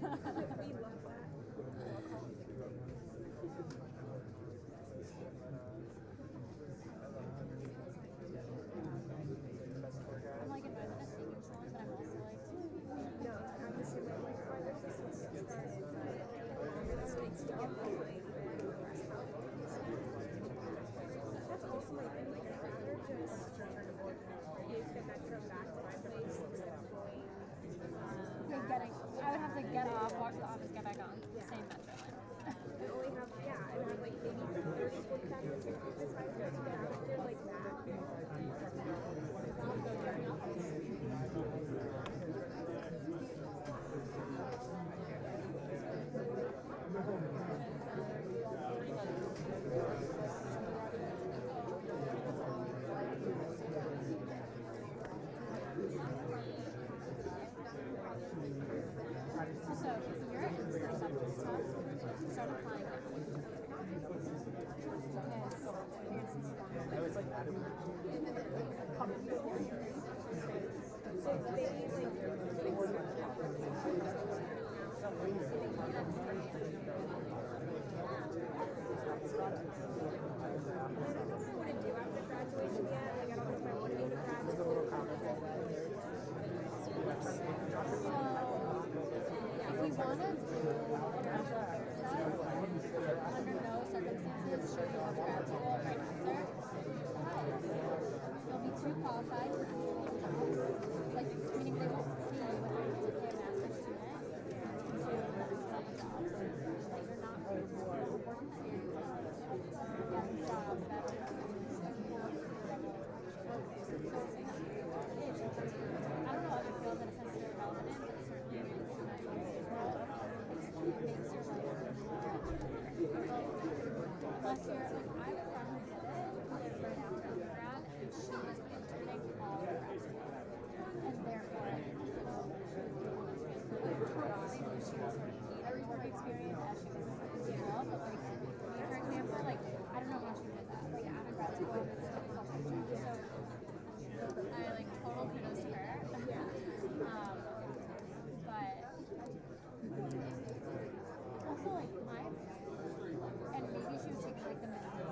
We love that. I'm like invited to speaking salon, but I'm also like, No, I'm the same way. Like, my business is started, but it's nice to get behind That's also my thing. Like, I'd rather just take the metro back to my place instead of going. I would have to get off, walk to the office, get back on the same metro line. And only have, and have like maybe 30, 45 minutes in office by the time you get out of there, like that. Also, if you're interested in stuff, start applying now. No, it's like Adequacy. So they like I don't know what I want to do after graduation yet. Like, I don't know if I want to go to grad There's a school. little comment. So, if we want to do international affairs stuff, under no circumstances should you go to grad school right after. You'll be too qualified to do, like, meaning they won't see you when you're a master's student to get a job. Like, you're not going to work experience, get a job that is I don't know other fields that it's necessarily relevant in, but certainly in the United States world, it makes your life last year, like, I have a friend who did it, who lived right after undergrad, and she was interning all the grad school. And therefore, she was sort of needed work experience as she was in school. But, like, me, for example, like, I don't know how she did that. Like, out of grad school, it's like a full-time job. So, I like total kudos to her. But also like and maybe she was taking like the minimum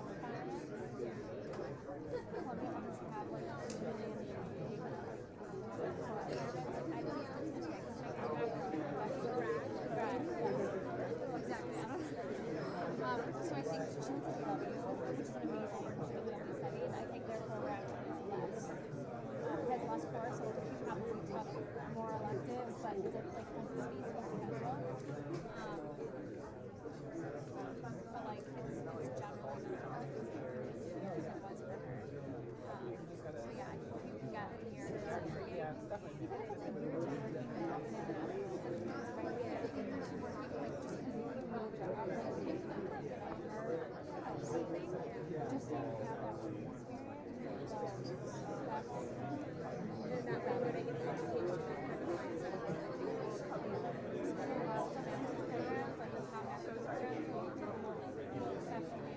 requirements. Columbia happens to have like really amazing requirements. Like, I don't know this thing. Like, I got grad. Exactly. I don't know. So I think she went to W, which is an amazing university studies. I think their program is less. Has less course, so she probably took more electives, but did like one space in her schedule. But like it's generally not as it was for her. So yeah, I think you can get a year to working. Even if it's a year to working in I think you should work like just because you can go to something, just so you have that working experience. And that way, when I get an education, Programs, like the top master's programs, we did more exceptional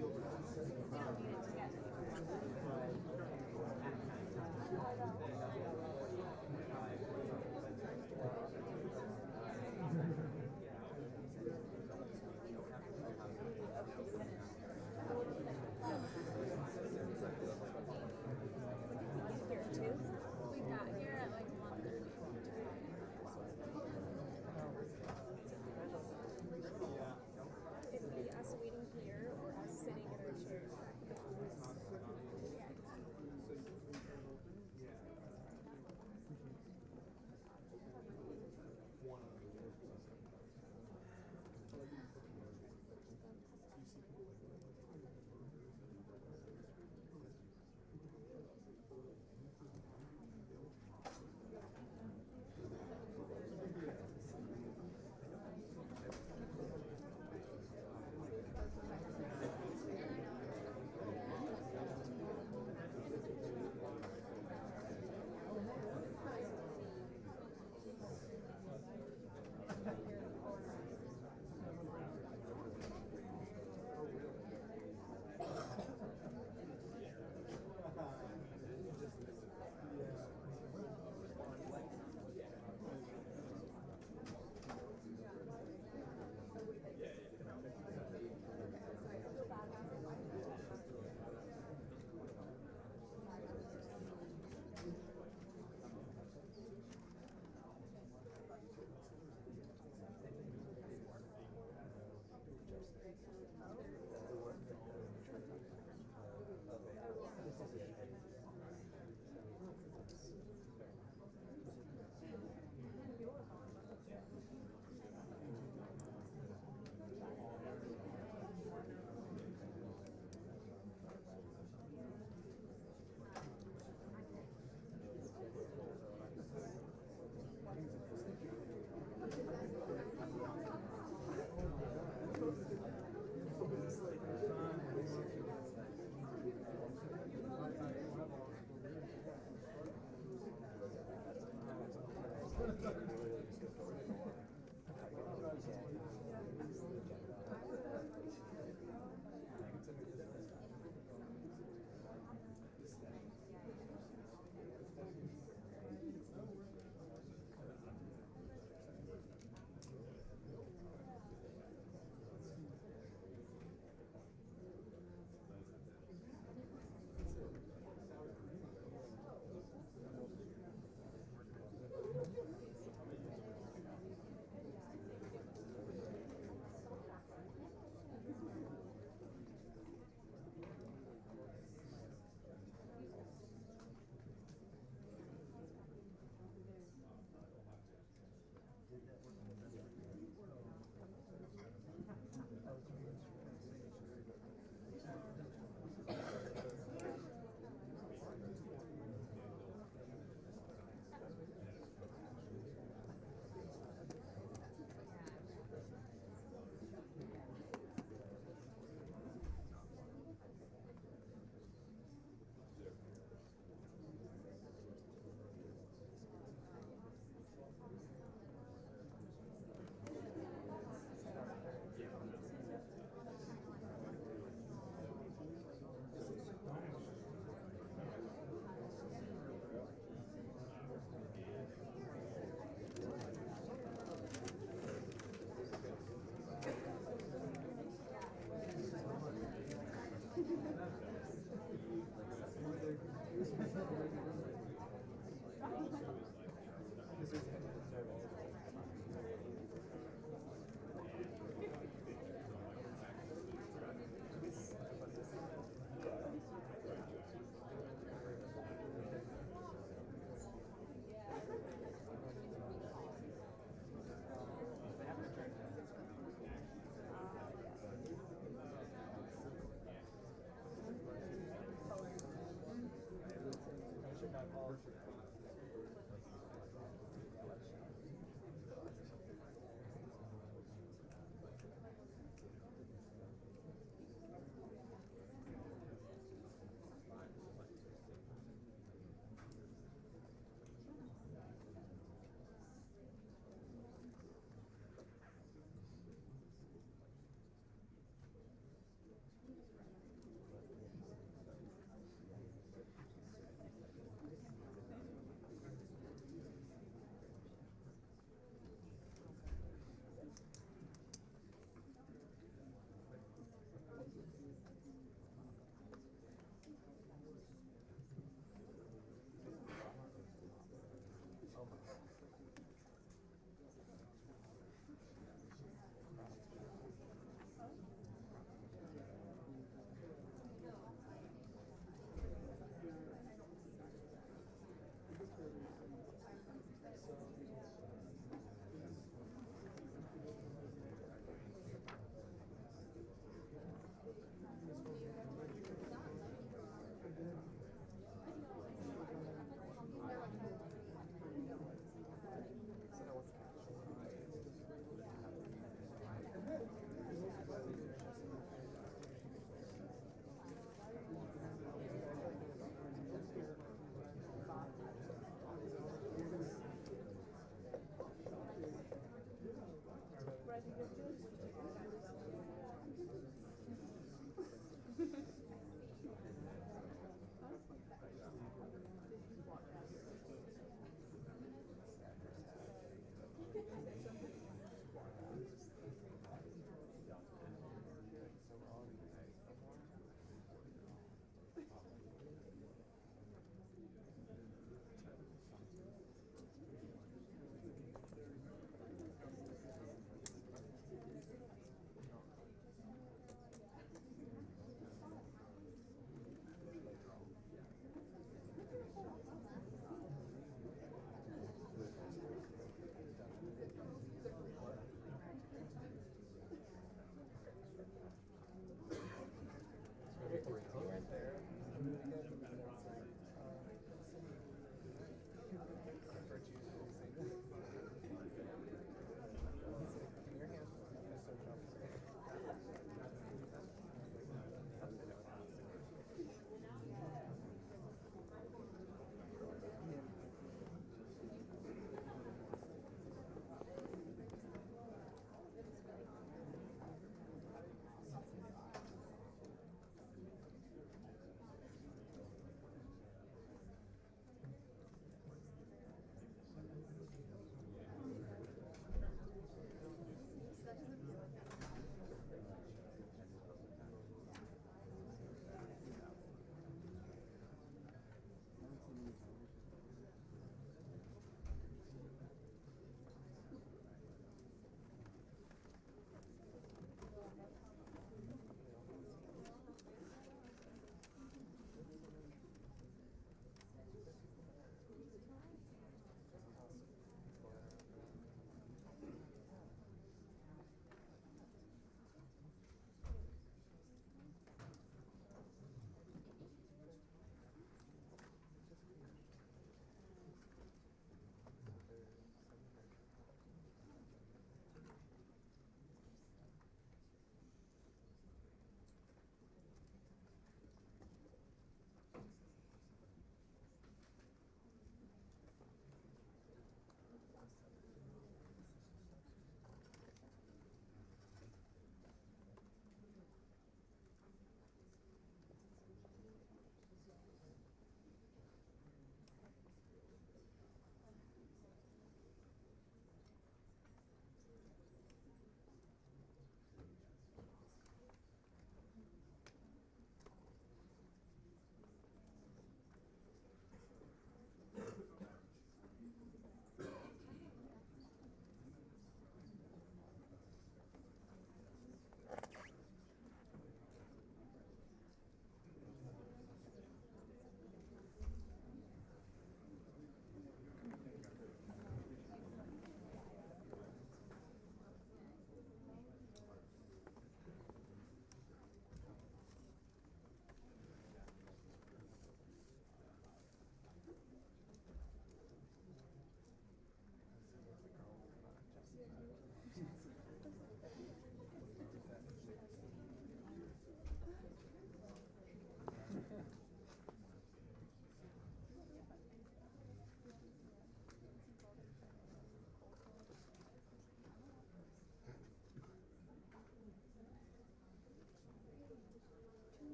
Here too. We got here at like 1:30. It'd be us waiting here or us sitting in our chairs back in the office.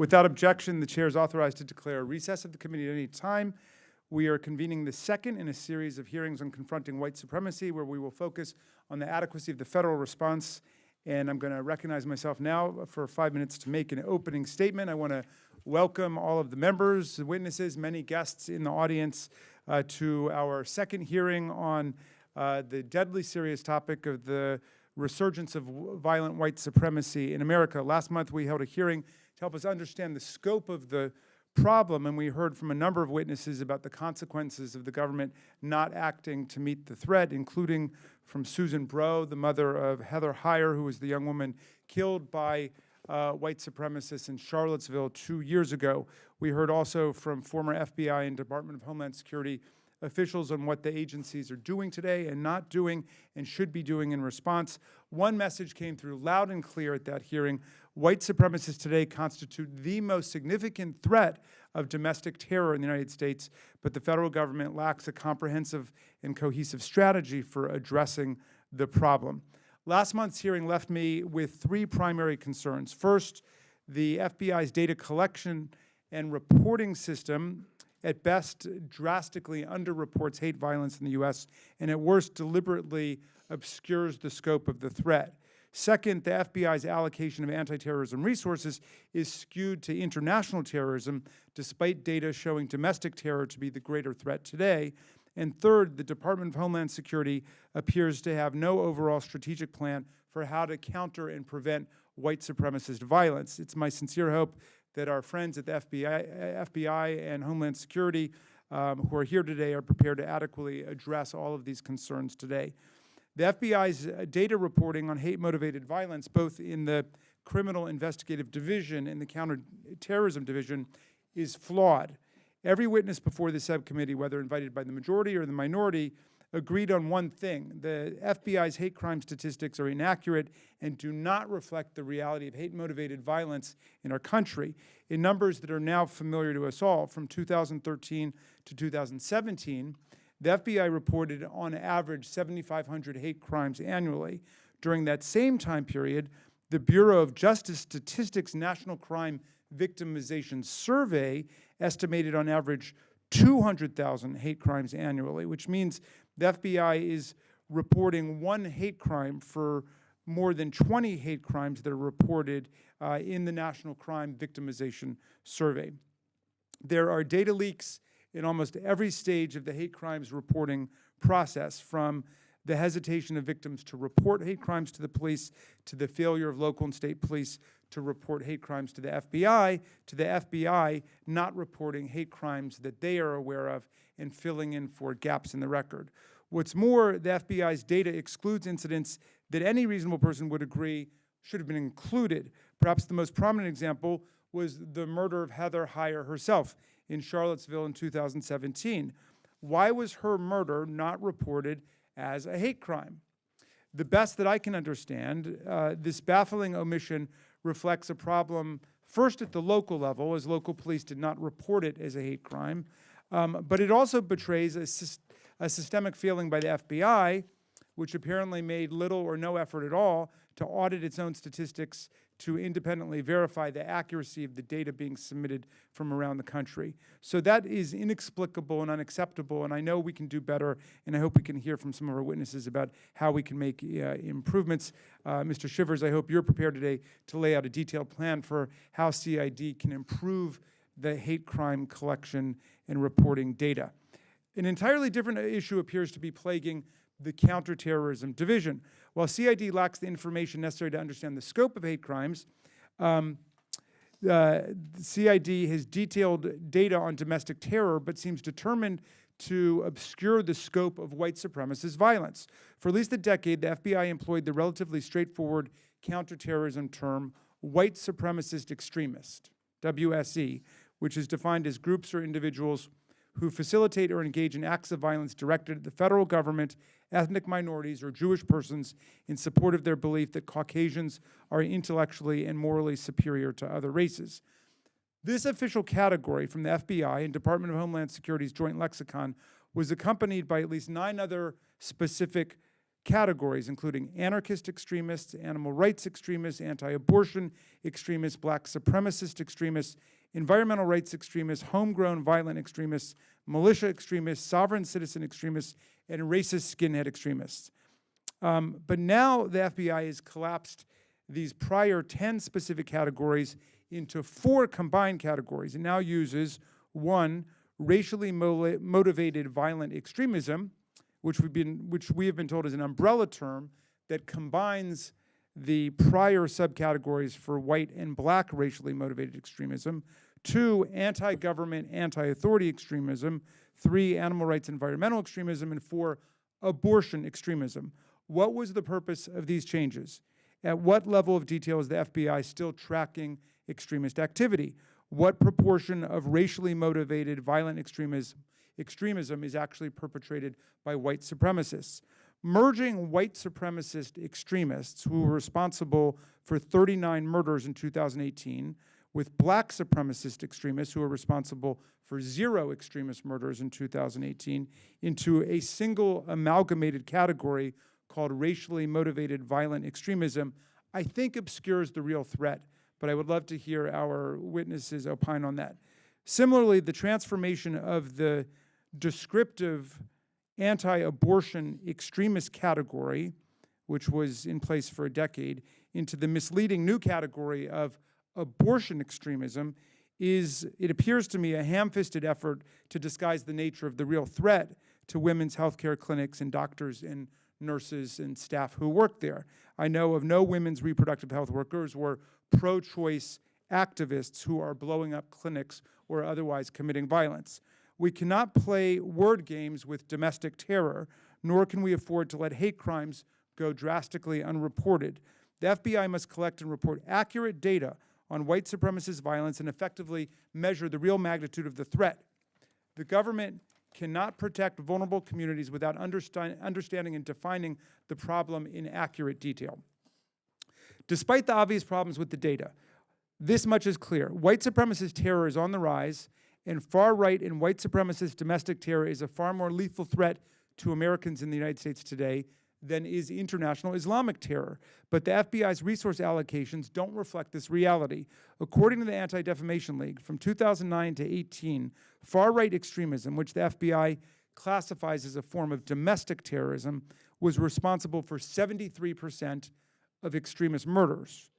Without objection, the chair is authorized to declare a recess of the committee at any time. We are convening the second in a series of hearings on confronting white supremacy, where we will focus on the adequacy of the federal response. And I'm going to recognize myself now for 5 minutes to make an opening statement. I want to welcome all of the members, the witnesses, many guests in the audience to our second hearing on the deadly serious topic of the resurgence of violent white supremacy in America. Last month, we held a hearing to help us understand the scope of the problem, and we heard from a number of witnesses about the consequences of the government not acting to meet the threat, including from Susan Bro, the mother of Heather Heyer, who was the young woman killed by white supremacists in Charlottesville 2 years ago. We heard also from former FBI and Department of Homeland Security officials on what the agencies are doing today and not doing and should be doing in response. One message came through loud and clear at that hearing. White supremacists today constitute the most significant threat of domestic terror in the United States, but the federal government lacks a comprehensive and cohesive strategy for addressing the problem. Last month's hearing left me with three primary concerns. First, the FBI's data collection and reporting system at best drastically underreports hate violence in the U.S. and at worst deliberately obscures the scope of the threat. Second, the FBI's allocation of anti-terrorism resources is skewed to international terrorism, despite data showing domestic terror to be the greater threat today. And third, the Department of Homeland Security appears to have no overall strategic plan for how to counter and prevent white supremacist violence. It's my sincere hope that our friends at the FBI and Homeland Security who are here today are prepared to adequately address all of these concerns today. The FBI's data reporting on hate-motivated violence, both in the Criminal Investigative Division and the Counterterrorism Division, is flawed. Every witness before the subcommittee, whether invited by the majority or the minority, agreed on one thing: the FBI's hate crime statistics are inaccurate and do not reflect the reality of hate-motivated violence in our country. In numbers that are now familiar to us all, from 2013 to 2017, the FBI reported on average 7,500 hate crimes annually. During that same time period, the Bureau of Justice Statistics National Crime Victimization Survey estimated on average 200,000 hate crimes annually, which means the FBI is reporting one hate crime for more than 20 hate crimes that are reported in the National Crime Victimization Survey. There are data leaks in almost every stage of the hate crimes reporting process, from the hesitation of victims to report hate crimes to the police, to the failure of local and state police to report hate crimes to the FBI not reporting hate crimes that they are aware of and filling in for gaps in the record. What's more, the FBI's data excludes incidents that any reasonable person would agree should have been included. Perhaps the most prominent example was the murder of Heather Heyer herself in Charlottesville in 2017. Why was her murder not reported as a hate crime? The best that I can understand, this baffling omission reflects a problem first at the local level, as local police did not report it as a hate crime, but it also betrays a systemic failing by the FBI, which apparently made little or no effort at all to audit its own statistics to independently verify the accuracy of the data being submitted from around the country. So that is inexplicable and unacceptable, and I know we can do better, and I hope we can hear from some of our witnesses about how we can make improvements. Mr. Shivers, I hope you're prepared today to lay out a detailed plan for how CID can improve the hate crime collection and reporting data. An entirely different issue appears to be plaguing the Counterterrorism Division. While CID lacks the information necessary to understand the scope of hate crimes, CID has detailed data on domestic terror, but seems determined to obscure the scope of white supremacist violence. For at least a decade, the FBI employed the relatively straightforward counterterrorism term white supremacist extremist, WSE, which is defined as groups or individuals who facilitate or engage in acts of violence directed at the federal government, ethnic minorities, or Jewish persons in support of their belief that Caucasians are intellectually and morally superior to other races. This official category from the FBI and Department of Homeland Security's joint lexicon was accompanied by at least 9 other specific categories, including anarchist extremists, animal rights extremists, anti-abortion extremists, black supremacist extremists, environmental rights extremists, homegrown violent extremists, militia extremists, sovereign citizen extremists, and racist skinhead extremists. But now the FBI has collapsed these prior 10 specific categories into 4 combined categories. It now uses 1, racially motivated violent extremism, which we have been told is an umbrella term that combines the prior subcategories for white and black racially motivated extremism. 2, anti-government, anti-authority extremism. 3, animal rights, environmental extremism. And 4, abortion extremism. What was the purpose of these changes? At what level of detail is the FBI still tracking extremist activity? What proportion of racially motivated violent extremism is actually perpetrated by white supremacists? Merging white supremacist extremists who were responsible for 39 murders in 2018 with black supremacist extremists who were responsible for 0 extremist murders in 2018 into a single amalgamated category called racially motivated violent extremism, I think obscures the real threat, but I would love to hear our witnesses opine on that. Similarly, the transformation of the descriptive anti-abortion extremist category, which was in place for a decade, into the misleading new category of abortion extremism is, it appears to me, a ham-fisted effort to disguise the nature of the real threat to women's healthcare clinics and doctors and nurses and staff who work there. I know of no women's reproductive health workers or pro-choice activists who are blowing up clinics or otherwise committing violence. We cannot play word games with domestic terror, nor can we afford to let hate crimes go drastically unreported. The FBI must collect and report accurate data on white supremacist violence and effectively measure the real magnitude of the threat. The government cannot protect vulnerable communities without understanding and defining the problem in accurate detail. Despite the obvious problems with the data, this much is clear. White supremacist terror is on the rise, and far-right and white supremacist domestic terror is a far more lethal threat to Americans in the United States today than is international Islamic terror. But the FBI's resource allocations don't reflect this reality. According to the Anti-Defamation League, from 2009 to 18, far-right extremism, which the FBI classifies as a form of domestic terrorism, was responsible for 73% of extremist murders.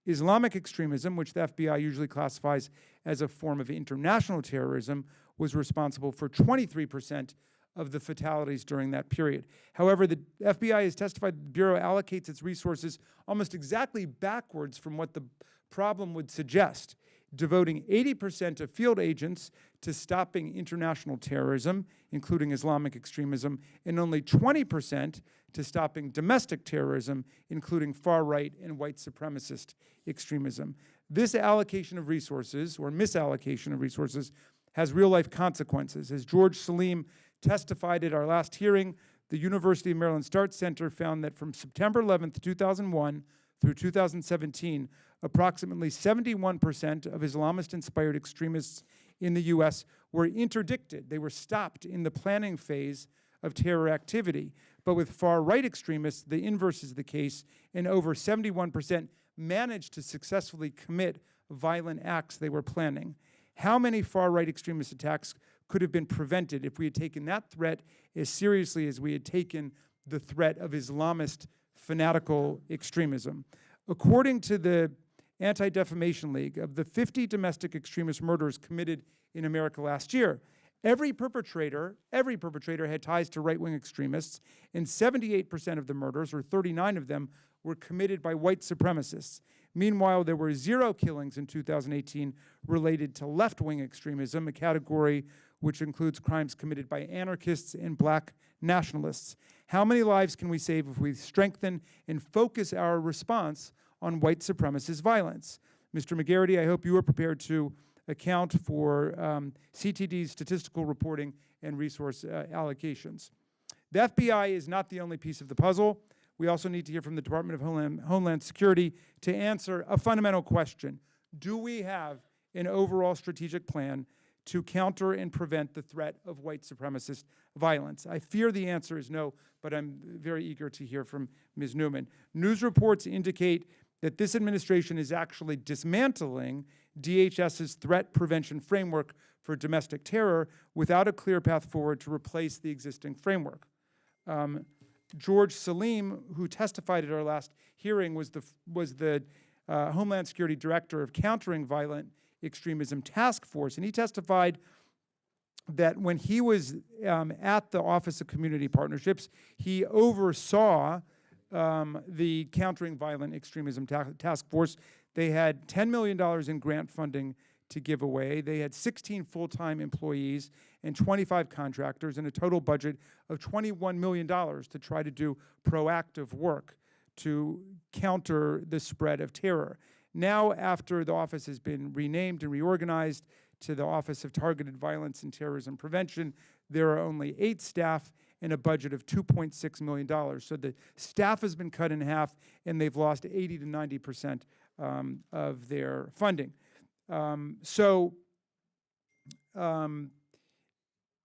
Islamic extremism, which the FBI usually classifies as a form of international terrorism, was responsible for 23% of the fatalities during that period. However, the FBI has testified that the Bureau allocates its resources almost exactly backwards from what the problem would suggest, devoting 80% of field agents to stopping international terrorism, including Islamic extremism, and only 20% to stopping domestic terrorism, including far-right and white supremacist extremism. This allocation of resources, or misallocation of resources, has real-life consequences. As George Salim testified at our last hearing, the University of Maryland START Center found that from September 11th, 2001 through 2017, approximately 71% of Islamist-inspired extremists in the U.S. were interdicted. They were stopped in the planning phase of terror activity. But with far-right extremists, the inverse is the case, and over 71% managed to successfully commit violent acts they were planning. How many far-right extremist attacks could have been prevented if we had taken that threat as seriously as we had taken the threat of Islamist fanatical extremism? According to the Anti-Defamation League, of the 50 domestic extremist murders committed in America last year, every perpetrator had ties to right-wing extremists, and 78% of the murders, or 39 of them, were committed by white supremacists. Meanwhile, there were 0 killings in 2018 related to left-wing extremism, a category which includes crimes committed by anarchists and black nationalists. How many lives can we save if we strengthen and focus our response on white supremacist violence? Mr. McGarity, I hope you are prepared to account for CTD's statistical reporting and resource allocations. The FBI is not the only piece of the puzzle. We also need to hear from the Department of Homeland Security to answer a fundamental question. Do we have an overall strategic plan to counter and prevent the threat of white supremacist violence? I fear the answer is no, but I'm very eager to hear from Ms. Newman. News reports indicate that this administration is actually dismantling DHS's threat prevention framework for domestic terror without a clear path forward to replace the existing framework. George Salim, who testified at our last hearing, was the Homeland Security Director of Countering Violent Extremism Task Force, and he testified that when he was at the Office of Community Partnerships, he oversaw the Countering Violent Extremism Task Force. They had $10 million in grant funding to give away. They had 16 full-time employees and 25 contractors and a total budget of $21 million to try to do proactive work to counter the spread of terror. Now, after the office has been renamed and reorganized to the Office of Targeted Violence and Terrorism Prevention, there are only 8 staff and a budget of $2.6 million. So the staff has been cut in half, and they've lost 80 to 90% of their funding.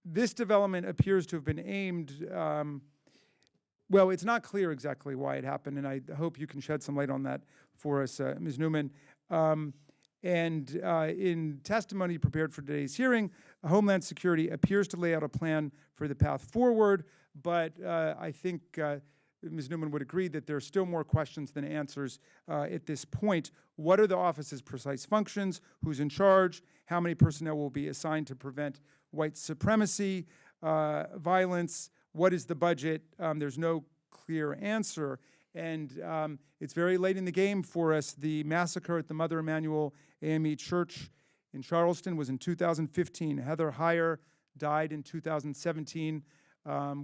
This development appears to have been aimed, well, it's not clear exactly why it happened, and I hope you can shed some light on that for us, Ms. Newman. In testimony prepared for today's hearing, Homeland Security appears to lay out a plan for the path forward, but I think Ms. Newman would agree that there are still more questions than answers at this point. What are the office's precise functions? Who's in charge? How many personnel will be assigned to prevent white supremacy, violence? What is the budget? There's no clear answer. And it's very late in the game for us. The massacre at the Mother Emanuel AME Church in Charleston was in 2015. Heather Heyer died in 2017,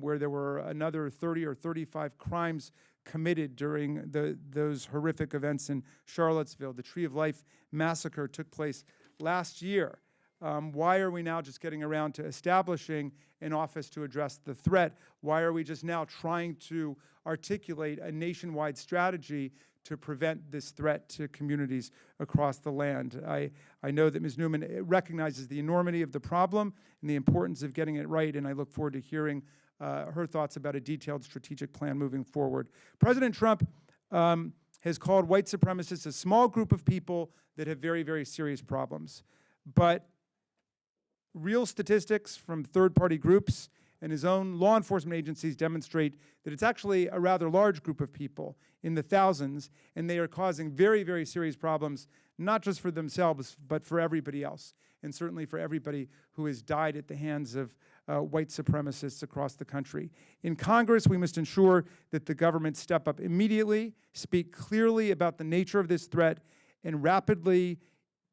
where there were another 30 or 35 crimes committed during those horrific events in Charlottesville. The Tree of Life massacre took place last year. Why are we now just getting around to establishing an office to address the threat? Why are we just now trying to articulate a nationwide strategy to prevent this threat to communities across the land? I know that Ms. Newman recognizes the enormity of the problem and the importance of getting it right, and I look forward to hearing her thoughts about a detailed strategic plan moving forward. President Trump has called white supremacists a small group of people that have very, very serious problems. But real statistics from third-party groups and his own law enforcement agencies demonstrate that it's actually a rather large group of people in the thousands, and they are causing very, very serious problems, not just for themselves, but for everybody else, and certainly for everybody who has died at the hands of white supremacists across the country. In Congress, we must ensure that the government step up immediately, speak clearly about the nature of this threat, and rapidly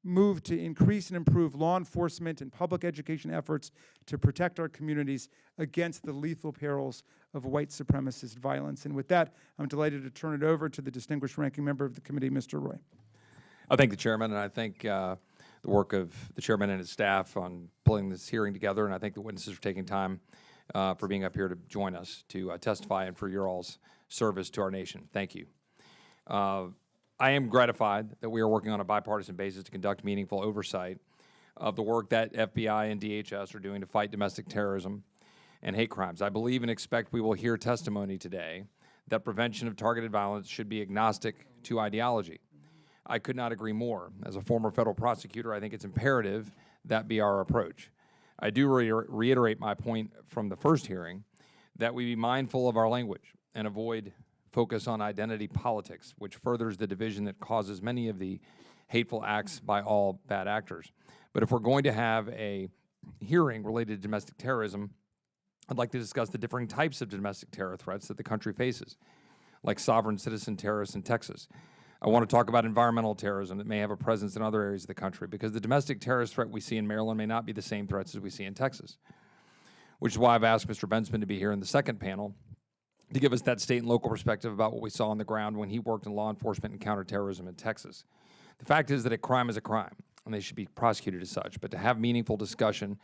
move to increase and improve law enforcement and public education efforts to protect our communities against the lethal perils of white supremacist violence. And with that, I'm delighted to turn it over to the distinguished ranking member of the committee, Mr. Roy. I thank the chairman, and I thank the work of the chairman and his staff on pulling this hearing together, and I thank the witnesses for taking time for being up here to join us to testify and for your all's service to our nation. Thank you. I am gratified that we are working on a bipartisan basis to conduct meaningful oversight of the work that FBI and DHS are doing to fight domestic terrorism and hate crimes. I believe and expect we will hear testimony today that prevention of targeted violence should be agnostic to ideology. I could not agree more. As a former federal prosecutor, I think it's imperative that be our approach. I do reiterate my point from the first hearing that we be mindful of our language and avoid focus on identity politics, which furthers the division that causes many of the hateful acts by all bad actors. But if we're going to have a hearing related to domestic terrorism, I'd like to discuss the differing types of domestic terror threats that the country faces, like sovereign citizen terrorists in Texas. I want to talk about environmental terrorism that may have a presence in other areas of the country, because the domestic terrorist threat we see in Maryland may not be the same threats as we see in Texas, which is why I've asked Mr. Bensman to be here in the second panel to give us that state and local perspective about what we saw on the ground when he worked in law enforcement and counterterrorism in Texas. The fact is that a crime is a crime, and they should be prosecuted as such. But to have meaningful discussion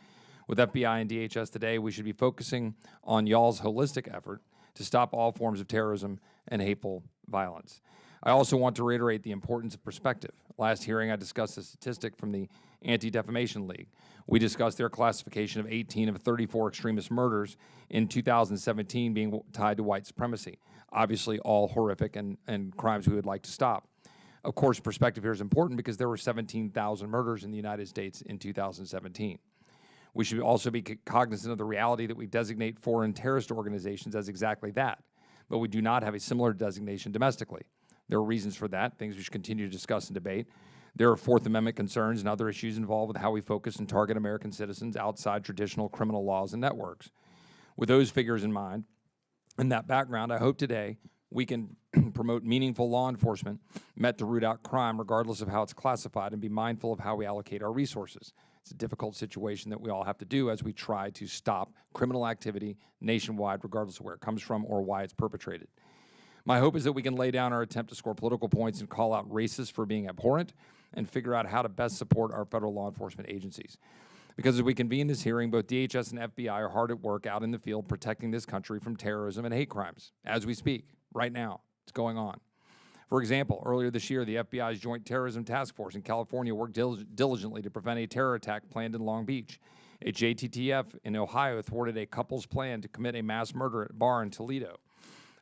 with FBI and DHS today, we should be focusing on y'all's holistic effort to stop all forms of terrorism and hateful violence. I also want to reiterate the importance of perspective Last hearing, I discussed a statistic from the Anti-Defamation League. We discussed their classification of 18 of 34 extremist murders in 2017 being tied to white supremacy. Obviously, all horrific and crimes we would like to stop. Of course, perspective here is important because there were 17,000 murders in the United States in 2017. We should also be cognizant of the reality that we designate foreign terrorist organizations as exactly that, but we do not have a similar designation domestically. There are reasons for that, things we should continue to discuss and debate. There are Fourth Amendment concerns and other issues involved with how we focus and target American citizens outside traditional criminal laws and networks. With those figures in mind and that background, I hope today we can promote meaningful law enforcement meant to root out crime regardless of how it's classified and be mindful of how we allocate our resources. It's a difficult situation that we all have to do as we try to stop criminal activity nationwide regardless of where it comes from or why it's perpetrated. My hope is that we can lay down our attempt to score political points and call out racists for being abhorrent and figure out how to best support our federal law enforcement agencies. Because as we convene this hearing, both DHS and FBI are hard at work out in the field protecting this country from terrorism and hate crimes. As we speak, right now, it's going on. For example, earlier this year, the FBI's Joint Terrorism Task Force in California worked diligently to prevent a terror attack planned in Long Beach. A JTTF in Ohio thwarted a couple's plan to commit a mass murder at a bar in Toledo.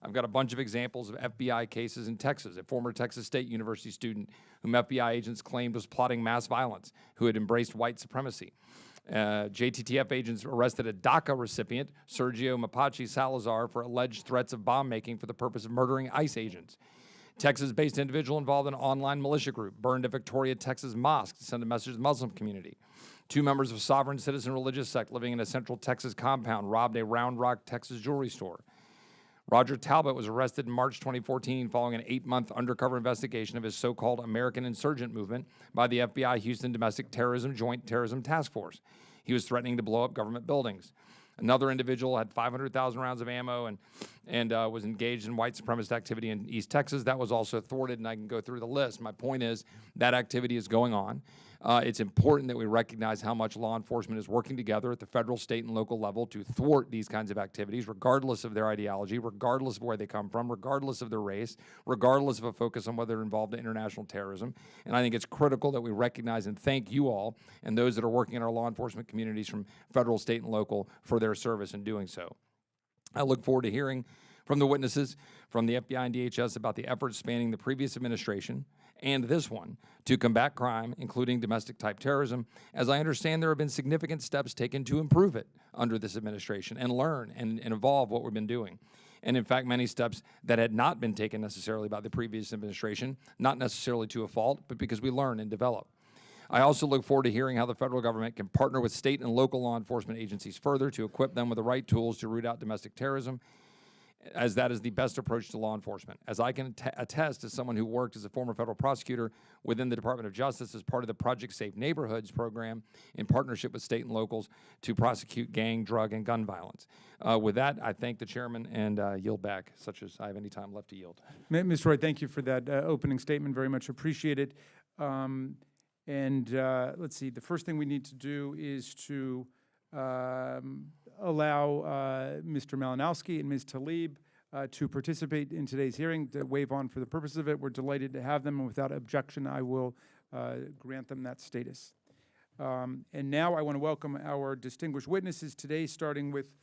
I've got a bunch of examples of FBI cases in Texas. A former Texas State University student whom FBI agents claimed was plotting mass violence, who had embraced white supremacy. JTTF agents arrested a DACA recipient, Sergio Mapache Salazar, for alleged threats of bomb making for the purpose of murdering ICE agents. Texas-based individual involved in an online militia group burned a Victoria, Texas mosque to send a message to the Muslim community. 2 members of a sovereign citizen religious sect living in a central Texas compound robbed a Round Rock, Texas jewelry store. Roger Talbot was arrested in March 2014 following an 8-month undercover investigation of his so-called American insurgent movement by the FBI Houston Domestic Terrorism Joint Terrorism Task Force. He was threatening to blow up government buildings. Another individual had 500,000 rounds of ammo and was engaged in white supremacist activity in East Texas. That was also thwarted, and I can go through the list. My point is that activity is going on. It's important that we recognize how much law enforcement is working together at the federal, state, and local level to thwart these kinds of activities, regardless of their ideology, regardless of where they come from, regardless of their race, regardless of a focus on whether they're involved in international terrorism. And I think it's critical that we recognize and thank you all and those that are working in our law enforcement communities from federal, state, and local for their service in doing so. I look forward to hearing from the witnesses from the FBI and DHS about the efforts spanning the previous administration and this one to combat crime, including domestic-type terrorism. As I understand, there have been significant steps taken to improve it under this administration and learn and evolve what we've been doing. And in fact, many steps that had not been taken necessarily by the previous administration, not necessarily to a fault, but because we learn and develop. I also look forward to hearing how the federal government can partner with state and local law enforcement agencies further to equip them with the right tools to root out domestic terrorism, as that is the best approach to law enforcement. As I can attest as someone who worked as a former federal prosecutor within the Department of Justice as part of the Project Safe Neighborhoods program in partnership with state and locals to prosecute gang, drug, and gun violence. With that, I thank the chairman and yield back, such as I have any time left to yield. Mr. Roy, thank you for that opening statement. Very much appreciated. Let's see, the first thing we need to do is to allow Mr. Malinowski and Ms. Tlaib to participate in today's hearing, to waive on for the purpose of it. We're delighted to have them, and without objection, I will grant them that status. And now I want to welcome our distinguished witnesses today, starting with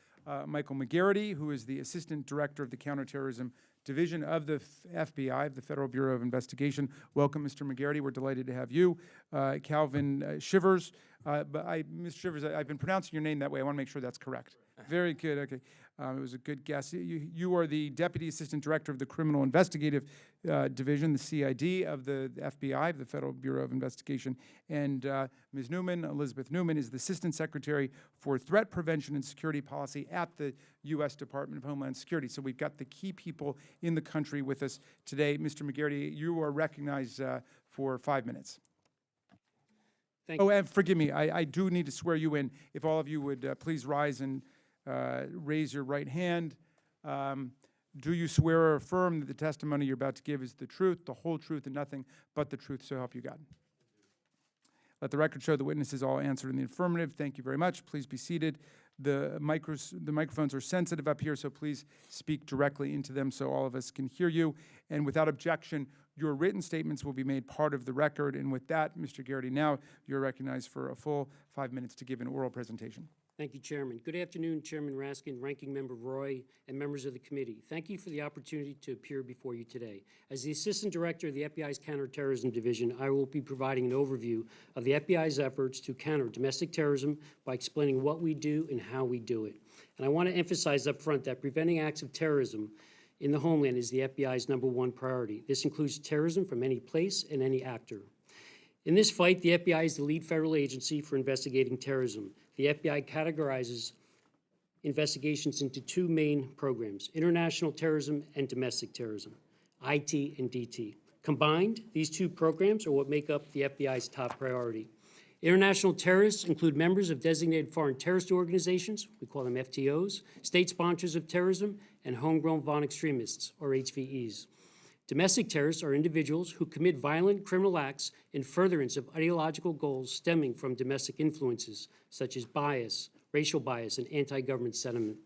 Michael McGarity, who is the Assistant Director of the Counterterrorism Division of the FBI, of the Federal Bureau of Investigation. Welcome, Mr. McGarity. We're delighted to have you. Calvin Shivers. Mr. Shivers, I've been pronouncing your name that way. I want to make sure that's correct. Very good. Okay. It was a good guess. You are the Deputy Assistant Director of the Criminal Investigative Division, the CID of the FBI, the Federal Bureau of Investigation. And Ms. Newman, Elizabeth Newman, is the Assistant Secretary for Threat Prevention and Security Policy at the U.S. Department of Homeland Security. So we've got the key people in the country with us today. Mr. McGarity, you are recognized for 5 minutes. Thank you. And forgive me, I do need to swear you in. If all of you would please rise and raise your right hand. Do you swear or affirm that the testimony you're about to give is the truth, the whole truth, and nothing but the truth, so help you God? Let the record show the witnesses all answered in the affirmative. Thank you very much. Please be seated. The microphones are sensitive up here, so please speak directly into them so all of us can hear you. And without objection, your written statements will be made part of the record. And with that, Mr. Garrity, now you're recognized for a full 5 minutes to give an oral presentation. Thank you, Chairman. Good afternoon, Chairman Raskin, Ranking Member Roy, and members of the committee. Thank you for the opportunity to appear before you today. As the Assistant Director of the FBI's Counterterrorism Division, I will be providing an overview of the FBI's efforts to counter domestic terrorism by explaining what we do and how we do it. And I want to emphasize up front that preventing acts of terrorism in the homeland is the FBI's #1 priority. This includes terrorism from any place and any actor. In this fight, the FBI is the lead federal agency for investigating terrorism. The FBI categorizes investigations into two main programs: international terrorism and domestic terrorism, IT and DT. Combined, these two programs are what make up the FBI's top priority. International terrorists include members of designated foreign terrorist organizations, we call them FTOs, state sponsors of terrorism, and homegrown violent extremists, or HVEs. Domestic terrorists are individuals who commit violent criminal acts in furtherance of ideological goals stemming from domestic influences, such as bias, racial bias, and anti-government sentiment.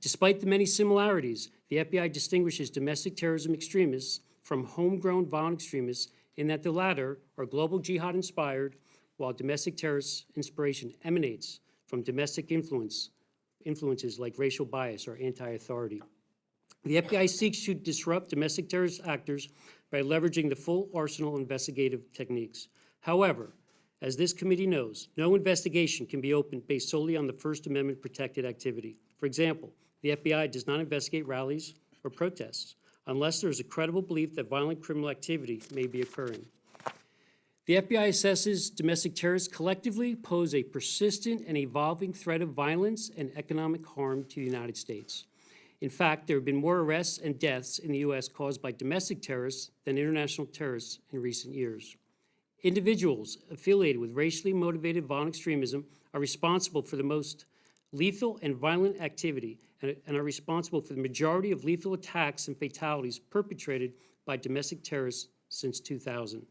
Despite the many similarities, the FBI distinguishes domestic terrorism extremists from homegrown violent extremists in that the latter are global jihad-inspired, while domestic terrorist inspiration emanates from domestic influences like racial bias or anti-authority. The FBI seeks to disrupt domestic terrorist actors by leveraging the full arsenal of investigative techniques. However, as this committee knows, no investigation can be opened based solely on the First Amendment protected activity. For example, the FBI does not investigate rallies or protests unless there is a credible belief that violent criminal activity may be occurring. The FBI assesses domestic terrorists collectively pose a persistent and evolving threat of violence and economic harm to the United States. In fact, there have been more arrests and deaths in the U.S. caused by domestic terrorists than international terrorists in recent years. Individuals affiliated with racially motivated violent extremism are responsible for the most lethal and violent activity and are responsible for the majority of lethal attacks and fatalities perpetrated by domestic terrorists since 2000.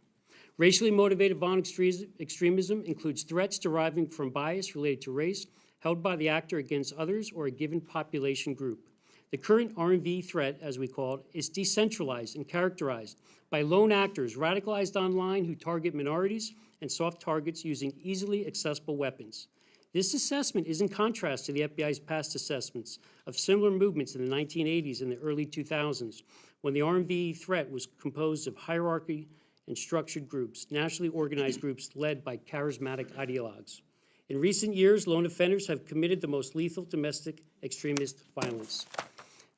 Racially motivated violent extremism includes threats deriving from bias related to race held by the actor against others or a given population group. The current R&V threat, as we call it, is decentralized and characterized by lone actors radicalized online who target minorities and soft targets using easily accessible weapons. This assessment is in contrast to the FBI's past assessments of similar movements in the 1980s and the early 2000s, when the R&V threat was composed of hierarchy and structured groups, nationally organized groups led by charismatic ideologues. In recent years, lone offenders have committed the most lethal domestic extremist violence.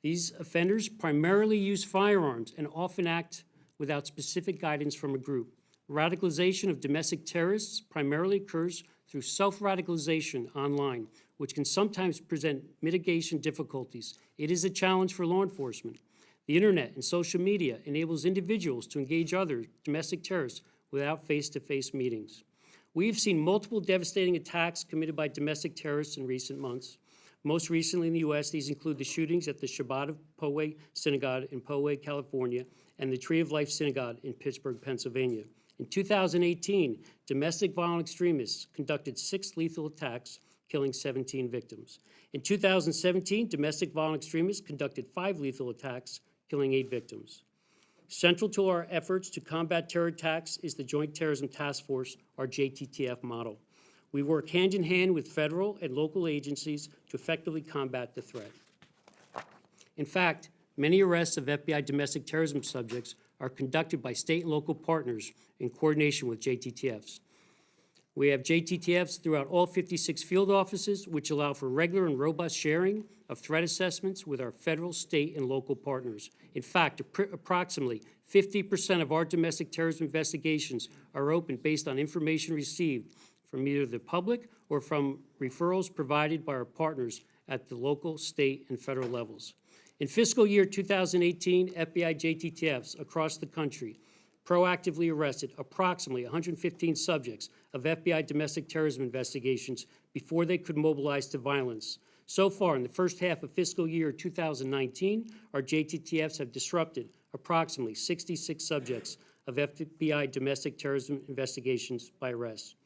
These offenders primarily use firearms and often act without specific guidance from a group. Radicalization of domestic terrorists primarily occurs through self-radicalization online, which can sometimes present mitigation difficulties. It is a challenge for law enforcement. The internet and social media enables individuals to engage other domestic terrorists without face-to-face meetings. We have seen multiple devastating attacks committed by domestic terrorists in recent months. Most recently in the U.S., these include the shootings at the Shabbat of Poway Synagogue in Poway, California, and the Tree of Life Synagogue in Pittsburgh, Pennsylvania. In 2018, domestic violent extremists conducted 6 lethal attacks, killing 17 victims. In 2017, domestic violent extremists conducted 5 lethal attacks, killing 8 victims. Central to our efforts to combat terror attacks is the Joint Terrorism Task Force, our JTTF model. We work hand in hand with federal and local agencies to effectively combat the threat. In fact, many arrests of FBI domestic terrorism subjects are conducted by state and local partners in coordination with JTTFs. We have JTTFs throughout all 56 field offices, which allow for regular and robust sharing of threat assessments with our federal, state, and local partners. In fact, approximately 50% of our domestic terrorism investigations are open based on information received from either the public or from referrals provided by our partners at the local, state, and federal levels. In fiscal year 2018, FBI JTTFs across the country proactively arrested approximately 115 subjects of FBI domestic terrorism investigations before they could mobilize to violence. So far, in the first half of fiscal year 2019, our JTTFs have disrupted approximately 66 subjects of FBI domestic terrorism investigations by arrest.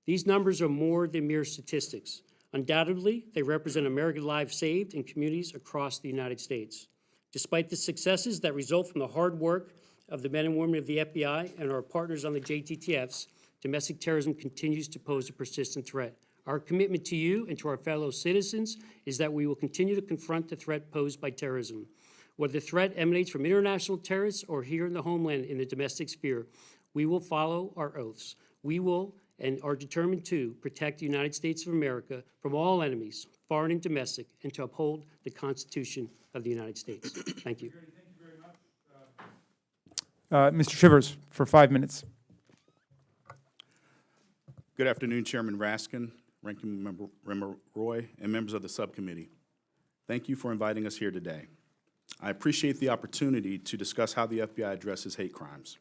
These numbers are more than mere statistics. Undoubtedly, they represent American lives saved in communities across the United States. Despite the successes that result from the hard work of the men and women of the FBI and our partners on the JTTFs, domestic terrorism continues to pose a persistent threat. Our commitment to you and to our fellow citizens is that we will continue to confront the threat posed by terrorism. Whether the threat emanates from international terrorists or here in the homeland in the domestic sphere, we will follow our oaths. We will and are determined to protect the United States of America from all enemies, foreign and domestic, and to uphold the Constitution of the United States. Thank you. Mr. Shivers, for 5 minutes. Good afternoon, Chairman Raskin, Ranking Member Roy, and members of the subcommittee. Thank you for inviting us here today. I appreciate the opportunity to discuss how the FBI addresses hate crimes.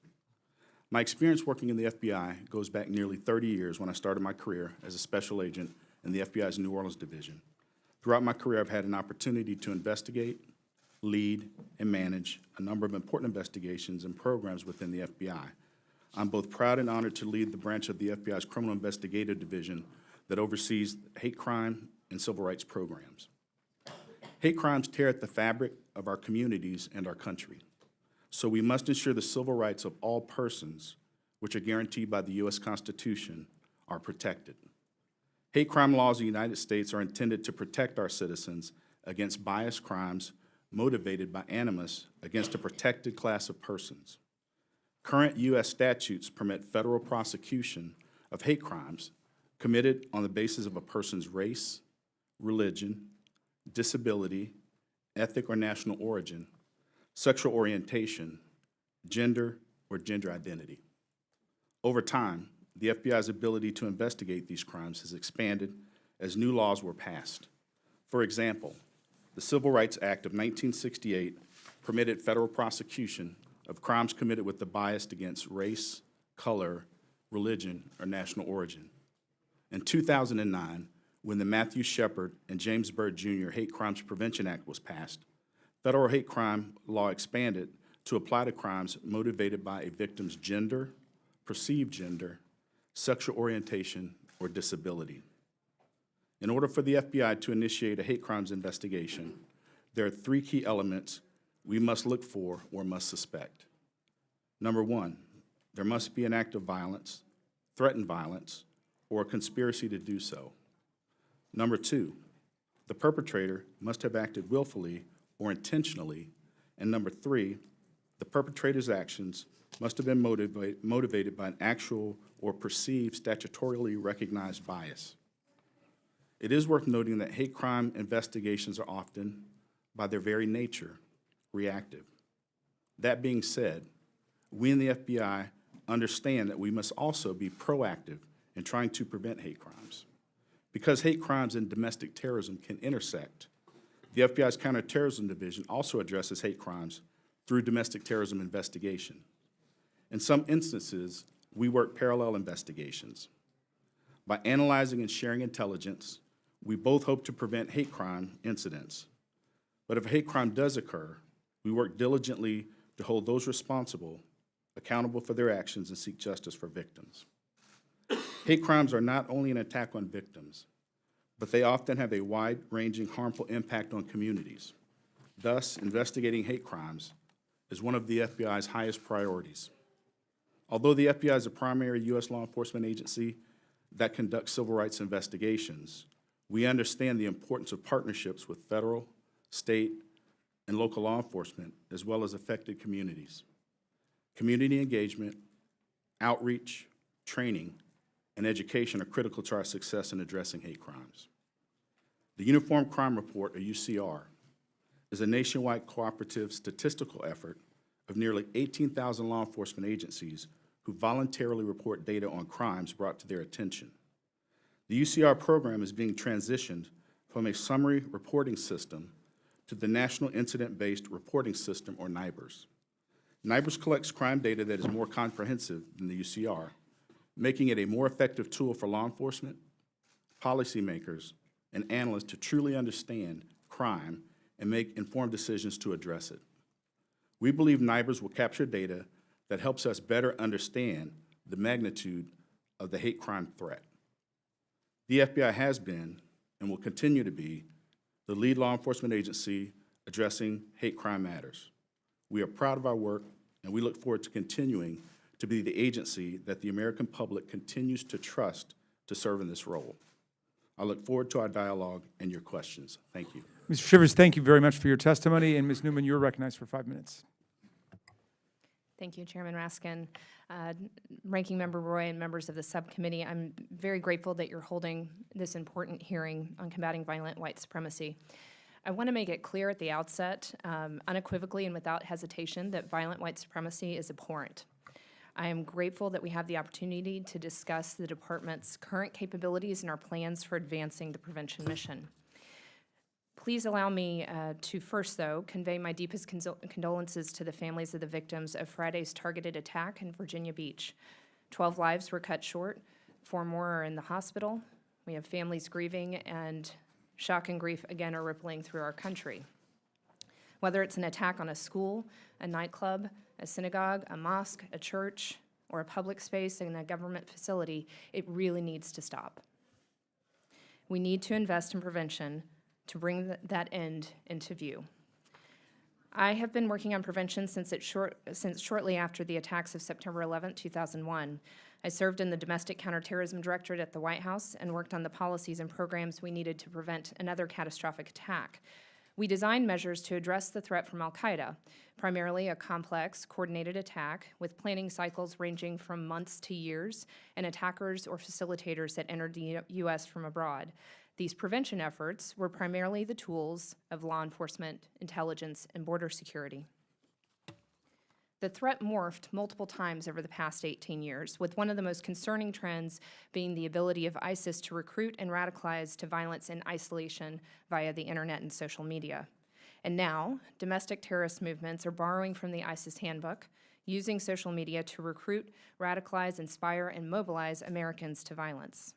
My experience working in the FBI goes back nearly 30 years when I started my career as a special agent in the FBI's New Orleans division. Throughout my career, I've had an opportunity to investigate, lead, and manage a number of important investigations and programs within the FBI. I'm both proud and honored to lead the branch of the FBI's Criminal Investigative Division that oversees hate crime and civil rights programs. Hate crimes tear at the fabric of our communities and our country. So we must ensure the civil rights of all persons, which are guaranteed by the U.S. Constitution, are protected. Hate crime laws in the United States are intended to protect our citizens against biased crimes motivated by animus against a protected class of persons. Current U.S. statutes permit federal prosecution of hate crimes committed on the basis of a person's race, religion, disability, ethnic or national origin, sexual orientation, gender, or gender identity. Over time, the FBI's ability to investigate these crimes has expanded as new laws were passed. For example, the Civil Rights Act of 1968 permitted federal prosecution of crimes committed with the bias against race, color, religion, or national origin. In 2009, when the Matthew Shepard and James Byrd Jr. Hate Crimes Prevention Act was passed, federal hate crime law expanded to apply to crimes motivated by a victim's gender, perceived gender, sexual orientation, or disability. In order for the FBI to initiate a hate crimes investigation, there are 3 key elements we must look for or must suspect. Number 1, there must be an act of violence, threatened violence, or a conspiracy to do so. Number 2, the perpetrator must have acted willfully or intentionally. And number 3, the perpetrator's actions must have been motivated by an actual or perceived statutorily recognized bias. It is worth noting that hate crime investigations are often, by their very nature, reactive. That being said, we in the FBI understand that we must also be proactive in trying to prevent hate crimes. Because hate crimes and domestic terrorism can intersect, the FBI's Counterterrorism Division also addresses hate crimes through domestic terrorism investigation. In some instances, we work parallel investigations. By analyzing and sharing intelligence, we both hope to prevent hate crime incidents. But if a hate crime does occur, we work diligently to hold those responsible accountable for their actions and seek justice for victims. Hate crimes are not only an attack on victims, but they often have a wide-ranging harmful impact on communities. Thus, investigating hate crimes is one of the FBI's highest priorities. Although the FBI is a primary U.S. law enforcement agency that conducts civil rights investigations, we understand the importance of partnerships with federal, state, and local law enforcement, as well as affected communities. Community engagement, outreach, training, and education are critical to our success in addressing hate crimes. The Uniform Crime Report, or UCR, is a nationwide cooperative statistical effort of nearly 18,000 law enforcement agencies who voluntarily report data on crimes brought to their attention. The UCR program is being transitioned from a summary reporting system to the National Incident-Based Reporting System, or NIBRS. NIBRS collects crime data that is more comprehensive than the UCR, making it a more effective tool for law enforcement, policymakers, and analysts to truly understand crime and make informed decisions to address it. We believe NIBRS will capture data that helps us better understand the magnitude of the hate crime threat. The FBI has been and will continue to be the lead law enforcement agency addressing hate crime matters. We are proud of our work, and we look forward to continuing to be the agency that the American public continues to trust to serve in this role. I look forward to our dialogue and your questions. Thank you. Mr. Shivers, thank you very much for your testimony, and Ms. Newman, you're recognized for 5 minutes. Thank you, Chairman Raskin, Ranking Member Roy, and members of the subcommittee. I'm very grateful that you're holding this important hearing on combating violent white supremacy. I want to make it clear at the outset, unequivocally and without hesitation, that violent white supremacy is abhorrent. I am grateful that we have the opportunity to discuss the department's current capabilities and our plans for advancing the prevention mission. Please allow me to first, though, convey my deepest condolences to the families of the victims of Friday's targeted attack in Virginia Beach. 12 lives were cut short, 4 more are in the hospital. We have families grieving, and shock and grief again are rippling through our country. Whether it's an attack on a school, a nightclub, a synagogue, a mosque, a church, or a public space in a government facility, it really needs to stop. We need to invest in prevention to bring that end into view. I have been working on prevention since shortly after the attacks of September 11, 2001. I served in the Domestic Counterterrorism Directorate at the White House and worked on the policies and programs we needed to prevent another catastrophic attack. We designed measures to address the threat from al-Qaeda, primarily a complex, coordinated attack with planning cycles ranging from months to years, and attackers or facilitators that entered the U.S. from abroad. These prevention efforts were primarily the tools of law enforcement, intelligence, and border security. The threat morphed multiple times over the past 18 years, with one of the most concerning trends being the ability of ISIS to recruit and radicalize to violence in isolation via the internet and social media. And now, domestic terrorist movements are borrowing from the ISIS handbook, using social media to recruit, radicalize, inspire, and mobilize Americans to violence.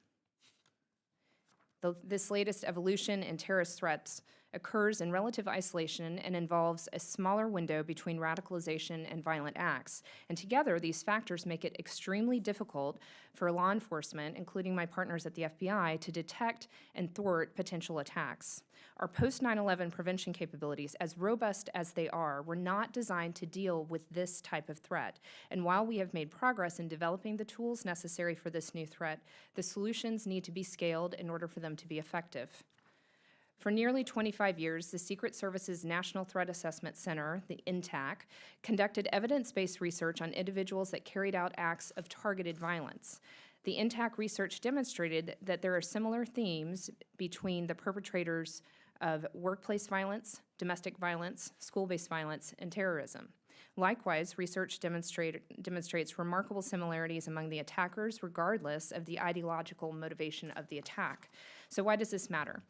This latest evolution in terrorist threats occurs in relative isolation and involves a smaller window between radicalization and violent acts. And together, these factors make it extremely difficult for law enforcement, including my partners at the FBI, to detect and thwart potential attacks. Our post-9/11 prevention capabilities, as robust as they are, were not designed to deal with this type of threat. And while we have made progress in developing the tools necessary for this new threat, the solutions need to be scaled in order for them to be effective. For nearly 25 years, the Secret Service's National Threat Assessment Center, the INTAC, conducted evidence-based research on individuals that carried out acts of targeted violence. The INTAC research demonstrated that there are similar themes between the perpetrators of workplace violence, domestic violence, school-based violence, and terrorism. Likewise, research demonstrates remarkable similarities among the attackers regardless of the ideological motivation of the attack. So why does this matter?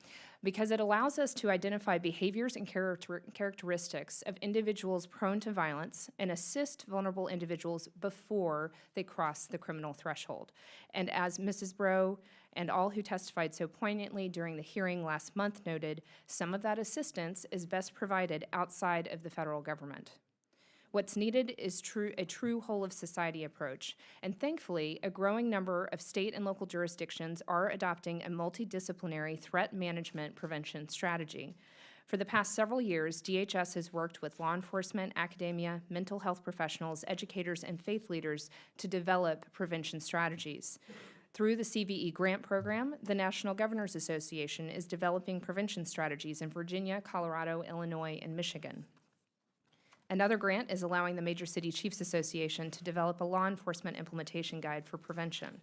Because it allows us to identify behaviors and characteristics of individuals prone to violence and assist vulnerable individuals before they cross the criminal threshold. And as Mrs. Breaux and all who testified so poignantly during the hearing last month noted, some of that assistance is best provided outside of the federal government. What's needed is a true whole-of-society approach, and thankfully, a growing number of state and local jurisdictions are adopting a multidisciplinary threat management prevention strategy. For the past several years, DHS has worked with law enforcement, academia, mental health professionals, educators, and faith leaders to develop prevention strategies. Through the CVE grant program, the National Governors Association is developing prevention strategies in Virginia, Colorado, Illinois, and Michigan. Another grant is allowing the Major City Chiefs Association to develop a law enforcement implementation guide for prevention.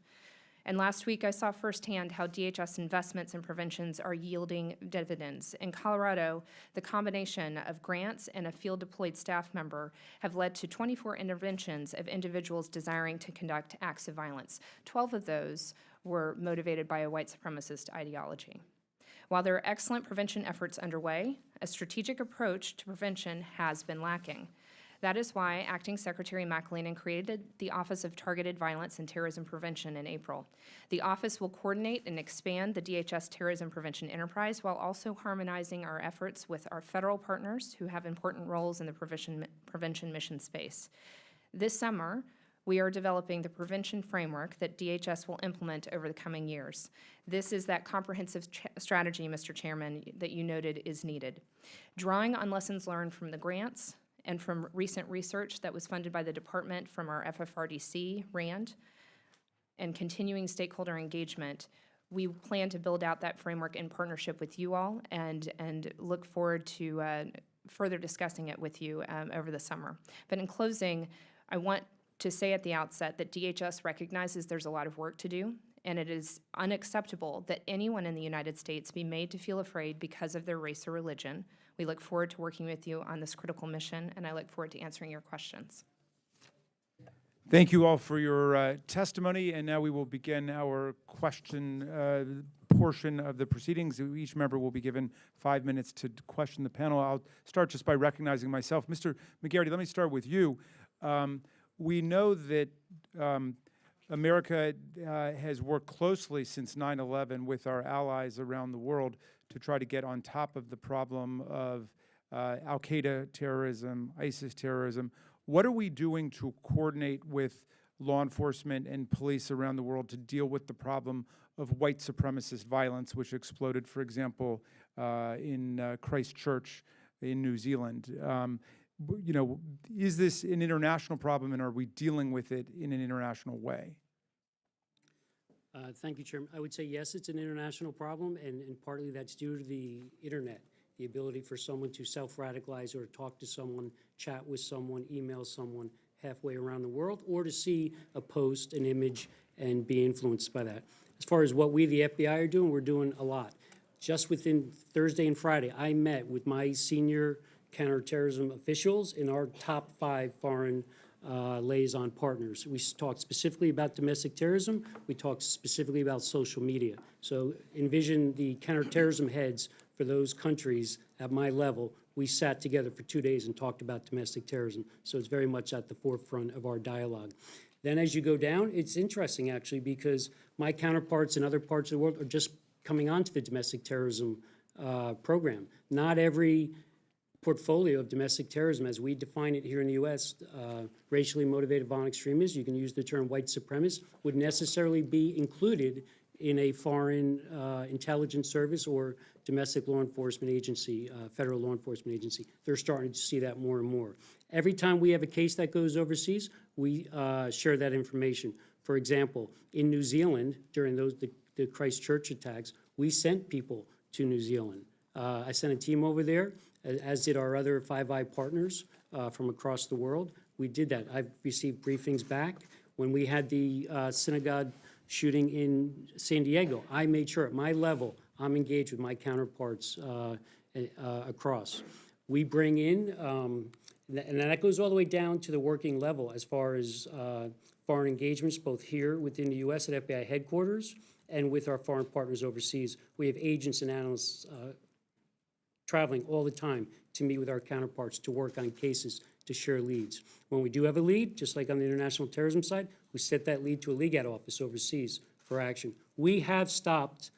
And last week, I saw firsthand how DHS investments in preventions are yielding dividends. In Colorado, the combination of grants and a field-deployed staff member have led to 24 interventions of individuals desiring to conduct acts of violence. 12 of those were motivated by a white supremacist ideology. While there are excellent prevention efforts underway, a strategic approach to prevention has been lacking. That is why Acting Secretary McAleenan created the Office of Targeted Violence and Terrorism Prevention in April. The office will coordinate and expand the DHS terrorism prevention enterprise while also harmonizing our efforts with our federal partners who have important roles in the prevention mission space. This summer, We are developing the prevention framework that DHS will implement over the coming years. This is that comprehensive strategy, Mr. Chairman, that you noted is needed. Drawing on lessons learned from the grants and from recent research that was funded by the department from our FFRDC, RAND, and continuing stakeholder engagement, we plan to build out that framework in partnership with you all and look forward to further discussing it with you over the summer. But in closing, I want to say at the outset that DHS recognizes there's a lot of work to do, and it is unacceptable that anyone in the United States be made to feel afraid because of their race or religion. We look forward to working with you on this critical mission, and I look forward to answering your questions. Thank you all for your testimony, and now we will begin our question portion of the proceedings. Each member will be given 5 minutes to question the panel. I'll start just by recognizing myself. Mr. McGarity, let me start with you. We know that America has worked closely since 9/11 with our allies around the world to try to get on top of the problem of Al-Qaeda terrorism, ISIS terrorism. What are we doing to coordinate with law enforcement and police around the world to deal with the problem of white supremacist violence, which exploded, for example, in Christchurch in New Zealand? You know, is this an international problem, and are we dealing with it in an international way? Thank you, Chairman. I would say yes, it's an international problem, and partly that's due to the internet, the ability for someone to self-radicalize or talk to someone, chat with someone, email someone halfway around the world, or to see a post, an image, and be influenced by that. As far as what we, the FBI, are doing, we're doing a lot. Just within Thursday and Friday, I met with my senior counterterrorism officials in our top 5 foreign liaison partners. We talked specifically about domestic terrorism. We talked specifically about social media. So envision the counterterrorism heads for those countries at my level. We sat together for 2 days and talked about domestic terrorism. So it's very much at the forefront of our dialogue. Then as you go down, it's interesting actually because my counterparts in other parts of the world are just coming onto the domestic terrorism program. Not every portfolio of domestic terrorism, as we define it here in the U.S., racially motivated violent extremists, you can use the term white supremacist, would necessarily be included in a foreign intelligence service or domestic law enforcement agency, federal law enforcement agency. They're starting to see that more and more. Every time we have a case that goes overseas, we share that information. For example, in New Zealand, during the Christchurch attacks, we sent people to New Zealand. I sent a team over there, as did our other Five Eye partners from across the world. We did that. I've received briefings back. When we had the synagogue shooting in San Diego, I made sure at my level I'm engaged with my counterparts across. We bring in, and that goes all the way down to the working level as far as foreign engagements, both here within the U.S. at FBI headquarters and with our foreign partners overseas. We have agents and analysts traveling all the time to meet with our counterparts, to work on cases, to share leads. When we do have a lead, just like on the international terrorism side, we set that lead to a legal office overseas for action. We have stopped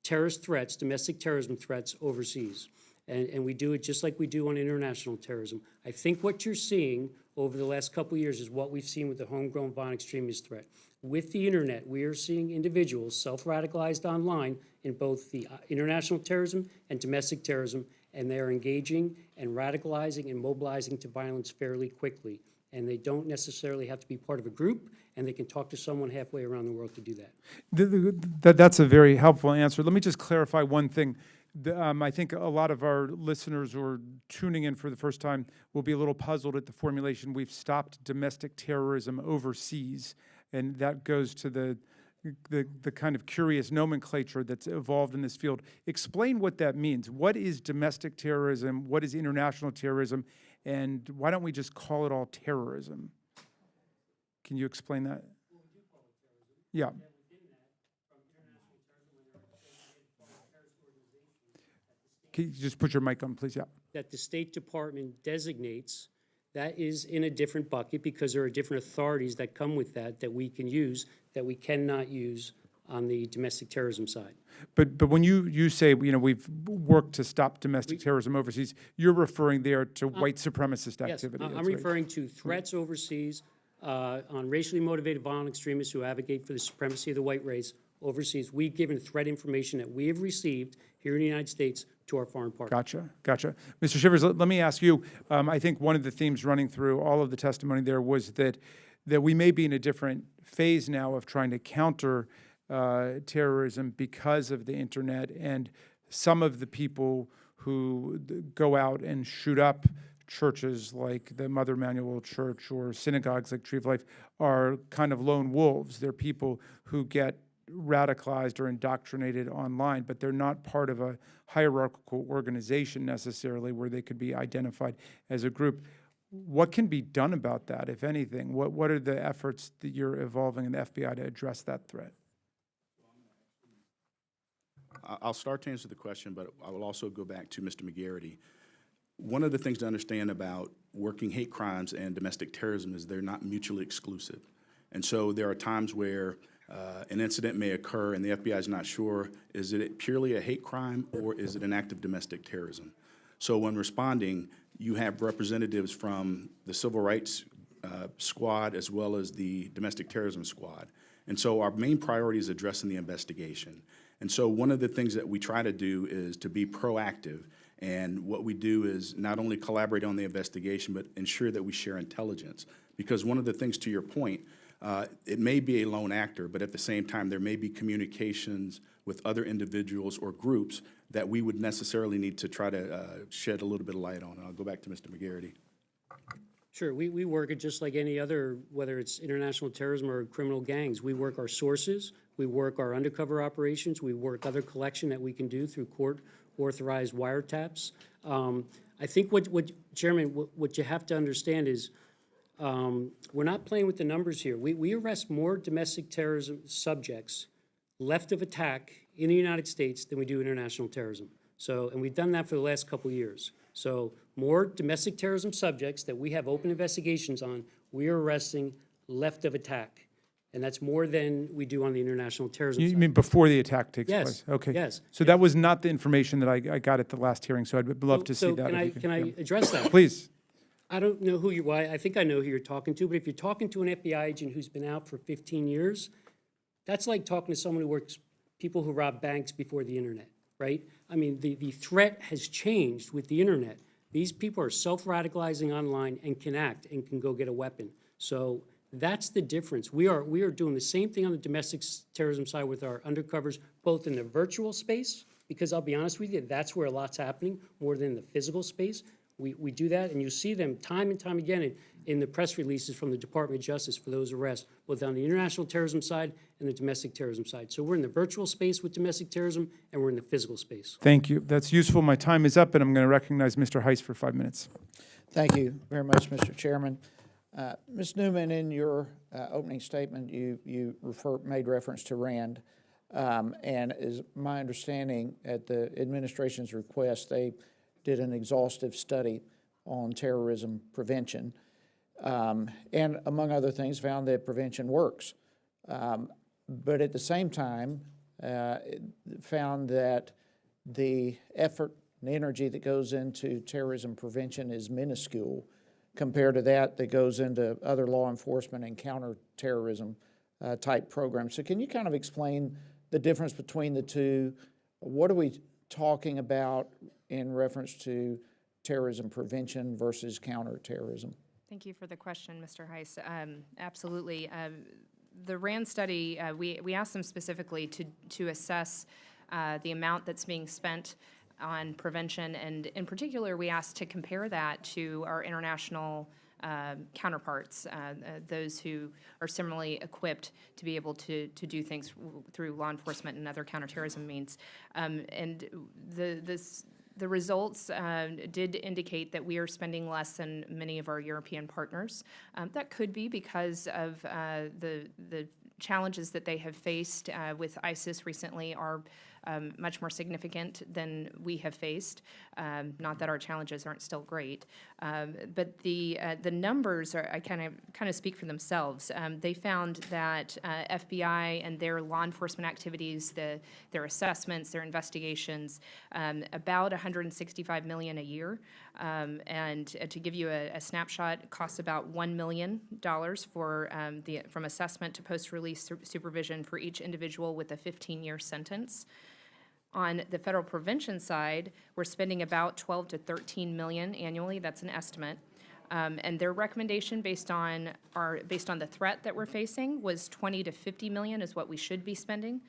terrorist threats, domestic terrorism threats overseas. And we do it just like we do on international terrorism. I think what you're seeing over the last couple of years is what we've seen with the homegrown violent extremist threat. With the internet, we are seeing individuals self-radicalized online in both the international terrorism and domestic terrorism, and they are engaging and radicalizing and mobilizing to violence fairly quickly. And they don't necessarily have to be part of a group, and they can talk to someone halfway around the world to do that. That's a very helpful answer. Let me just clarify one thing. I think a lot of our listeners who are tuning in for the first time will be a little puzzled at the formulation, we've stopped domestic terrorism overseas, and that goes to the kind of curious nomenclature that's evolved in this field. Explain what that means. What is domestic terrorism? What is international terrorism? And why don't we just call it all terrorism? Can you explain that? Well, we do call it terrorism. Yeah. And within that, from international terrorism, when they're terrorist organizations, Can you just put your mic on, please? Yeah. that the State Department designates, that is in a different bucket because there are different authorities that come with that we can use that we cannot use on the domestic terrorism side. But when you say, you know, we've worked to stop domestic terrorism overseas, you're referring there to white supremacist activity. Yes, I'm that's right. referring to threats overseas, on racially motivated violent extremists who advocate for the supremacy of the white race overseas. We've given threat information that we have received here in the United States to our foreign partners. Gotcha. Mr. Shivers, let me ask you, I think one of the themes running through all of the testimony there was that we may be in a different phase now of trying to counter terrorism because of the internet, and some of the people who go out and shoot up churches like the Mother Emanuel Church or synagogues like Tree of Life are kind of lone wolves. They're people who get radicalized or indoctrinated online, but they're not part of a hierarchical organization necessarily where they could be identified as a group. What can be done about that, if anything? What are the efforts that you're evolving in the FBI to address that threat? I'll start to answer the question, but I will also go back to Mr. McGarity. One of the things to understand about working hate crimes and domestic terrorism is they're not mutually exclusive. And so there are times where an incident may occur and the FBI is not sure, is it purely a hate crime or is it an act of domestic terrorism? So when responding, you have representatives from the Civil Rights Squad as well as the Domestic Terrorism Squad. And so our main priority is addressing the investigation. And so one of the things that we try to do is to be proactive. And what we do is not only collaborate on the investigation, but ensure that we share intelligence. Because one of the things, to your point, it may be a lone actor, but at the same time, there may be communications with other individuals or groups that we would necessarily need to try to shed a little bit of light on. And I'll go back to Mr. McGarity. Sure, we work it just like any other, whether it's international terrorism or criminal gangs. We work our sources, we work our undercover operations, we work other collection that we can do through court-authorized wiretaps. I think Chairman, what you have to understand is we're not playing with the numbers here. We arrest more domestic terrorism subjects left of attack in the United States than we do international terrorism. So, and we've done that for the last couple of years. So more domestic terrorism subjects that we have open investigations on, we are arresting left of attack. And that's more than we do on the international terrorism You side. mean before the attack takes Yes, place? Okay. yes. So that was not the information that I got at the last hearing, so I'd love to see that. If you Can I address that? Please. I don't know who you, I think I know who you're talking to, but if you're talking to an FBI agent who's been out for 15 years, that's like talking to someone who works, people who rob banks before the internet, right? I mean, the threat has changed with the internet. These people are self-radicalizing online and can act and can go get a weapon. So that's the difference. We are doing the same thing on the domestic terrorism side with our undercovers, both in the virtual space, because I'll be honest with you, that's where a lot's happening, more than the physical space. We do that, and you see them time and time again in the press releases from the Department of Justice for those arrests, both on the international terrorism side and the domestic terrorism side. So we're in the virtual space with domestic terrorism, and we're in the physical space. Thank you. That's useful. My time is up, and I'm going to recognize Mr. Heiss for 5 minutes. Thank you very much, Mr. Chairman. Ms. Newman, in your opening statement, you made reference to RAND, and is my understanding at the administration's request, they did an exhaustive study on terrorism prevention, and among other things, found that prevention works. But at the same time, found that the effort and energy that goes into terrorism prevention is minuscule compared to that goes into other law enforcement and counterterrorism type programs. So can you kind of explain the difference between the two? What are we talking about in reference to terrorism prevention versus counterterrorism? Thank you for the question, Mr. Heiss. Absolutely. The RAND study, we asked them specifically to assess the amount that's being spent on prevention, and in particular, we asked to compare that to our international counterparts, those who are similarly equipped to be able to do things through law enforcement and other counterterrorism means. And the results did indicate that we are spending less than many of our European partners. That could be because of the challenges that they have faced with ISIS recently. Our much more significant than we have faced. Not that our challenges aren't still great, but the numbers are, I kind of speak for themselves. They found that FBI and their law enforcement activities, their assessments, their investigations, about $165 million a year. And to give you a snapshot, it costs about $1 million for from assessment to post-release supervision for each individual with a 15-year sentence. On the federal prevention side, we're spending about 12 to 13 million annually. That's an estimate. And their recommendation based on the threat that we're facing was 20 to 50 million is what we should be spending.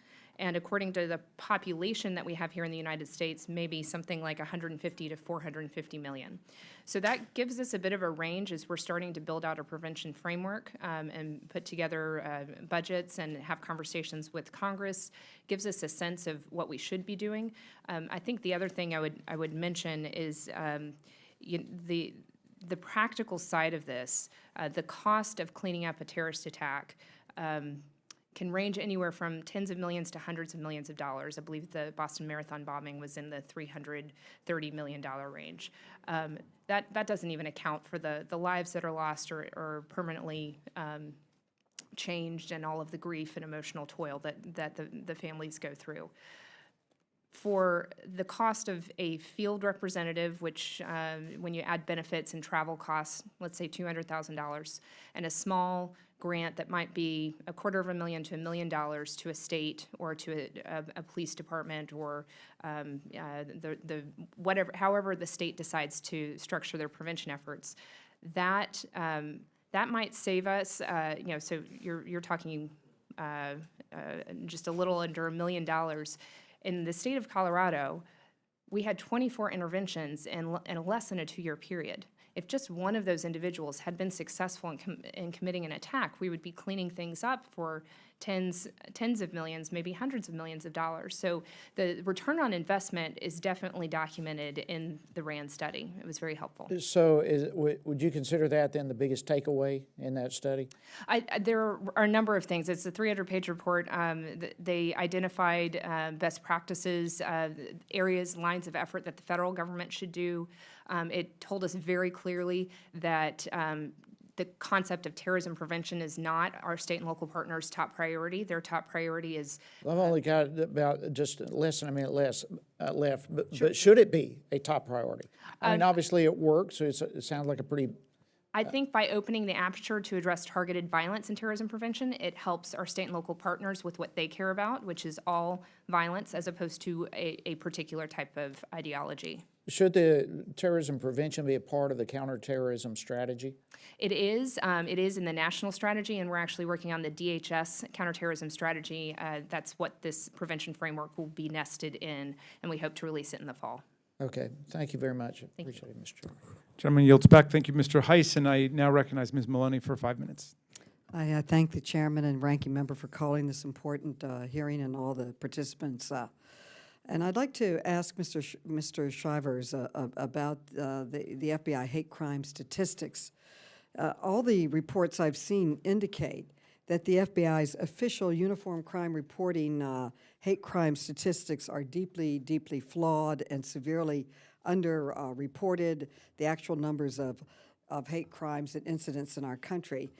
And according to the population that we have here in the United States, maybe something like 150 to 450 million. So that gives us a bit of a range as we're starting to build out a prevention framework and put together budgets and have conversations with Congress. Gives us a sense of what we should be doing. I think the other thing I would mention is the practical side of this, the cost of cleaning up a terrorist attack can range anywhere from tens of millions to hundreds of millions of dollars. I believe the Boston Marathon bombing was in the $330 million range. That doesn't even account for the lives that are lost or permanently changed and all of the grief and emotional toil that the families go through. For the cost of a field representative, which when you add benefits and travel costs, let's say $200,000, and a small grant that might be $250,000 to $1 million to a state or to a police department or however the state decides to structure their prevention efforts, that might save us. So you're talking just a little under $1 million. In the state of Colorado, we had 24 interventions in less than a 2-year period. If just one of those individuals had been successful in committing an attack, we would be cleaning things up for tens of millions, maybe hundreds of millions of dollars. So the return on investment is definitely documented in the RAND study. It was very helpful. So would you consider that then the biggest takeaway in that study? There are a number of things. It's a 300-page report. They identified best practices, areas, lines of effort that the federal government should do. It told us very clearly that the concept of terrorism prevention is not our state and local partners' top priority. Their top priority is... Well, I've only got about just less than a minute left, but should it be a top priority? I mean, obviously it works, so it sounds like a pretty... I think by opening the aperture to address targeted violence and terrorism prevention, it helps our state and local partners with what they care about, which is all violence as opposed to a particular type of ideology. Should the terrorism prevention be a part of the counterterrorism strategy? It is. It is in the national strategy, and we're actually working on the DHS counterterrorism strategy. That's what this prevention framework will be nested in, and we hope to release it in the fall. Okay. Thank you very much. Appreciate it, Mr. Chairman. Gentleman yields back. Thank you, Mr. Heiss, and I now recognize Ms. Maloney for 5 minutes. I thank the chairman and ranking member for calling this important hearing and all the participants. And I'd like to ask Mr. Shivers about the FBI hate crime statistics. All the reports I've seen indicate that the FBI's official uniform crime reporting hate crime statistics are deeply, deeply flawed and severely under-reported, the actual numbers of hate crimes and incidents in our country.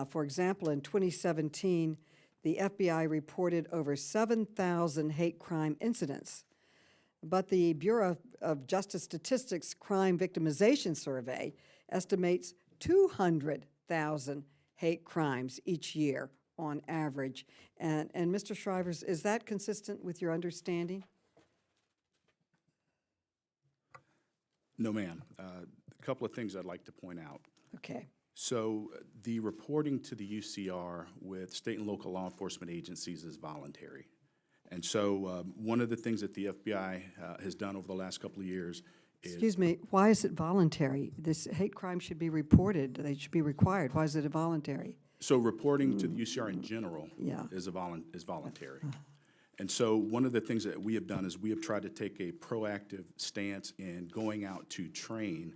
For example, in 2017, the FBI reported over 7,000 hate crime incidents. But the Bureau of Justice Statistics Crime Victimization Survey estimates 200,000 hate crimes each year on average. And Mr. Shivers, is that consistent with your understanding? No, ma'am. A couple of things I'd like to point out. Okay. So the reporting to the UCR with state and local law enforcement agencies is voluntary. And so one of the things that the FBI has done over the last couple of years is... Excuse me, why is it voluntary? This hate crime should be reported. They should be required. Why is it voluntary? So reporting to the UCR in general is voluntary. And so one of the things that we have done is we have tried to take a proactive stance in going out to train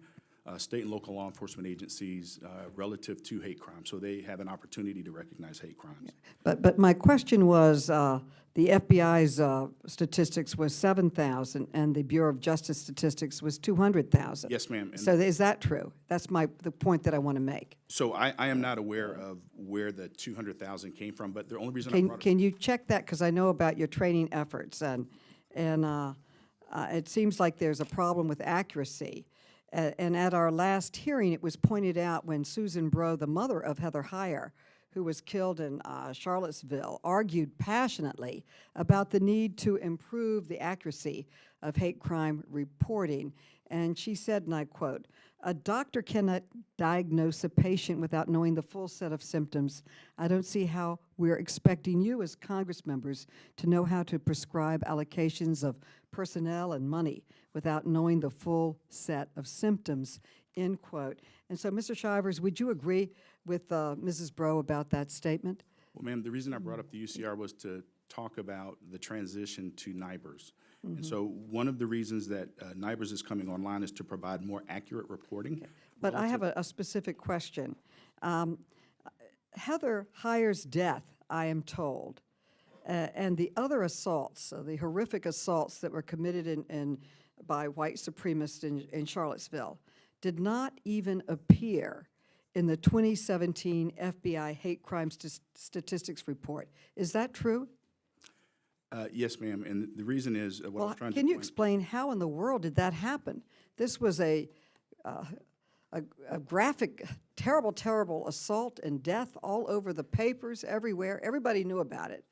state and local law enforcement agencies relative to hate crime, so they have an opportunity to recognize hate crimes. But my question was, the FBI's statistics was 7,000, and the Bureau of Justice statistics was 200,000. Yes, ma'am. And So is that true? That's the point that I want to make. so I am not aware of where the 200,000 came from, but the only reason I brought it. Can you check that? Because I know about your training efforts, and it seems like there's a problem with accuracy. And at our last hearing, it was pointed out when Susan Bro, the mother of Heather Heyer, who was killed in Charlottesville, argued passionately about the need to improve the accuracy of hate crime reporting. And she said, and I quote, "A doctor cannot diagnose a patient without knowing the full set of symptoms. I don't see how we're expecting you as Congress members to know how to prescribe allocations of personnel and money without knowing the full set of symptoms," end quote. And so, Mr. Shivers, would you agree with Mrs. Bro about that statement? Well, ma'am, the reason I brought up the UCR was to talk about the transition to NIBRS. And so one of the reasons that NIBRS is coming online is to provide more accurate reporting. But I have a specific question. Heather Heyer's death, I am told, and the other assaults, the horrific assaults that were committed by white supremacists in Charlottesville, did not even appear in the 2017 FBI hate crime statistics report. Is that true? Yes, ma'am, and the reason is what I was trying to Can you point- explain how in the world did that happen? This was a graphic, terrible, terrible assault and death all over the papers, everywhere. Everybody knew about it.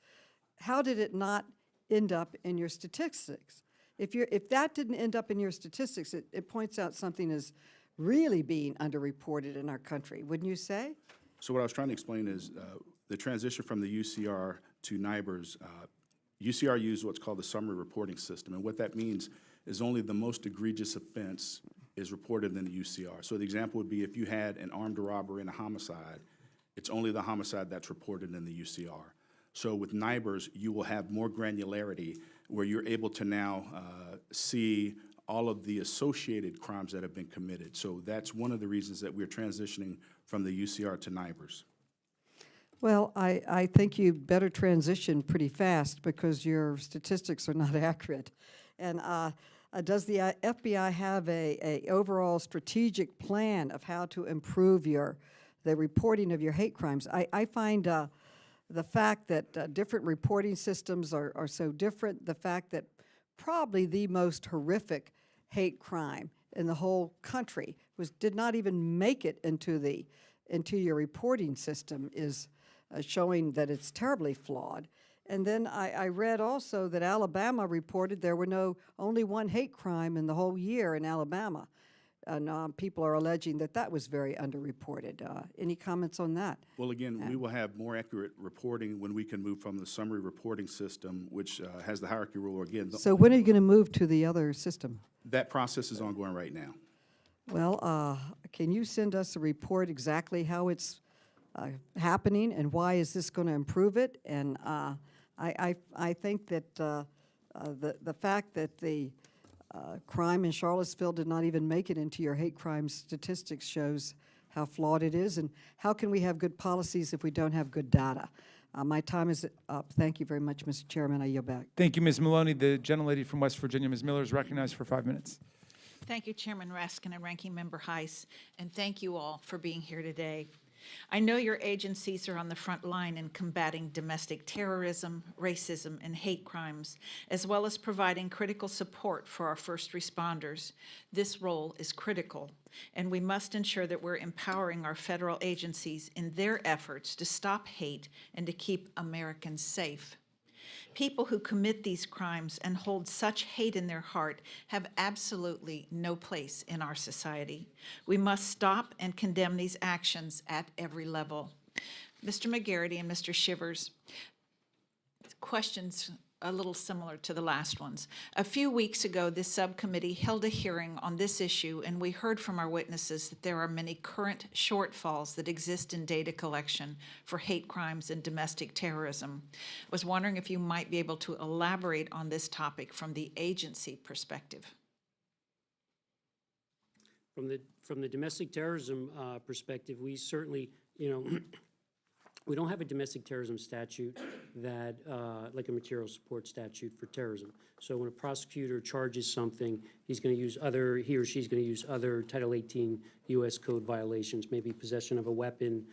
How did it not end up in your statistics? If that didn't end up in your statistics, it points out something is really being underreported in our country, wouldn't you say? So what I was trying to explain is the transition from the UCR to NIBRS. UCR used what's called the summary reporting system, and what that means is only the most egregious offense is reported in the UCR. So the example would be if you had an armed robbery and a homicide, it's only the homicide that's reported in the UCR. So with NIBRS, you will have more granularity where you're able to now see all of the associated crimes that have been committed. So that's one of the reasons that we're transitioning from the UCR to NIBRS. Well, I think you better transition pretty fast because your statistics are not accurate. And does the FBI have a overall strategic plan of how to improve the reporting of your hate crimes? I find the fact that different reporting systems are so different, the fact that probably the most horrific hate crime in the whole country did not even make it into your reporting system is showing that it's terribly flawed. And then I read also that Alabama reported there were only one hate crime in the whole year in Alabama. And people are alleging that was very underreported. Any comments on that? Well, again, we will have more accurate reporting when we can move from the summary reporting system, which has the hierarchy rule again. So when are you going to move to the other system? That process is ongoing right now. Well, can you send us a report exactly how it's happening and why is this going to improve it? And I think that the fact that the crime in Charlottesville did not even make it into your hate crime statistics shows how flawed it is, and how can we have good policies if we don't have good data? My time is up. Thank you very much, Mr. Chairman. I yield back. Thank you, Ms. Maloney. The gentlelady from West Virginia, Ms. Miller, is recognized for 5 minutes. Thank you, Chairman Raskin and Ranking Member Heiss, and thank you all for being here today. I know your agencies are on the front line in combating domestic terrorism, racism, and hate crimes, as well as providing critical support for our first responders. This role is critical, and we must ensure that we're empowering our federal agencies in their efforts to stop hate and to keep Americans safe. People who commit these crimes and hold such hate in their heart have absolutely no place in our society. We must stop and condemn these actions at every level. Mr. McGarity and Mr. Shivers, questions a little similar to the last ones. A few weeks ago, this subcommittee held a hearing on this issue, and we heard from our witnesses that there are many current shortfalls that exist in data collection for hate crimes and domestic terrorism. I was wondering if you might be able to elaborate on this topic from the agency perspective. From the domestic terrorism perspective, we certainly, We don't have a domestic terrorism statute that, like a material support statute for terrorism. So when a prosecutor charges something, he or she's going to use other Title 18 U.S. Code violations, maybe possession of a weapon,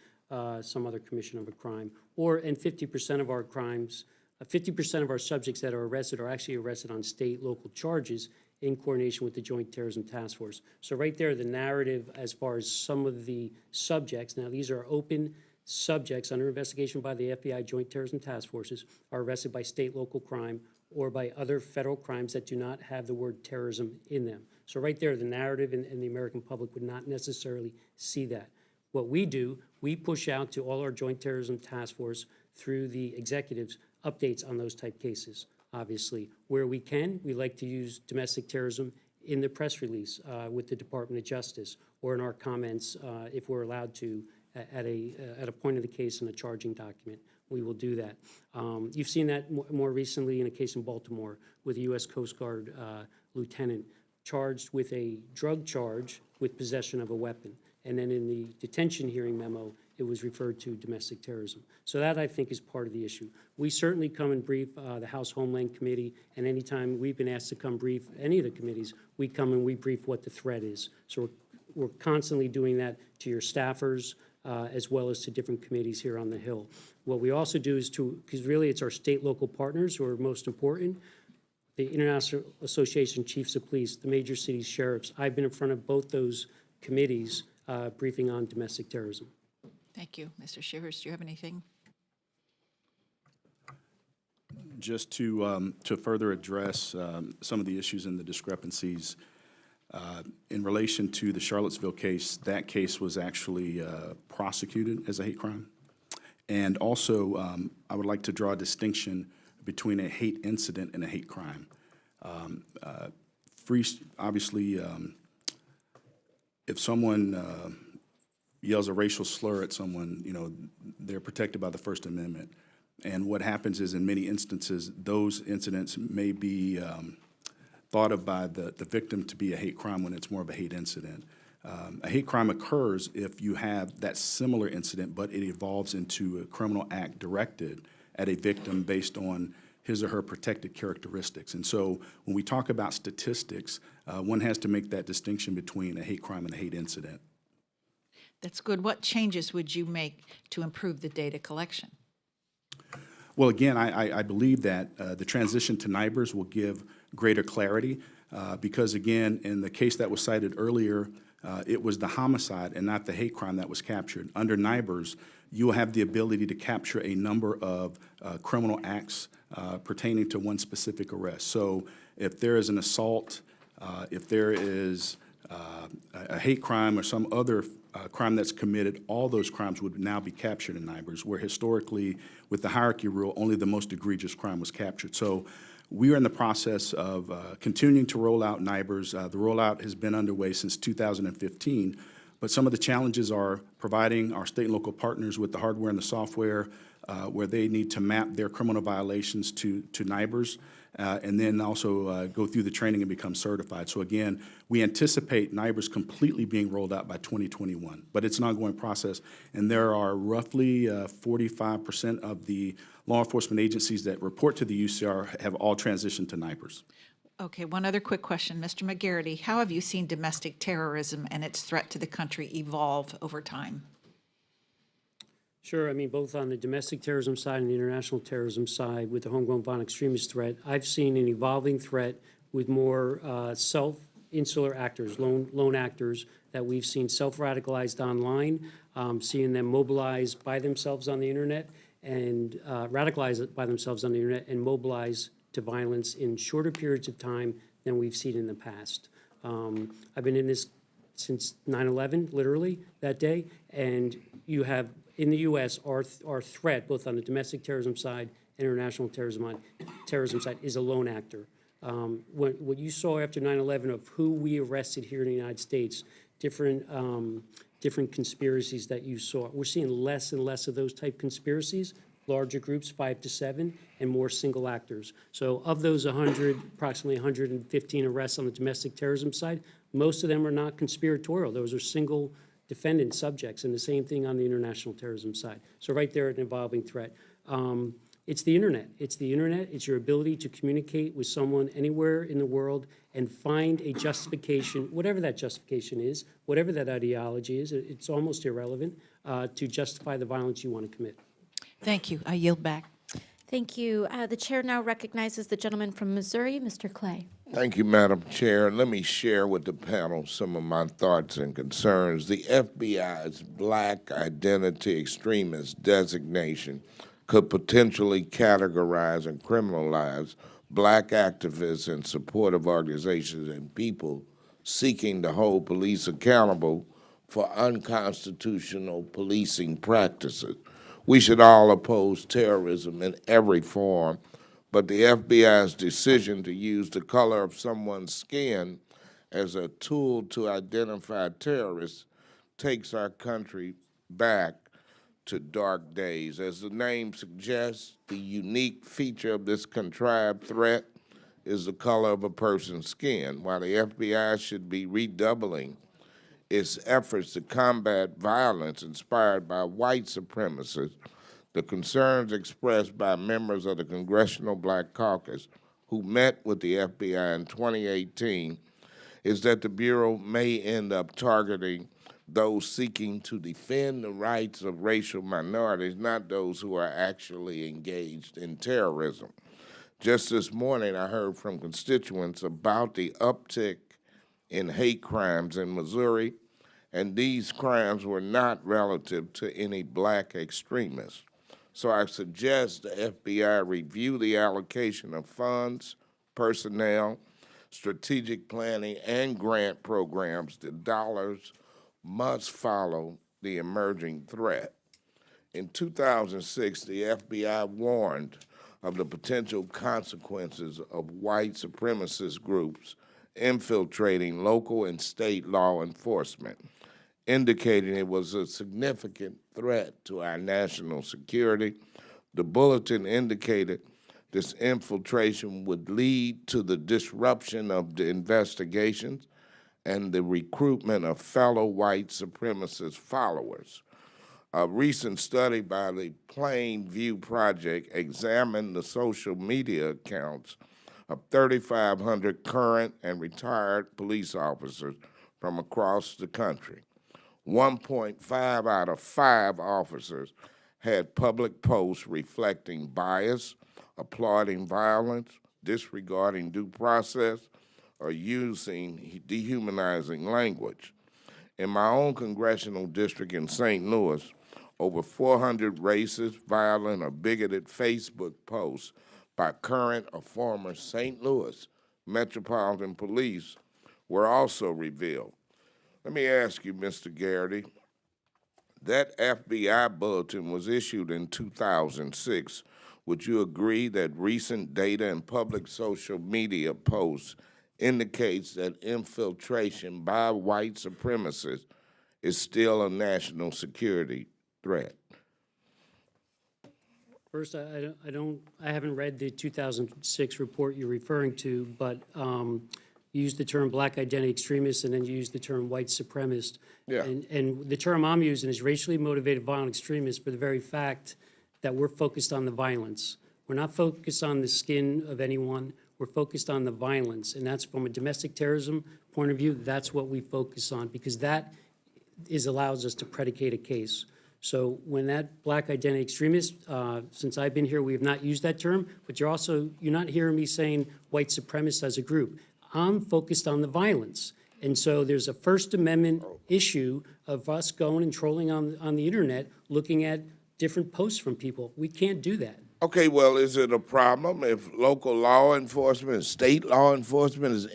some other commission of a crime, and 50% of our crimes, 50% of our subjects that are arrested are actually arrested on state, local charges in coordination with the Joint Terrorism Task Force. So right there, the narrative as far as some of the subjects, now these are open subjects under investigation by the FBI Joint Terrorism Task Forces, are arrested by state, local crime, or by other federal crimes that do not have the word terrorism in them. So right there, the narrative and the American public would not necessarily see that. What we do, we push out to all our Joint Terrorism Task Force through the executives updates on those type cases. Obviously, where we can, we like to use domestic terrorism in the press release with the Department of Justice, or in our comments if we're allowed to at a point of the case in a charging document. We will do that. You've seen that more recently in a case in Baltimore with a U.S. Coast Guard lieutenant charged with a drug charge with possession of a weapon. And then in the detention hearing memo, it was referred to domestic terrorism. So that, I think, is part of the issue. We certainly come and brief the House Homeland Committee, and anytime we've been asked to come brief any of the committees, we come and we brief what the threat is. So we're constantly doing that to your staffers, as well as to different committees here on the Hill. What we also do is because really it's our state local partners who are most important, the International Association of Chiefs of Police, the major cities sheriffs. I've been in front of both those committees briefing on domestic terrorism. Thank you. Mr. Shivers, do you have anything? Just to further address some of the issues and the discrepancies in relation to the Charlottesville case, that case was actually prosecuted as a hate crime. And also, I would like to draw a distinction between a hate incident and a hate crime. Obviously, if someone yells a racial slur at someone, they're protected by the First Amendment. And what happens is, in many instances, those incidents may be thought of by the victim to be a hate crime when it's more of a hate incident. A hate crime occurs if you have that similar incident, but it evolves into a criminal act directed at a victim based on his or her protected characteristics. And so when we talk about statistics, one has to make that distinction between a hate crime and a hate incident. That's good. What changes would you make to improve the data collection? Well, again, I believe that the transition to NIBRS will give greater clarity because, again, in the case that was cited earlier, it was the homicide and not the hate crime that was captured. Under NIBRS, you will have the ability to capture a number of criminal acts pertaining to one specific arrest. So if there is an assault, if there is a hate crime or some other crime that's committed, all those crimes would now be captured in NIBRS, where historically, with the hierarchy rule, only the most egregious crime was captured. So we are in the process of continuing to roll out NIBRS. The rollout has been underway since 2015, but some of the challenges are providing our state and local partners with the hardware and the software where they need to map their criminal violations to NIBRS, and then also go through the training and become certified. So again, we anticipate NIBRS completely being rolled out by 2021, but it's an ongoing process, and there are roughly 45% of the law enforcement agencies that report to the UCR have all transitioned to NIBRS. Okay, one other quick question. Mr. McGarity, how have you seen domestic terrorism and its threat to the country evolve over time? Sure. I mean, both on the domestic terrorism side and the international terrorism side with the homegrown violent extremist threat, I've seen an evolving threat with more self-insular actors, lone actors that we've seen self-radicalized online, seeing them mobilize by themselves on the internet and radicalize by themselves on the internet and mobilize to violence in shorter periods of time than we've seen in the past. I've been in this since 9/11, literally, that day, and you have in the U.S., our threat, both on the domestic terrorism side and international terrorism side, is a lone actor. What you saw after 9/11 of who we arrested here in the United States, different conspiracies that you saw, we're seeing less and less of those type conspiracies, larger groups, 5 to 7, and more single actors. So of those 100, approximately 115 arrests on the domestic terrorism side, most of them are not conspiratorial. Those are single defendant subjects, and the same thing on the international terrorism side. So right there, an evolving threat. It's the internet. It's the internet. It's your ability to communicate with someone anywhere in the world and find a justification, whatever that justification is, whatever that ideology is. It's almost irrelevant to justify the violence you want to commit. Thank you. I yield back. Thank you. The chair now recognizes the gentleman from Missouri, Mr. Clay. Thank you, Madam Chair. Let me share with the panel some of my thoughts and concerns. The FBI's Black Identity Extremist designation could potentially categorize and criminalize black activists and supportive organizations and people seeking to hold police accountable for unconstitutional policing practices. We should all oppose terrorism in every form, but the FBI's decision to use the color of someone's skin as a tool to identify terrorists takes our country back to dark days. As the name suggests, the unique feature of this contrived threat is the color of a person's skin. While the FBI should be redoubling its efforts to combat violence inspired by white supremacists, the concerns expressed by members of the Congressional Black Caucus who met with the FBI in 2018 is that the Bureau may end up targeting those seeking to defend the rights of racial minorities, not those who are actually engaged in terrorism. Just this morning, I heard from constituents about the uptick in hate crimes in Missouri, and these crimes were not relative to any black extremists. So I suggest the FBI review the allocation of funds, personnel, strategic planning, and grant programs. The dollars must follow the emerging threat. In 2006, the FBI warned of the potential consequences of white supremacist groups infiltrating local and state law enforcement, indicating it was a significant threat to our national security. The bulletin indicated this infiltration would lead to the disruption of the investigations and the recruitment of fellow white supremacist followers. A recent study by the Plain View Project examined the social media accounts of 3,500 current and retired police officers from across the country. 1.5 out of 5 officers had public posts reflecting bias, applauding violence, disregarding due process, or using dehumanizing language. In my own congressional district in St. Louis, over 400 racist, violent, or bigoted Facebook posts by current or former St. Louis Metropolitan Police were also revealed. Let me ask you, Mr. Garrity, that FBI bulletin was issued in 2006. Would you agree that recent data and public social media posts indicates that infiltration by white supremacists is still a national security threat? First, I haven't read the 2006 report you're referring to, but you used the term black identity extremist, and then you used the term white supremacist. Yeah. And the term I'm using is racially motivated violent extremists for the very fact that we're focused on the violence. We're not focused on the skin of anyone. We're focused on the violence, and that's from a domestic terrorism point of view. That's what we focus on because that allows us to predicate a case. So when that black identity extremist, since I've been here, we have not used that term, but you're not hearing me saying white supremacist as a group. I'm focused on the violence. And so there's a First Amendment issue of us going and trolling on the internet, looking at different posts from people. We can't do that. Okay, well, is it a problem if local law enforcement, state law enforcement is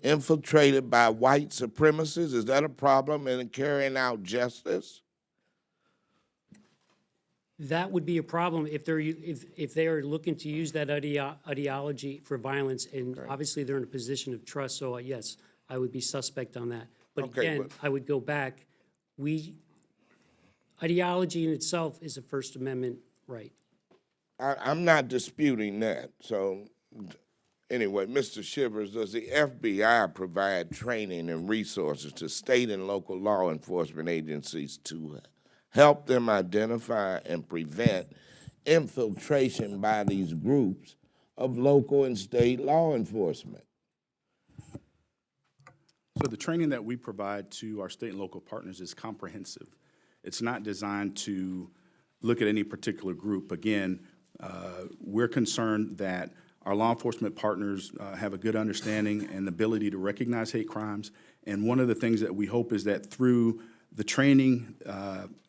infiltrated by white supremacists? Is that a problem in carrying out justice? That would be a problem if they are looking to use that ideology for violence, and obviously they're in a position of trust. So yes, I would be suspect on that. But again, I would go back. Ideology in itself is a First Amendment right. I'm not disputing that. So Anyway, Mr. Shivers, does the FBI provide training and resources to state and local law enforcement agencies to help them identify and prevent infiltration by these groups of local and state law enforcement? So the training that we provide to our state and local partners is comprehensive. It's not designed to look at any particular group. Again, we're concerned that our law enforcement partners have a good understanding and ability to recognize hate crimes. And one of the things that we hope is that through the training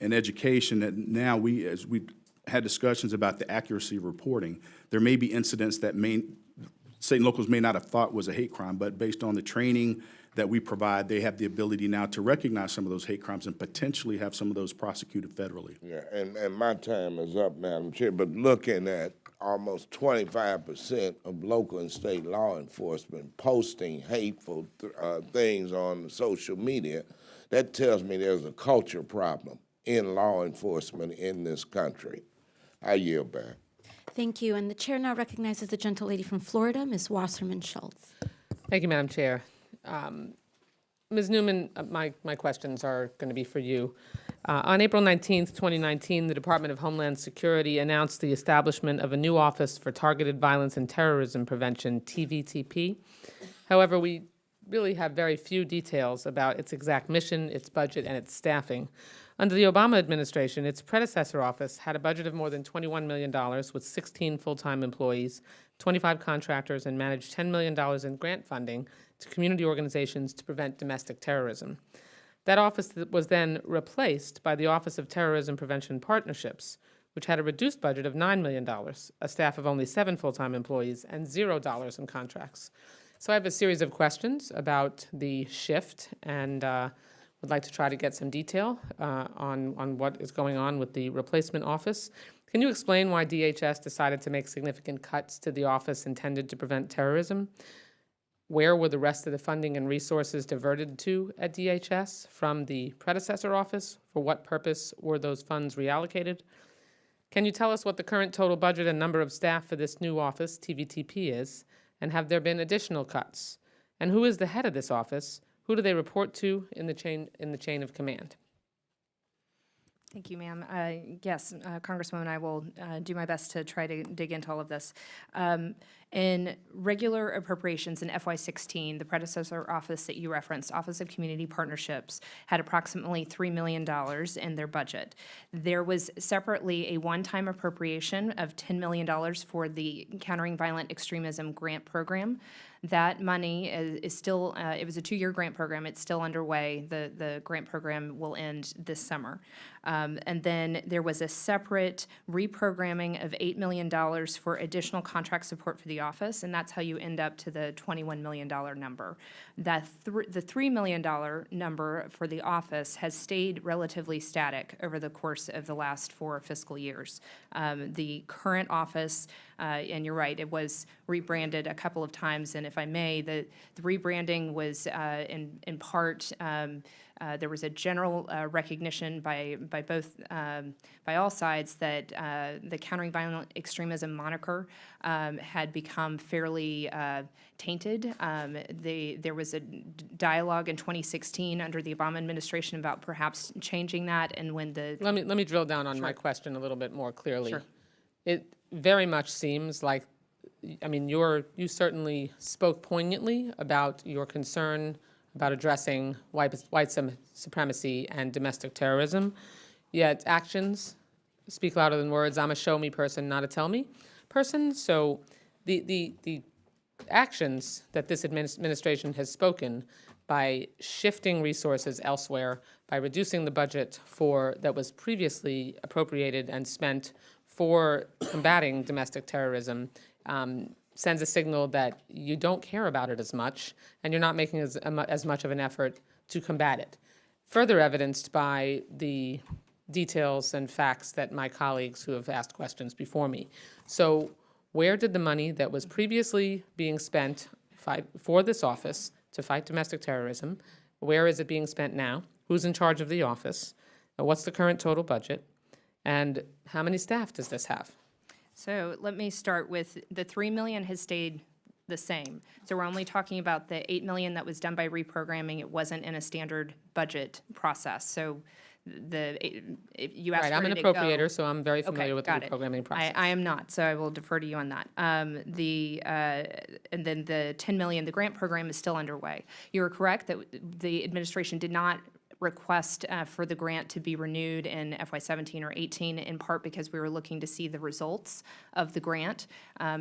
and education, that now as we had discussions about the accuracy of reporting, there may be incidents that state and locals may not have thought was a hate crime, but based on the training that we provide, they have the ability now to recognize some of those hate crimes and potentially have some of those prosecuted federally. Yeah, and my time is up, Madam Chair, but looking at almost 25% of local and state law enforcement posting hateful things on social media, that tells me there's a culture problem in law enforcement in this country. I yield back. Thank you. And the chair now recognizes the gentlelady from Florida, Ms. Wasserman Schultz. Thank you, Madam Chair. Ms. Newman, my questions are going to be for you. On April 19th, 2019, the Department of Homeland Security announced the establishment of a new Office for Targeted Violence and Terrorism Prevention, TVTP. However, we really have very few details about its exact mission, its budget, and its staffing. Under the Obama administration, its predecessor office had a budget of more than $21 million with 16 full-time employees, 25 contractors, and managed $10 million in grant funding to community organizations to prevent domestic terrorism. That office was then replaced by the Office of Terrorism Prevention Partnerships, which had a reduced budget of $9 million, a staff of only 7 full-time employees, and $0 in contracts. So I have a series of questions about the shift, and would like to try to get some detail on what is going on with the replacement office. Can you explain why DHS decided to make significant cuts to the office intended to prevent terrorism? Where were the rest of the funding and resources diverted to at DHS from the predecessor office? For what purpose were those funds reallocated? Can you tell us what the current total budget and number of staff for this new office, TVTP, is? And have there been additional cuts? And who is the head of this office? Who do they report to in the chain of command? Thank you, ma'am. Yes, Congresswoman, I will do my best to try to dig into all of this. In regular appropriations in FY16, the predecessor office that you referenced, Office of Community Partnerships, had approximately $3 million in their budget. There was separately a one-time appropriation of $10 million for the Countering Violent Extremism grant program. That money is still, it was a 2-year grant program. It's still underway. The grant program will end this summer. And then there was a separate reprogramming of $8 million for additional contract support for the office, and that's how you end up to the $21 million number. The $3 million number for the office has stayed relatively static over the course of the last 4 fiscal years. The current office, and you're right, it was rebranded a couple of times, and if I may, the rebranding was in part, there was a general recognition by all sides that the Countering Violent Extremism moniker had become fairly tainted. There was a dialogue in 2016 under the Obama administration about perhaps changing that, and when the Let me drill down on my question a little bit more clearly. Sure. It very much seems like, I mean, you certainly spoke poignantly about your concern about addressing white supremacy and domestic terrorism, yet actions speak louder than words. I'm a show me person, not a tell me person. So the actions that this administration has spoken by shifting resources elsewhere, by reducing the budget that was previously appropriated and spent for combating domestic terrorism, sends a signal that you don't care about it as much, and you're not making as much of an effort to combat it. Further evidenced by the details and facts that my colleagues who have asked questions before me. So where did the money that was previously being spent for this office to fight domestic terrorism, where is it being spent now? Who's in charge of the office? What's the current total budget? And how many staff does this have? So let me start with the $3 million has stayed the same. So we're only talking about the $8 million that was done by reprogramming. It wasn't in a standard budget process. So you asked Right, where I'm an did it go. appropriator, so I'm very familiar with the got it. reprogramming process. I am not, so I will defer to you on that. And then the $10 million, the grant program is still underway. You are correct that the administration did not request for the grant to be renewed in FY17 or 18, in part because we were looking to see the results of the grant.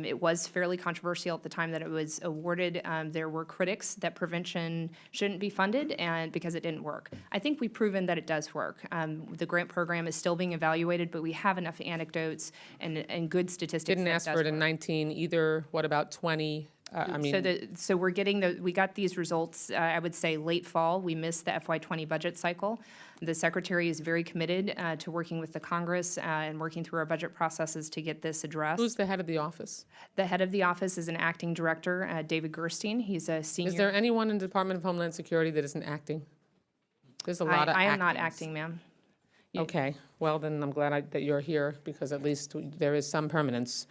It was fairly controversial at the time that it was awarded. There were critics that prevention shouldn't be funded and because it didn't work. I think we've proven that it does work. The grant program is still being evaluated, but we have enough anecdotes and good statistics. Didn't that ask does for it in work. 19 either. What about 20? I mean, So we're getting we got these results, I would say, late fall. We missed the FY20 budget cycle. The Secretary is very committed to working with the Congress and working through our budget processes to get this addressed. who's the head of the office? The head of the office is an acting director, David Gerstein. He's a senior. Is there anyone in the Department of Homeland Security that isn't acting? There's a lot of I am not actings. acting, ma'am. Okay, well, then I'm glad that you're here, because at least there is some permanence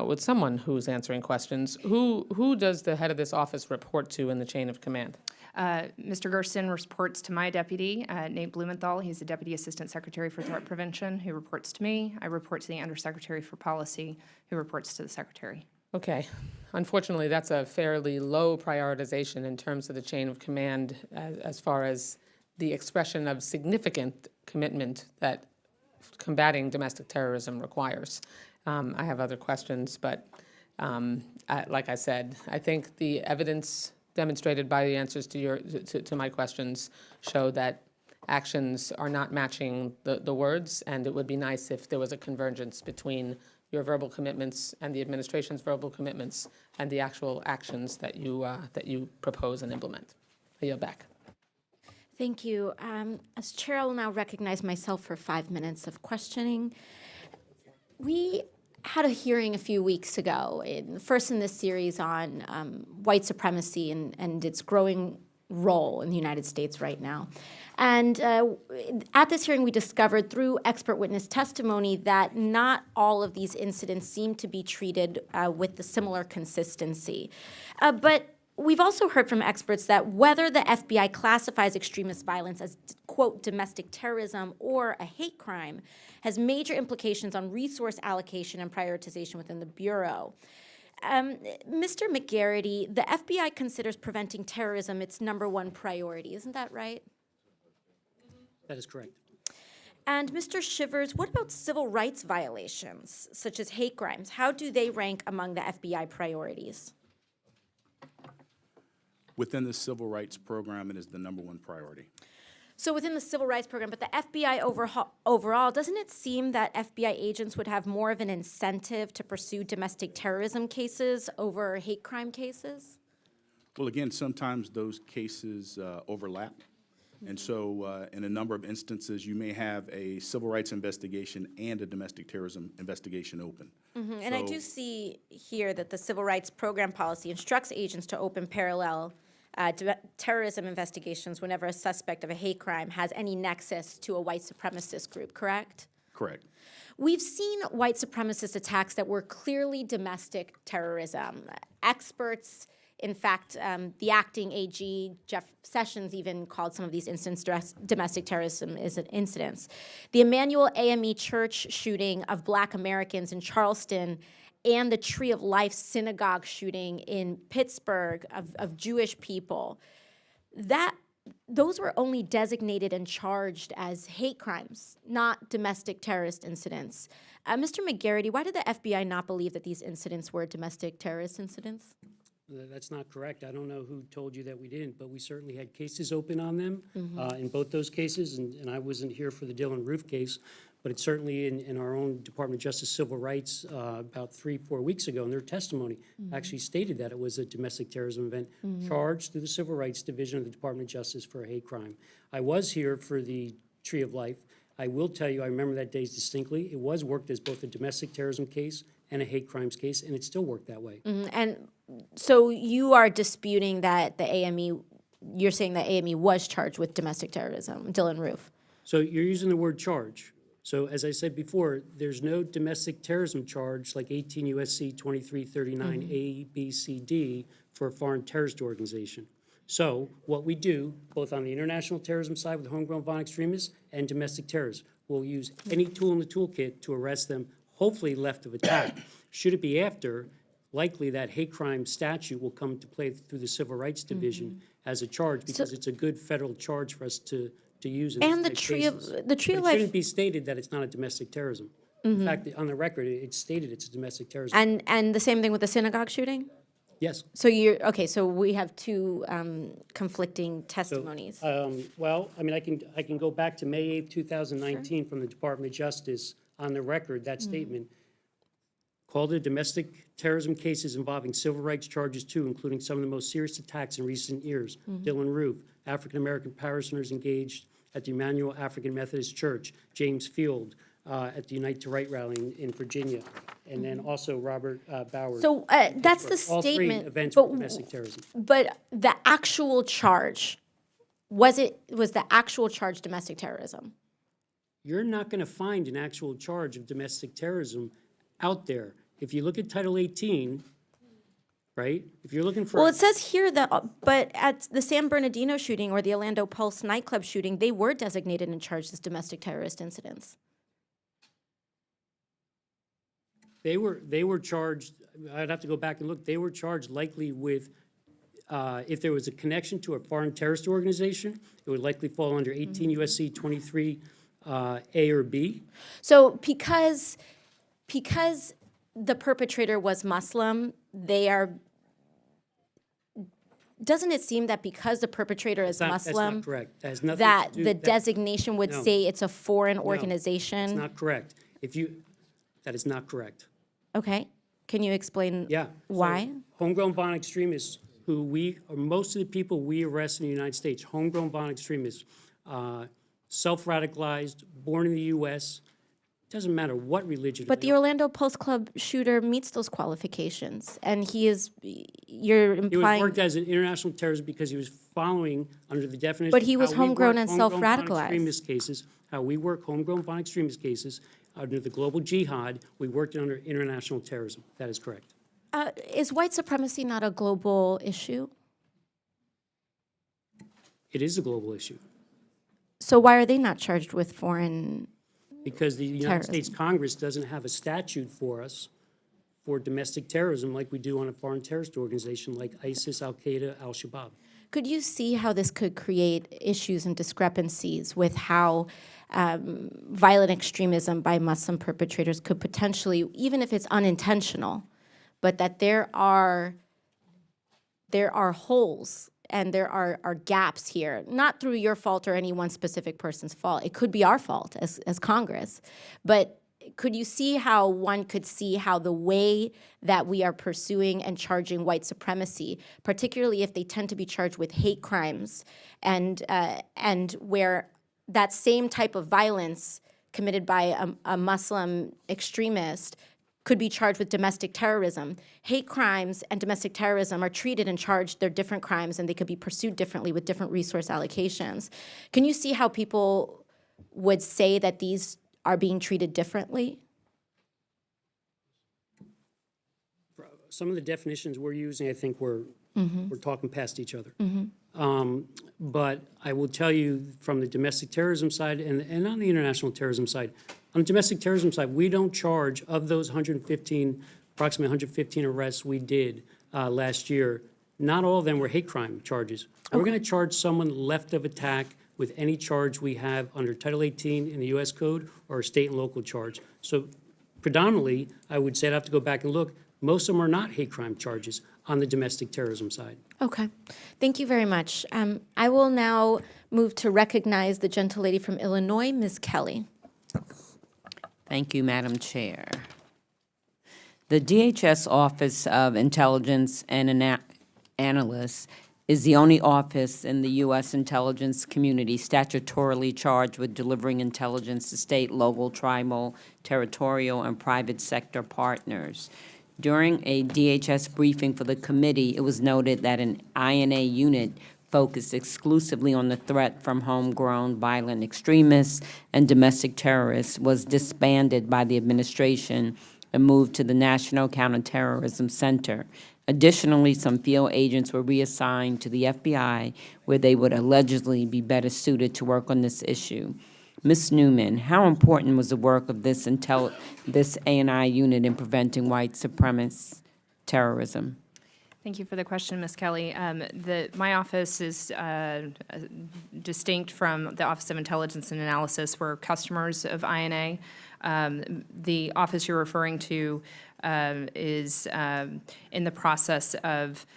with someone who's answering questions. Who does the head of this office report to in the chain of command? Mr. Gersten reports to my deputy, Nate Blumenthal. He's the Deputy Assistant Secretary for Threat Prevention, who reports to me. I report to the Undersecretary for Policy, who reports to the Secretary. Okay. Unfortunately, that's a fairly low prioritization in terms of the chain of command as far as the expression of significant commitment that combating domestic terrorism requires. I have other questions, but like I said, I think the evidence demonstrated by the answers to my questions show that actions are not matching the words, and it would be nice if there was a convergence between your verbal commitments and the administration's verbal commitments and the actual actions that you propose and implement. I yield back. Thank you. As chair, I will now recognize myself for 5 minutes of questioning. We had a hearing a few weeks ago, first in this series on white supremacy and its growing role in the United States right now. And at this hearing, we discovered through expert witness testimony that not all of these incidents seem to be treated with the similar consistency. But we've also heard from experts that whether the FBI classifies extremist violence as, quote, domestic terrorism or a hate crime has major implications on resource allocation and prioritization within the Bureau. Mr. McGarity, the FBI considers preventing terrorism its #1 priority. Isn't that right? That is correct. And Mr. Shivers, what about civil rights violations, such as hate crimes? How do they rank among the FBI priorities? Within the civil rights program, it is the #1 priority. So within the civil rights program, but the FBI overall, doesn't it seem that FBI agents would have more of an incentive to pursue domestic terrorism cases over hate crime cases? Well, again, sometimes those cases overlap. And so in a number of instances, you may have a civil rights investigation and a domestic terrorism investigation open. And I do see here that the civil rights program policy instructs agents to open parallel terrorism investigations whenever a suspect of a hate crime has any nexus to a white supremacist group, correct? Correct. We've seen white supremacist attacks that were clearly domestic terrorism. Experts, in fact, the acting AG, Jeff Sessions, even called some of these incidents domestic terrorism incidents. The Emmanuel AME Church shooting of Black Americans in Charleston and the Tree of Life synagogue shooting in Pittsburgh of Jewish people, those were only designated and charged as hate crimes, not domestic terrorist incidents. Mr. McGarity, why did the FBI not believe that these incidents were domestic terrorist incidents? That's not correct. I don't know who told you that we didn't, but we certainly had cases open on them in both those cases, and I wasn't here for the Dylan Roof case, but it's certainly in our own Department of Justice Civil Rights about 3-4 weeks ago, and their testimony actually stated that it was a domestic terrorism event charged through the Civil Rights Division of the Department of Justice for a hate crime. I was here for the Tree of Life. I will tell you, I remember that day distinctly. It was worked as both a domestic terrorism case and a hate crimes case, and it still worked that way. And so you are disputing that the AME, you're saying that AME was charged with domestic terrorism, Dylan Roof. So you're using the word charge. So as I said before, there's no domestic terrorism charge like 18 U.S.C. 2339 A, B, C, D for a foreign terrorist organization. So what we do, both on the international terrorism side with homegrown violent extremists and domestic terrorists, we'll use any tool in the toolkit to arrest them, hopefully left of attack. Should it be after, likely that hate crime statute will come into play through the Civil Rights Division as a charge, because it's a good federal charge for us to use in And these the type tree of cases. the tree But of it shouldn't life, be stated that it's not a domestic terrorism. In fact, on the record, it's stated it's a domestic terrorism. and the same thing with the synagogue shooting. Yes. So you're okay. So we have two conflicting So, testimonies. well, I mean, I can go back to May 8th, 2019 from the Department of Justice on the record, that statement. Called it domestic terrorism cases involving civil rights charges too, including some of the most serious attacks in recent years. Dylan Roof, African-American parishioners engaged at the Emmanuel African Methodist Church, James Field, at the Unite to Right rally in Virginia, and then also Robert Bowers. So that's the All three statement. events But were domestic terrorism. but the actual charge was the actual charge domestic terrorism? You're not going to find an actual charge of domestic terrorism out there. If you look at Title 18, right? If you're looking for. Well, it says here that, but at the San Bernardino shooting or the Orlando Pulse nightclub shooting, they were designated and charged as domestic terrorist incidents. They were charged, I'd have to go back and look, they were charged likely with, if there was a connection to a foreign terrorist organization, it would likely fall under 18 U.S.C. 23 A or B. So because the perpetrator was Muslim, doesn't it seem that because the perpetrator is That's Muslim, not correct. That has nothing that to do. the that- designation would No. say it's a foreign That's organization? not correct. That is not correct. Okay, can you explain Yeah. why? So, homegrown violent extremists, most of the people we arrest in the United States, homegrown violent extremists, self-radicalized, born in the U.S., doesn't matter what religion. But they the are. Orlando Post Club shooter meets those qualifications, and you're He was implying, worked as an international terrorist because he was following under the definition. But he of was how we homegrown work and homegrown violent self-radicalized. extremist cases, how we work homegrown violent extremist cases under the global jihad, we worked under international terrorism. That is correct. is white supremacy not a global issue? It is a global issue So why are they not charged with foreign? because the United Terrorism. States Congress doesn't have a statute for us for domestic terrorism like we do on a foreign terrorist organization like ISIS, Al-Qaeda, Al-Shabaab. Could you see how this could create issues and discrepancies with how violent extremism by Muslim perpetrators could potentially, even if it's unintentional, but that there are holes and there are gaps here, not through your fault or any one specific person's fault. It could be our fault as Congress. But could you see how one could see how the way that we are pursuing and charging white supremacy, particularly if they tend to be charged with hate crimes, and where that same type of violence committed by a Muslim extremist could be charged with domestic terrorism. Hate crimes and domestic terrorism are treated and charged, they're different crimes, and they could be pursued differently with different resource allocations. Can you see how people would say that these are being treated differently? Some of the definitions we're using, I think we're talking past each other. But I will tell you from the domestic terrorism side and on the international terrorism side, on the domestic terrorism side, we don't charge, of those approximately 115 arrests we did last year, not all of them were hate crime charges. We're going to charge someone left of attack with any charge we have under Title 18 in the U.S. Code or a state and local charge. So predominantly, I would say I'd have to go back and look, most of them are not hate crime charges on the domestic terrorism side. Okay, thank you very much. I will now move to recognize the gentlelady from Illinois, Ms. Kelly. Thank you, Madam Chair. The DHS Office of Intelligence and Analysts is the only office in the U.S. intelligence community statutorily charged with delivering intelligence to state, local, tribal, territorial, and private sector partners. During a DHS briefing for the committee, it was noted that an INA unit focused exclusively on the threat from homegrown violent extremists and domestic terrorists was disbanded by the administration and moved to the National Counterterrorism Center. Additionally, some field agents were reassigned to the FBI, where they would allegedly be better suited to work on this issue. Ms. Newman, how important was the work of this A&I unit in preventing white supremacist terrorism? Thank you for the question, Ms. Kelly. My office is distinct from the Office of Intelligence and Analysis. We're customers of INA. The office you're referring to is in the process of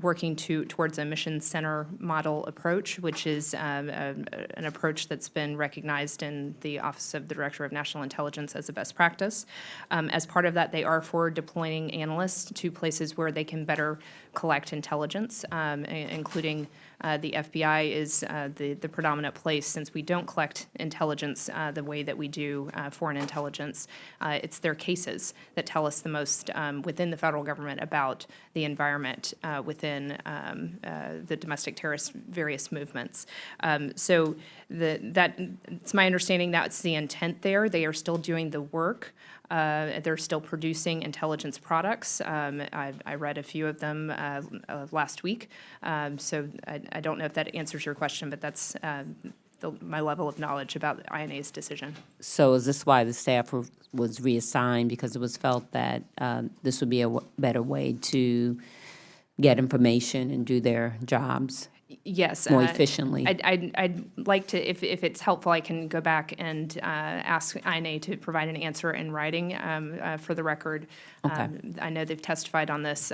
working towards a mission center model approach, which is an approach that's been recognized in the Office of the Director of National Intelligence as a best practice. As part of that, they are for deploying analysts to places where they can better collect intelligence, including the FBI is the predominant place, since we don't collect intelligence the way that we do foreign intelligence. It's their cases that tell us the most within the federal government about the environment within the domestic terrorist various movements. So it's my understanding that's the intent there. They are still doing the work. They're still producing intelligence products. I read a few of them last week. So I don't know if that answers your question, but that's my level of knowledge about INA's decision. So is this why the staff was reassigned, because it was felt that this would be a better way to get information and do their jobs? Yes. More efficiently. I'd like to, if it's helpful, I can go back and ask INA to provide an answer in writing for the record. Okay. I know they've testified on this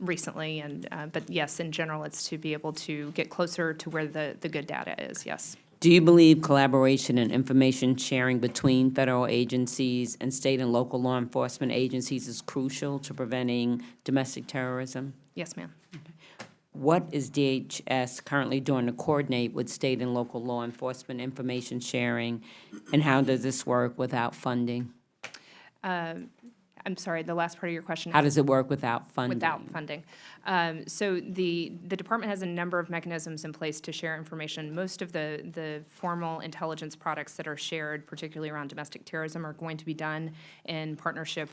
recently, but yes, in general, it's to be able to get closer to where the good data is, yes. Do you believe collaboration and information sharing between federal agencies and state and local law enforcement agencies is crucial to preventing domestic terrorism? Yes, ma'am. What is DHS currently doing to coordinate with state and local law enforcement information sharing, and how does this work without funding? I'm sorry, the last part of your question. How does it work without funding? Without funding. So the department has a number of mechanisms in place to share information. Most of the formal intelligence products that are shared, particularly around domestic terrorism, are going to be done in partnership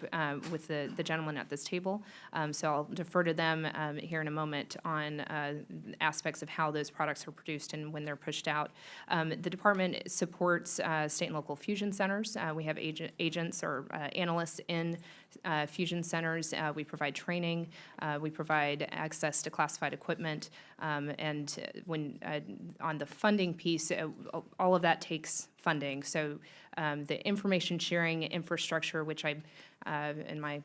with the gentleman at this table. So I'll defer to them here in a moment on aspects of how those products are produced and when they're pushed out. The department supports state and local fusion centers. We have agents or analysts in fusion centers. We provide training. We provide access to classified equipment. And when on the funding piece, all of that takes funding. So the information sharing infrastructure, which I, in my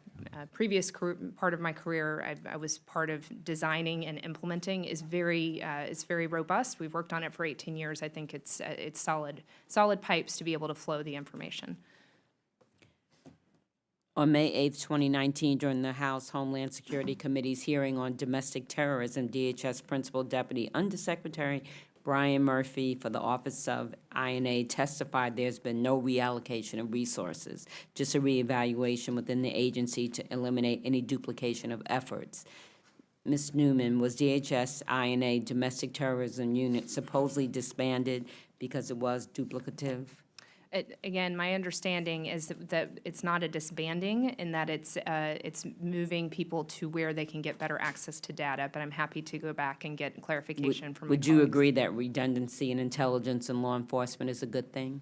previous part of my career, I was part of designing and implementing, is very robust. We've worked on it for 18 years. I think it's solid pipes to be able to flow the information. On May 8th, 2019, during the House Homeland Security Committee's hearing on domestic terrorism, DHS Principal Deputy Undersecretary Brian Murphy for the Office of INA testified there's been no reallocation of resources, just a reevaluation within the agency to eliminate any duplication of efforts. Ms. Newman, was DHS INA domestic terrorism unit supposedly disbanded because it was duplicative? Again, my understanding is that it's not a disbanding, in that it's moving people to where they can get better access to data, but I'm happy to go back and get clarification from my Would you colleagues. agree that redundancy in intelligence and law enforcement is a good thing?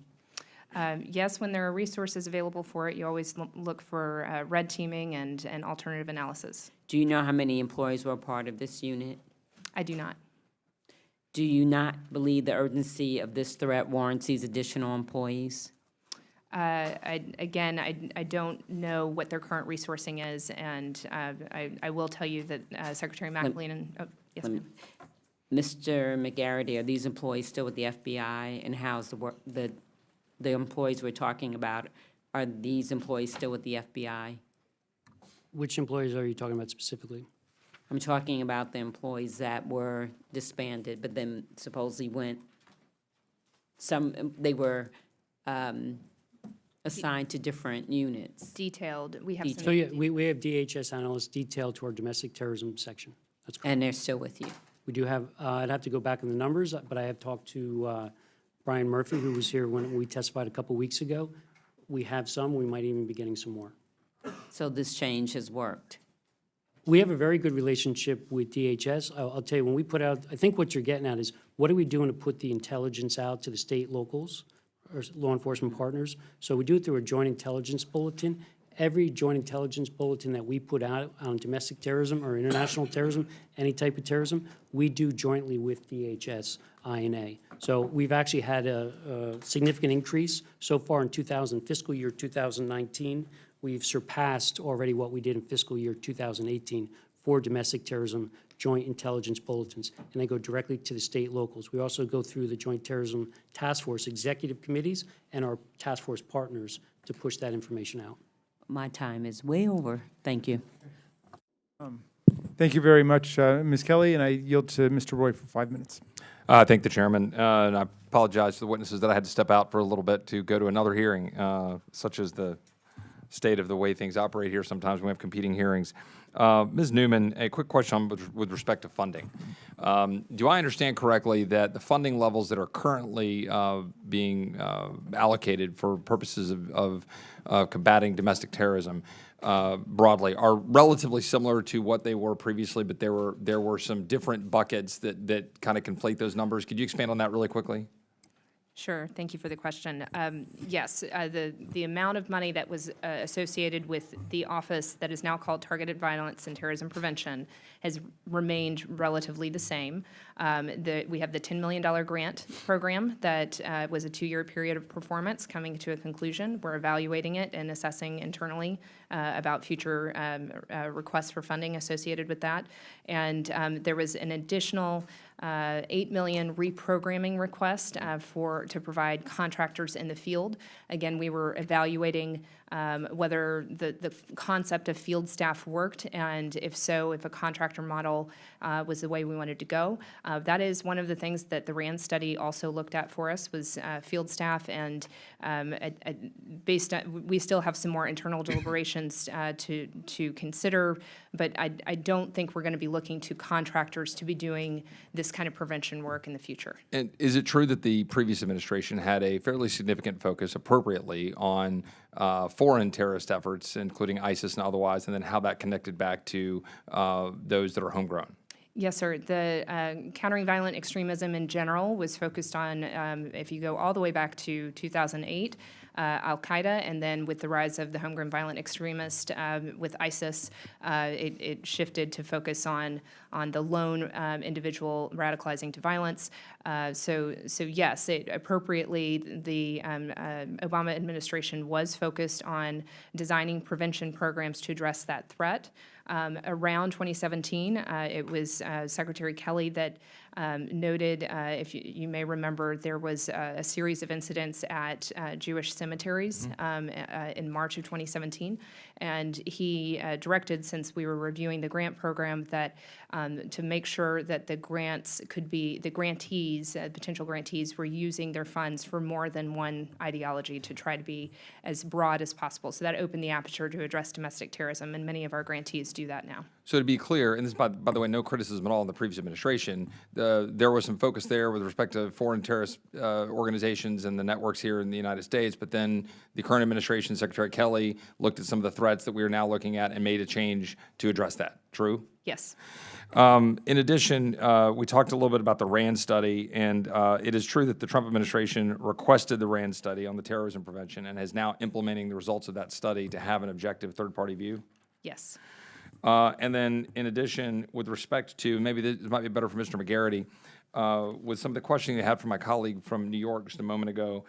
Yes, when there are resources available for it, you always look for red teaming and alternative analysis. Do you know how many employees were a part of this unit? I do not. Do you not believe the urgency of this threat warrants these additional employees? I don't know what their current resourcing is, and I will tell you that Secretary McAleen yes, ma'am. Mr. McGarrity, are these employees still with the FBI, and how's the employees we're talking about, are these employees still with the FBI? Which employees are you talking about specifically? I'm talking about the employees that were disbanded, but then supposedly went, they were assigned to different units. Detailed. We have So yeah, we have DHS analysts detailed to our domestic terrorism section. That's correct. And they're still with you? We do have, I'd have to go back in the numbers, but I have talked to Brian Murphy, who was here when we testified a couple weeks ago. We have some, we might even be getting some more. So this change has worked. We have a very good relationship with DHS. I'll tell you, when we put out, I think what you're getting at is, what are we doing to put the intelligence out to the state locals or law enforcement partners? So we do it through a joint intelligence bulletin. Every joint intelligence bulletin that we put out on domestic terrorism or international terrorism, any type of terrorism, we do jointly with DHS, INA. So we've actually had a significant increase so far in fiscal year 2019. We've surpassed already what we did in fiscal year 2018 for domestic terrorism joint intelligence bulletins, and they go directly to the state locals. We also go through the Joint Terrorism Task Force executive committees and our task force partners to push that information out. My time is way over. Thank you. Thank you very much, Ms. Kelly, and I yield to Mr. Roy for 5 minutes. I thank the chairman, and I apologize to the witnesses that I had to step out for a little bit to go to another hearing, such as the state of the way things operate here. Sometimes we have competing hearings. Ms. Newman, a quick question with respect to funding. Do I understand correctly that the funding levels that are currently being allocated for purposes of combating domestic terrorism broadly are relatively similar to what they were previously, but there were some different buckets that kind of conflate those numbers? Could you expand on that really quickly? Sure. Thank you for the question. Yes, the amount of money that was associated with the office that is now called Targeted Violence and Terrorism Prevention has remained relatively the same. We have the $10 million grant program that was a 2-year period of performance coming to a conclusion. We're evaluating it and assessing internally about future requests for funding associated with that. And there was an additional $8 million reprogramming request to provide contractors in the field. Again, we were evaluating whether the concept of field staff worked, and if so, if a contractor model was the way we wanted to go. That is one of the things that the RAND study also looked at for us was field staff, and based on, we still have some more internal deliberations to consider, but I don't think we're going to be looking to contractors to be doing this kind of prevention work in the future. And is it true that the previous administration had a fairly significant focus, appropriately, on foreign terrorist efforts, including ISIS and otherwise, and then how that connected back to those that are homegrown? Yes, sir. The countering violent extremism in general was focused on, if you go all the way back to 2008, Al-Qaeda, and then with the rise of the homegrown violent extremist with ISIS, it shifted to focus on the lone individual radicalizing to violence. So yes, appropriately, the Obama administration was focused on designing prevention programs to address that threat. Around 2017, it was Secretary Kelly that noted, if you may remember, there was a series of incidents at Jewish cemeteries in March of 2017, and he directed, since we were reviewing the grant program, that to make sure that the grants could be, the grantees, potential grantees, were using their funds for more than one ideology to try to be as broad as possible. So that opened the aperture to address domestic terrorism, and many of our grantees do that now. So to be clear, and this is, by the way, no criticism at all in the previous administration, there was some focus there with respect to foreign terrorist organizations and the networks here in the United States, but then the current administration, Secretary Kelly, looked at some of the threats that we are now looking at and made a change to address that. True? Yes. In addition, we talked a little bit about the RAND study, and it is true that the Trump administration requested the RAND study on the terrorism prevention and is now implementing the results of that study to have an objective third-party view? Yes. And then, in addition, with respect to, maybe this might be better for Mr. McGarity, with some of the questioning I had from my colleague from New York just a moment ago,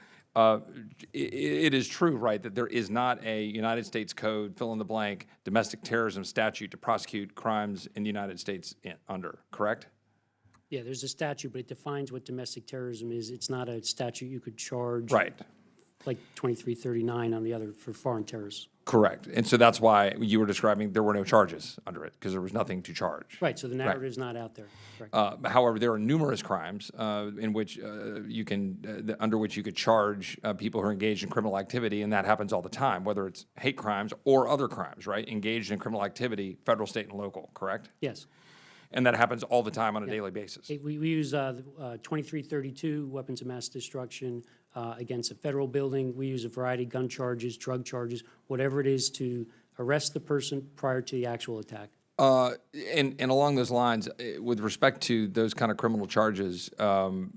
it is true, right, that there is not a United States Code, fill-in-the-blank, domestic terrorism statute to prosecute crimes in the United States under, correct? Yeah, there's a statute, but it defines what domestic terrorism is. It's not a statute you could charge. Right. Like 2339 on the other for foreign terrorists. Correct. And so that's why you were describing there were no charges under it, because there was nothing to charge. Right, so the narrative's not out there. However, there are numerous crimes in which you can, under which you could charge people who are engaged in criminal activity, and that happens all the time, whether it's hate crimes or other crimes, right? Engaged in criminal activity, federal, state, and local, correct? Yes. And that happens all the time on a daily basis. We use 2332, weapons of mass destruction, against a federal building. We use a variety of gun charges, drug charges, whatever it is to arrest the person prior to the actual attack. And along those lines, with respect to those kind of criminal charges,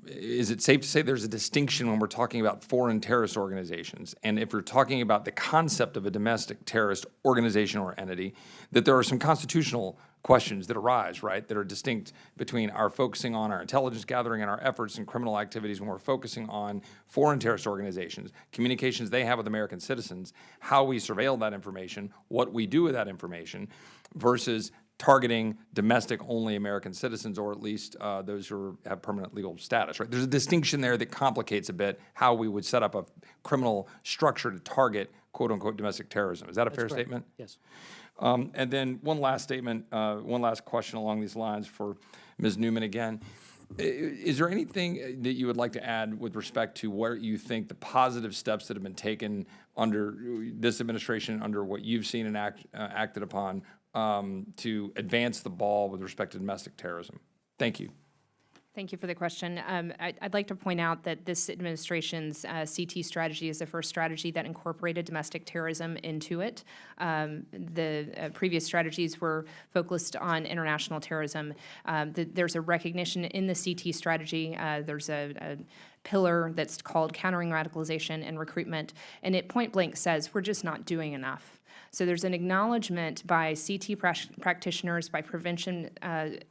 is it safe to say there's a distinction when we're talking about foreign terrorist organizations? And if we're talking about the concept of a domestic terrorist organization or entity, that there are some constitutional questions that arise, right, that are distinct between our focusing on our intelligence gathering and our efforts in criminal activities when we're focusing on foreign terrorist organizations, communications they have with American citizens, how we surveil that information, what we do with that information, versus targeting domestic-only American citizens, or at least those who have permanent legal status, right? There's a distinction there that complicates a bit how we would set up a criminal structure to target quote-unquote domestic terrorism. Is that a fair statement? Yes. And then one last statement, one last question along these lines for Ms. Newman again. Is there anything that you would like to add with respect to where you think the positive steps that have been taken under this administration, under what you've seen and acted upon to advance the ball with respect to domestic terrorism? Thank you. Thank you for the question. I'd like to point out that this administration's CT strategy is the first strategy that incorporated domestic terrorism into it. The previous strategies were focused on international terrorism. There's a recognition in the CT strategy. There's a pillar that's called countering radicalization and recruitment, and it point blank says we're just not doing enough. So there's an acknowledgement by CT practitioners, by prevention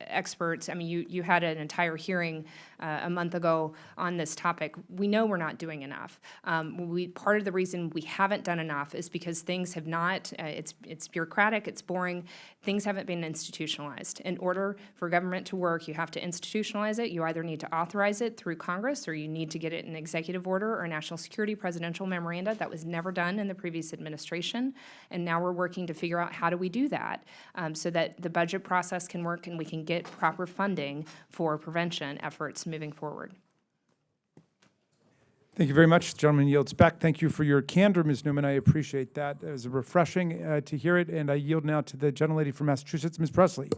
experts. I mean, you had an entire hearing a month ago on this topic. We know we're not doing enough. Part of the reason we haven't done enough is because things have not, it's bureaucratic, it's boring, things haven't been institutionalized. In order for government to work, you have to institutionalize it. You either need to authorize it through Congress, or you need to get it in executive order or national security presidential memoranda. That was never done in the previous administration. And now we're working to figure out how do we do that so that the budget process can work and we can get proper funding for prevention efforts moving forward. Thank you very much. The gentleman yields back. Thank you for your candor, Ms. Newman. I appreciate that. It was refreshing to hear it. And I yield now to the gentlelady from Massachusetts, Ms. Presley.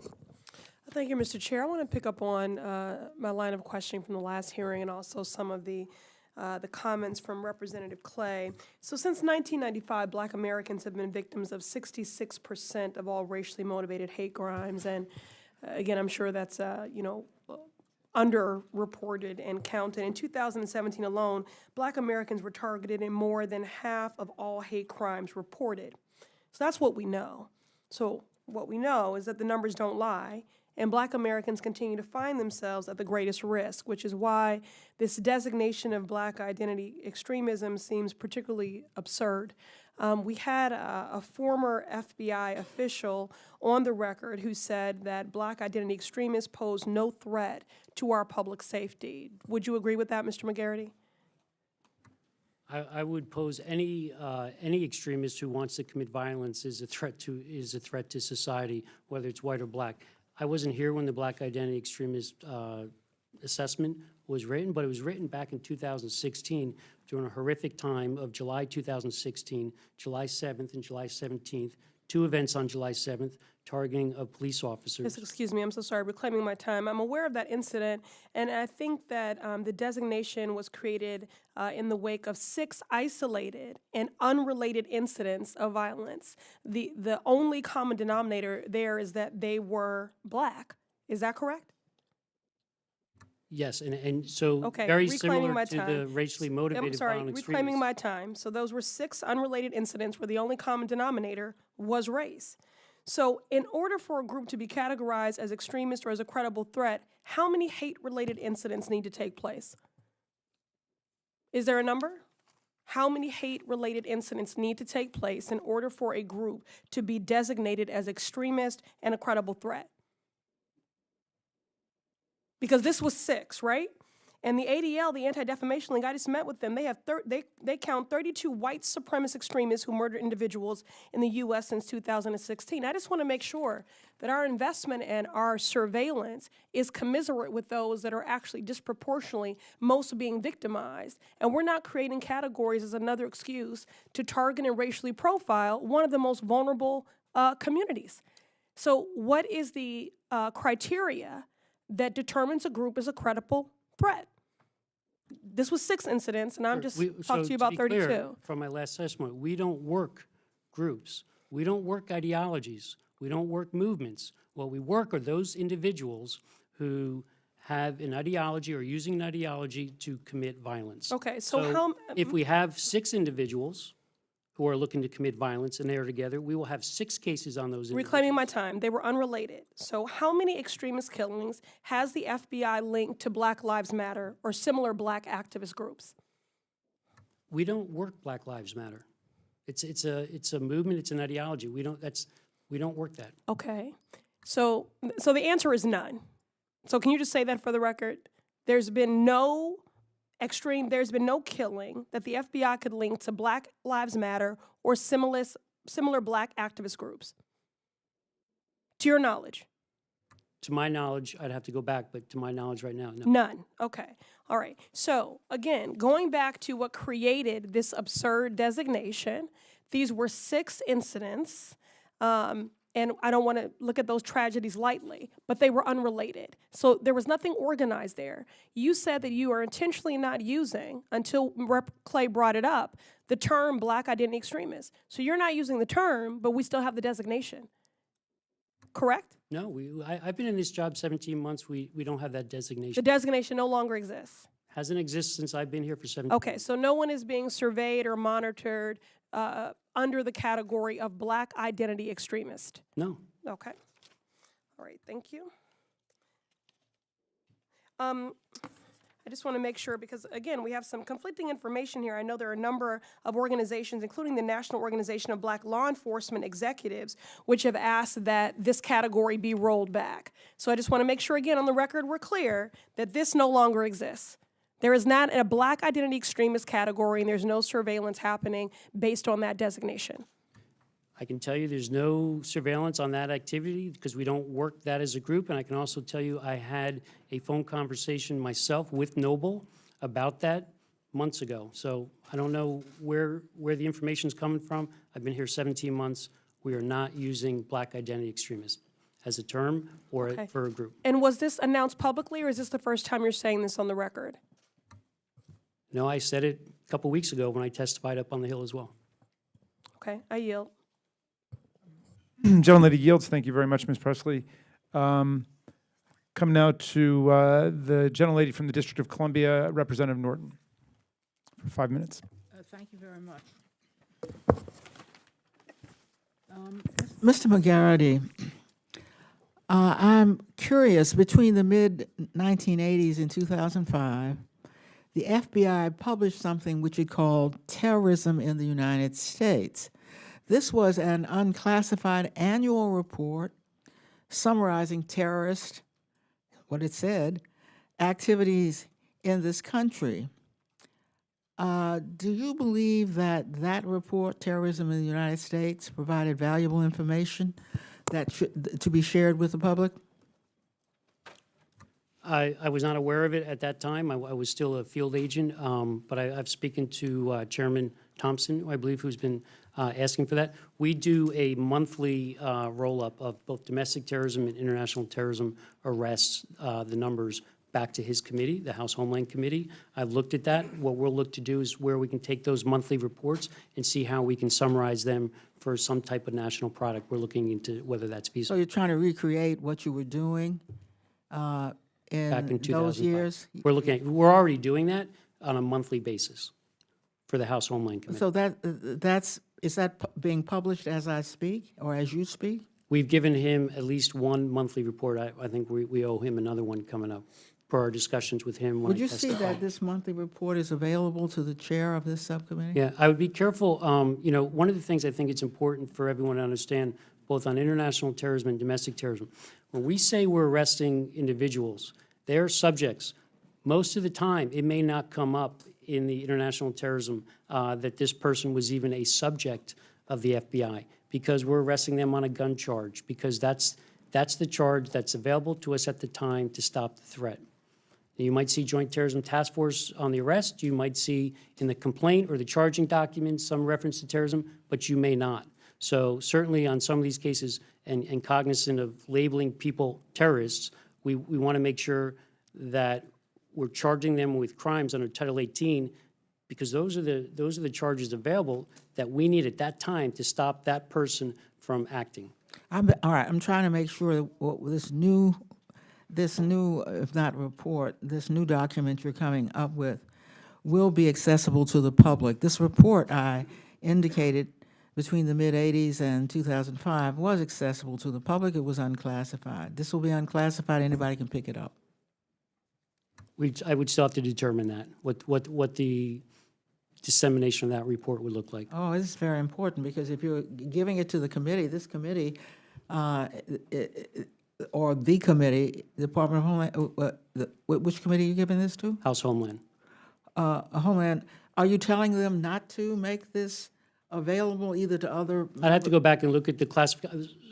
Thank you, Mr. Chair. I want to pick up on my line of questioning from the last hearing and also some of the comments from Representative Clay. So since 1995, Black Americans have been victims of 66% of all racially motivated hate crimes. And again, I'm sure that's, underreported and counted. In 2017 alone, Black Americans were targeted in more than half of all hate crimes reported. So that's what we know. So what we know is that the numbers don't lie, and Black Americans continue to find themselves at the greatest risk, which is why this designation of Black identity extremism seems particularly absurd. We had a former FBI official on the record who said that Black identity extremists pose no threat to our public safety. Would you agree with that, Mr. McGarity? I would pose any extremist who wants to commit violence is a threat to society, whether it's white or black. I wasn't here when the Black identity extremist assessment was written, but it was written back in 2016 during a horrific time of July 2016, July 7th and July 17th, two events on July 7th, targeting of police officers. Yes, excuse me, I'm so sorry, reclaiming my time. I'm aware of that incident, and I think that the designation was created in the wake of 6 isolated and unrelated incidents of violence. The only common denominator there is that they were Black. Is that correct? Yes, and so Okay, very reclaiming similar my to time. the racially motivated I'm sorry, violent reclaiming extremists. my time. So those were 6 unrelated incidents where the only common denominator was race. So in order for a group to be categorized as extremist or as a credible threat, how many hate-related incidents need to take place? Is there a number? How many hate-related incidents need to take place in order for a group to be designated as extremist and a credible threat? Because this was 6, right? And the ADL, the Anti-Defamation League, I just met with them. They have they count 32 white supremacist extremists who murdered individuals in the U.S. since 2016. I just want to make sure that our investment and our surveillance is commiserate with those that are actually disproportionately most being victimized. And we're not creating categories as another excuse to target and racially profile one of the most vulnerable communities. So what is the criteria that determines a group as a credible threat. This was 6 incidents, and I'm just talking to you about 32. Clear, from my last testimony, we don't work groups. We don't work ideologies. We don't work movements. What we work are those individuals who have an ideology or using an ideology to commit violence. Okay, so how- if we have 6 individuals who are looking to commit violence and they are together, we will have 6 cases on those individuals. Reclaiming my time. They were unrelated. So how many extremist killings has the FBI linked to Black Lives Matter or similar Black activist groups? We don't work Black Lives Matter. It's a movement, it's an ideology. We don't work that. Okay. So the answer is none. So can you just say that for the record? There's been no killing that the FBI could link to Black Lives Matter or similar Black activist groups. To your knowledge? To my knowledge, I'd have to go back, but to my knowledge right now, no. None. Okay. All right. So again, going back to what created this absurd designation, these were 6 incidents, and I don't want to look at those tragedies lightly, but they were unrelated. So there was nothing organized there. You said that you are intentionally not using, until Rep. Clay brought it up, the term Black identity extremist. So you're not using the term, but we still have the designation. Correct? No, I've been in this job 17 months. We don't have that The designation. designation no longer exists. Hasn't existed since I've been here for 17 Okay, so no one is being surveyed or monitored under the category of Black identity extremist. No. Okay. All right, thank you. I just want to make sure, because again, we have some conflicting information here. I know there are a number of organizations, including the National Organization of Black Law Enforcement Executives, which have asked that this category be rolled back. So I just want to make sure, again, on the record, we're clear that this no longer exists. There is not a Black identity extremist category, and there's no surveillance happening based on that designation. I can tell you there's no surveillance on that activity because we don't work that as a group. And I can also tell you I had a phone conversation myself with Noble about that months ago. So I don't know where the information's coming from. I've been here 17 months. We are not using Black identity extremist as a term or Okay. for a group. And was this announced publicly, or is this the first time you're saying this on the record? No, I said it a couple weeks ago when I testified up on the Hill as well. Okay, I yield. Gentlelady yields. Thank you very much, Ms. Presley. Come now to the gentlelady from the District of Columbia, Representative Norton, for 5 minutes. Thank you very much. Mr. McGarity, I'm curious, between the mid-1980s and 2005, the FBI published something which it called Terrorism in the United States. This was an unclassified annual report summarizing terrorist, what it said, activities in this country. Do you believe that that report, Terrorism in the United States, provided valuable information that should to be shared with the public? I was not aware of it at that time. I was still a field agent, but I've spoken to Chairman Thompson, I believe, who's been asking for that. We do a monthly roll-up of both domestic terrorism and international terrorism arrests, the numbers back to his committee, the House Homeland Committee. I've looked at that. What we'll look to do is where we can take those monthly reports and see how we can summarize them for some type of national product. We're looking into whether that's So feasible. you're trying to recreate what you were doing Back in in 2005. those years? We're already doing that on a monthly basis for the House Homeland Committee. So is that being published as I speak or as you speak? We've given him at least one monthly report. I think we owe him another one coming up per our discussions with him when Would I you see testified. that this monthly report is available to the chair of this subcommittee? Yeah, I would be careful. One of the things I think it's important for everyone to understand, both on international terrorism and domestic terrorism, when we say we're arresting individuals, they're subjects. Most of the time, it may not come up in the international terrorism that this person was even a subject of the FBI, because we're arresting them on a gun charge, because that's the charge that's available to us at the time to stop the threat. You might see Joint Terrorism Task Force on the arrest. You might see in the complaint or the charging document some reference to terrorism, but you may not. So certainly on some of these cases, and cognizant of labeling people terrorists, we want to make sure that we're charging them with crimes under Title 18, because those are the charges available that we need at that time to stop that person from acting. All right, I'm trying to make sure that this new, if not report, this new document you're coming up with will be accessible to the public. This report I indicated between the mid-'80s and 2005 was accessible to the public. It was unclassified. This will be unclassified. Anybody can pick it up. I would still have to determine that, what the dissemination of that report would look like. Oh, this is very important, because if you're giving it to the committee, this committee, or the committee, Department of Homeland, which committee are you giving this to? House Homeland. Homeland, are you telling them not to make this available either to other? I'd have to go back and look at the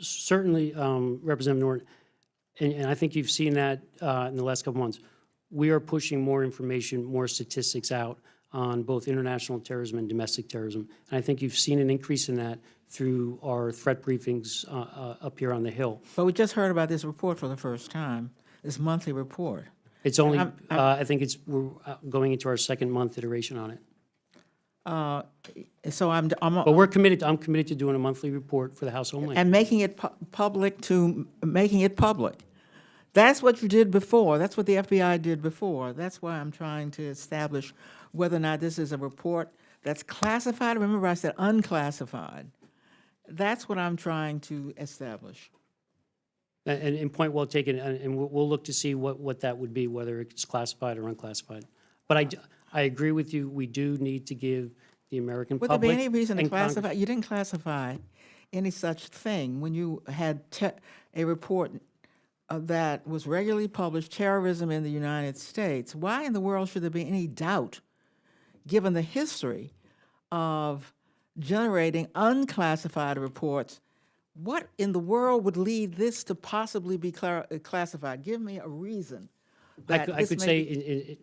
certainly, Representative Norton, and I think you've seen that in the last couple months. We are pushing more information, more statistics out on both international terrorism and domestic terrorism. And I think you've seen an increase in that through our threat briefings up here on the Hill. But we just heard about this report for the first time, this monthly report. It's only, I think we're going into our second month iteration on it. So I'm But I'm committed to doing a monthly report for the House Homeland. and making it making it public. That's what you did before. That's what the FBI did before. That's why I'm trying to establish whether or not this is a report that's classified. Remember, I said unclassified. That's what I'm trying to establish. And point well taken, and we'll look to see what that would be, whether it's classified or unclassified. But I agree with you, we do need to give the American Would public. there be any reason to and Congress- classify? You didn't classify any such thing when you had a report that was regularly published, terrorism in the United States. Why in the world should there be any doubt, given the history of generating unclassified reports? What in the world would lead this to possibly be classified? Give me a reason. I could say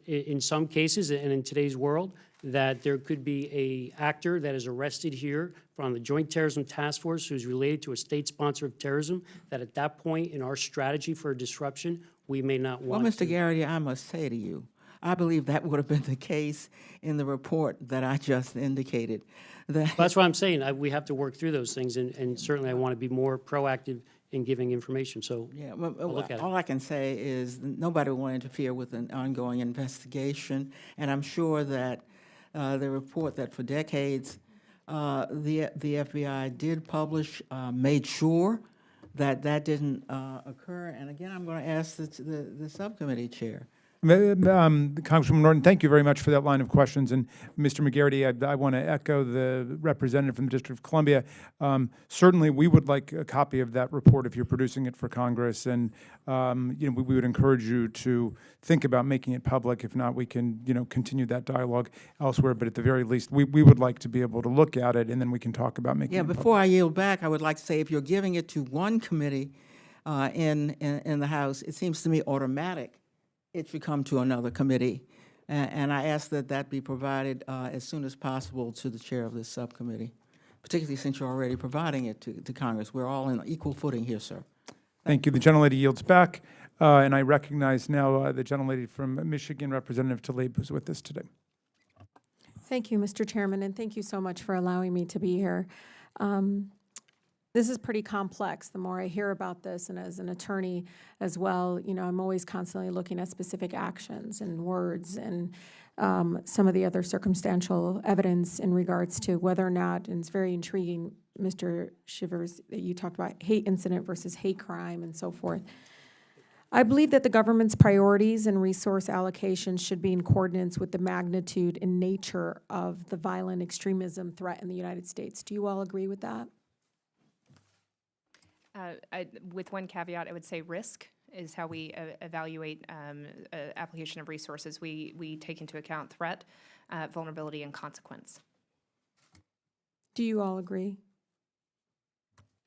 in some cases, and in today's world, that there could be a actor that is arrested here from the Joint Terrorism Task Force who's related to a state sponsor of terrorism, that at that point in our strategy for a disruption, we may not want Well, to. Mr. Garrity, I must say to you, I believe that would have been the case in the report that I just indicated. That's what I'm saying. We have to work through those things, and certainly I want to be more proactive in giving information, so Yeah, I'll well, look at it. all I can say is nobody will interfere with an ongoing investigation, and I'm sure that the report that for decades the FBI did publish made sure that that didn't occur. And again, I'm going to ask the subcommittee chair. Congresswoman Norton, thank you very much for that line of questions. And Mr. McGarity, I want to echo the representative from the District of Columbia. Certainly, we would like a copy of that report if you're producing it for Congress. And we would encourage you to think about making it public. If not, we can continue that dialogue elsewhere. But at the very least, we would like to be able to look at it, and then we can talk about making it public. Before I yield back, I would like to say if you're giving it to one committee in the House, it seems to me automatic it should come to another committee. And I ask that that be provided as soon as possible to the chair of this subcommittee, particularly since you're already providing it to Congress. We're all in equal footing here, sir. Thank you. The gentlelady yields back. And I recognize now the gentlelady from Michigan, Representative Tlaib, who's with us today. Thank you, Mr. Chairman, and thank you so much for allowing me to be here. This is pretty complex. The more I hear about this, and as an attorney as well, I'm always constantly looking at specific actions and words and some of the other circumstantial evidence in regards to whether or not, and it's very intriguing, Mr. Shivers, that you talked about hate incident versus hate crime and so forth. I believe that the government's priorities and resource allocations should be in coordinates with the magnitude and nature of the violent extremism threat in the United States. Do you all agree with that? With one caveat, I would say risk is how we evaluate application of resources. We take into account threat, vulnerability, and consequence. Do you all agree?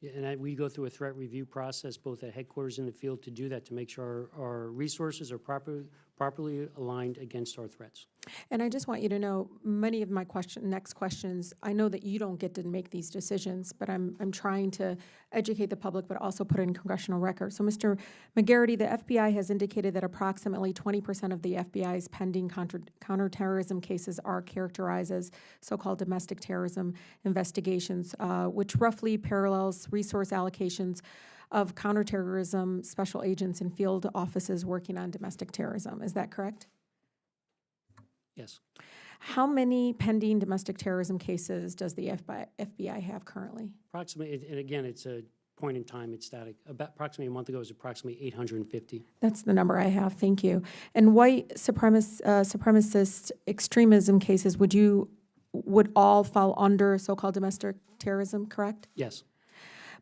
Yeah, and we go through a threat review process, both at headquarters and in the field, to do that, to make sure our resources are properly aligned against our threats. And I just want you to know, many of my next questions, I know that you don't get to make these decisions, but I'm trying to educate the public, but also put it in congressional record. So, Mr. McGarity, the FBI has indicated that approximately 20% of the FBI's pending counterterrorism cases are characterized as so-called domestic terrorism investigations, which roughly parallels resource allocations of counterterrorism special agents in field offices working on domestic terrorism. Is that correct? Yes. How many pending domestic terrorism cases does the FBI have currently? Approximately, and again, it's a point in time, it's static. About approximately a month ago, it was approximately 850. That's the number I have, thank you. And white supremacist extremism cases, would all fall under so-called domestic terrorism, correct? Yes.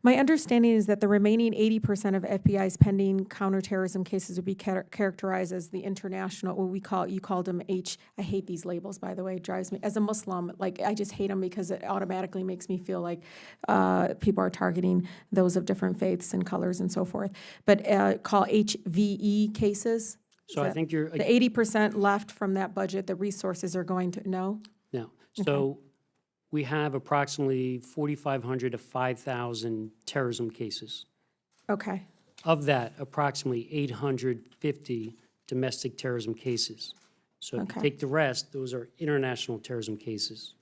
My understanding is that the remaining 80% of FBI's pending counterterrorism cases would be characterized as the international, what you called them I hate these labels, by the way, it drives me, as a Muslim, like, I just hate them because it automatically makes me feel like people are targeting those of different faiths and colors and so forth. But call HVE cases? So I think you're... The 80% left from that budget, the resources are going to, no? No. So we have approximately 4,500 to 5,000 terrorism cases. Okay. Of that, approximately 850 domestic terrorism cases. So if you take the rest, those are international terrorism cases.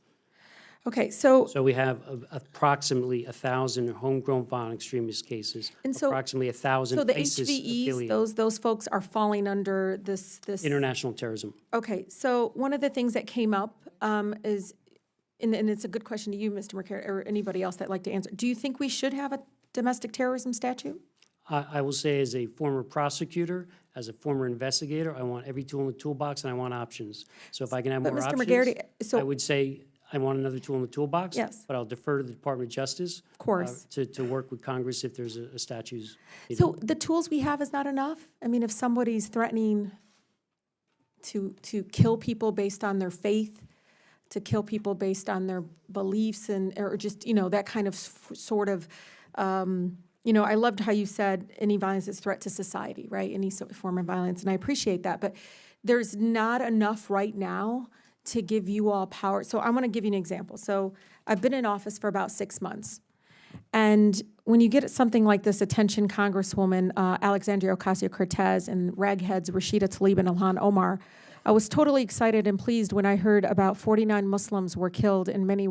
Okay, so we have approximately 1,000 homegrown violent extremist cases, And so- approximately 1,000 so the ISIS HVEs, affiliated. those folks are falling under this. International terrorism. Okay, so one of the things that came up is, and it's a good question to you, Mr. McCarry, or anybody else that'd like to answer. Do you think we should have a domestic terrorism statute? I will say, as a former prosecutor, as a former investigator, I want every tool in the toolbox and I want options. So if I can have But more Mr. options, McGarity, so- I would say I want another tool in the toolbox. Yes. But I'll defer to the Department of Justice. Of course. To work with Congress if there's a statute. So the tools we have is not enough? I mean, if somebody's threatening to kill people based on their faith, to kill people based on their beliefs or just, that kind of sort of, I loved how you said any violence is a threat to society, right? Any form of violence, and I appreciate that. But there's not enough right now to give you all power. So I'm going to give you an example. So I've been in office for about 6 months. And when you get something like this, attention Congresswoman Alexandria Ocasio-Cortez and ragheads Rashida Tlaib and Ilhan Omar, I was totally excited and pleased when I heard about 49 Muslims were killed and many...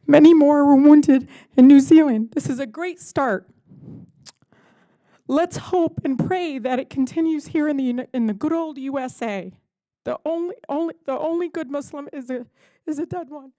Many more were wounded in New Zealand. This is a great start. Let's hope and pray that it continues here in the good old USA. The only good Muslim is a dead one.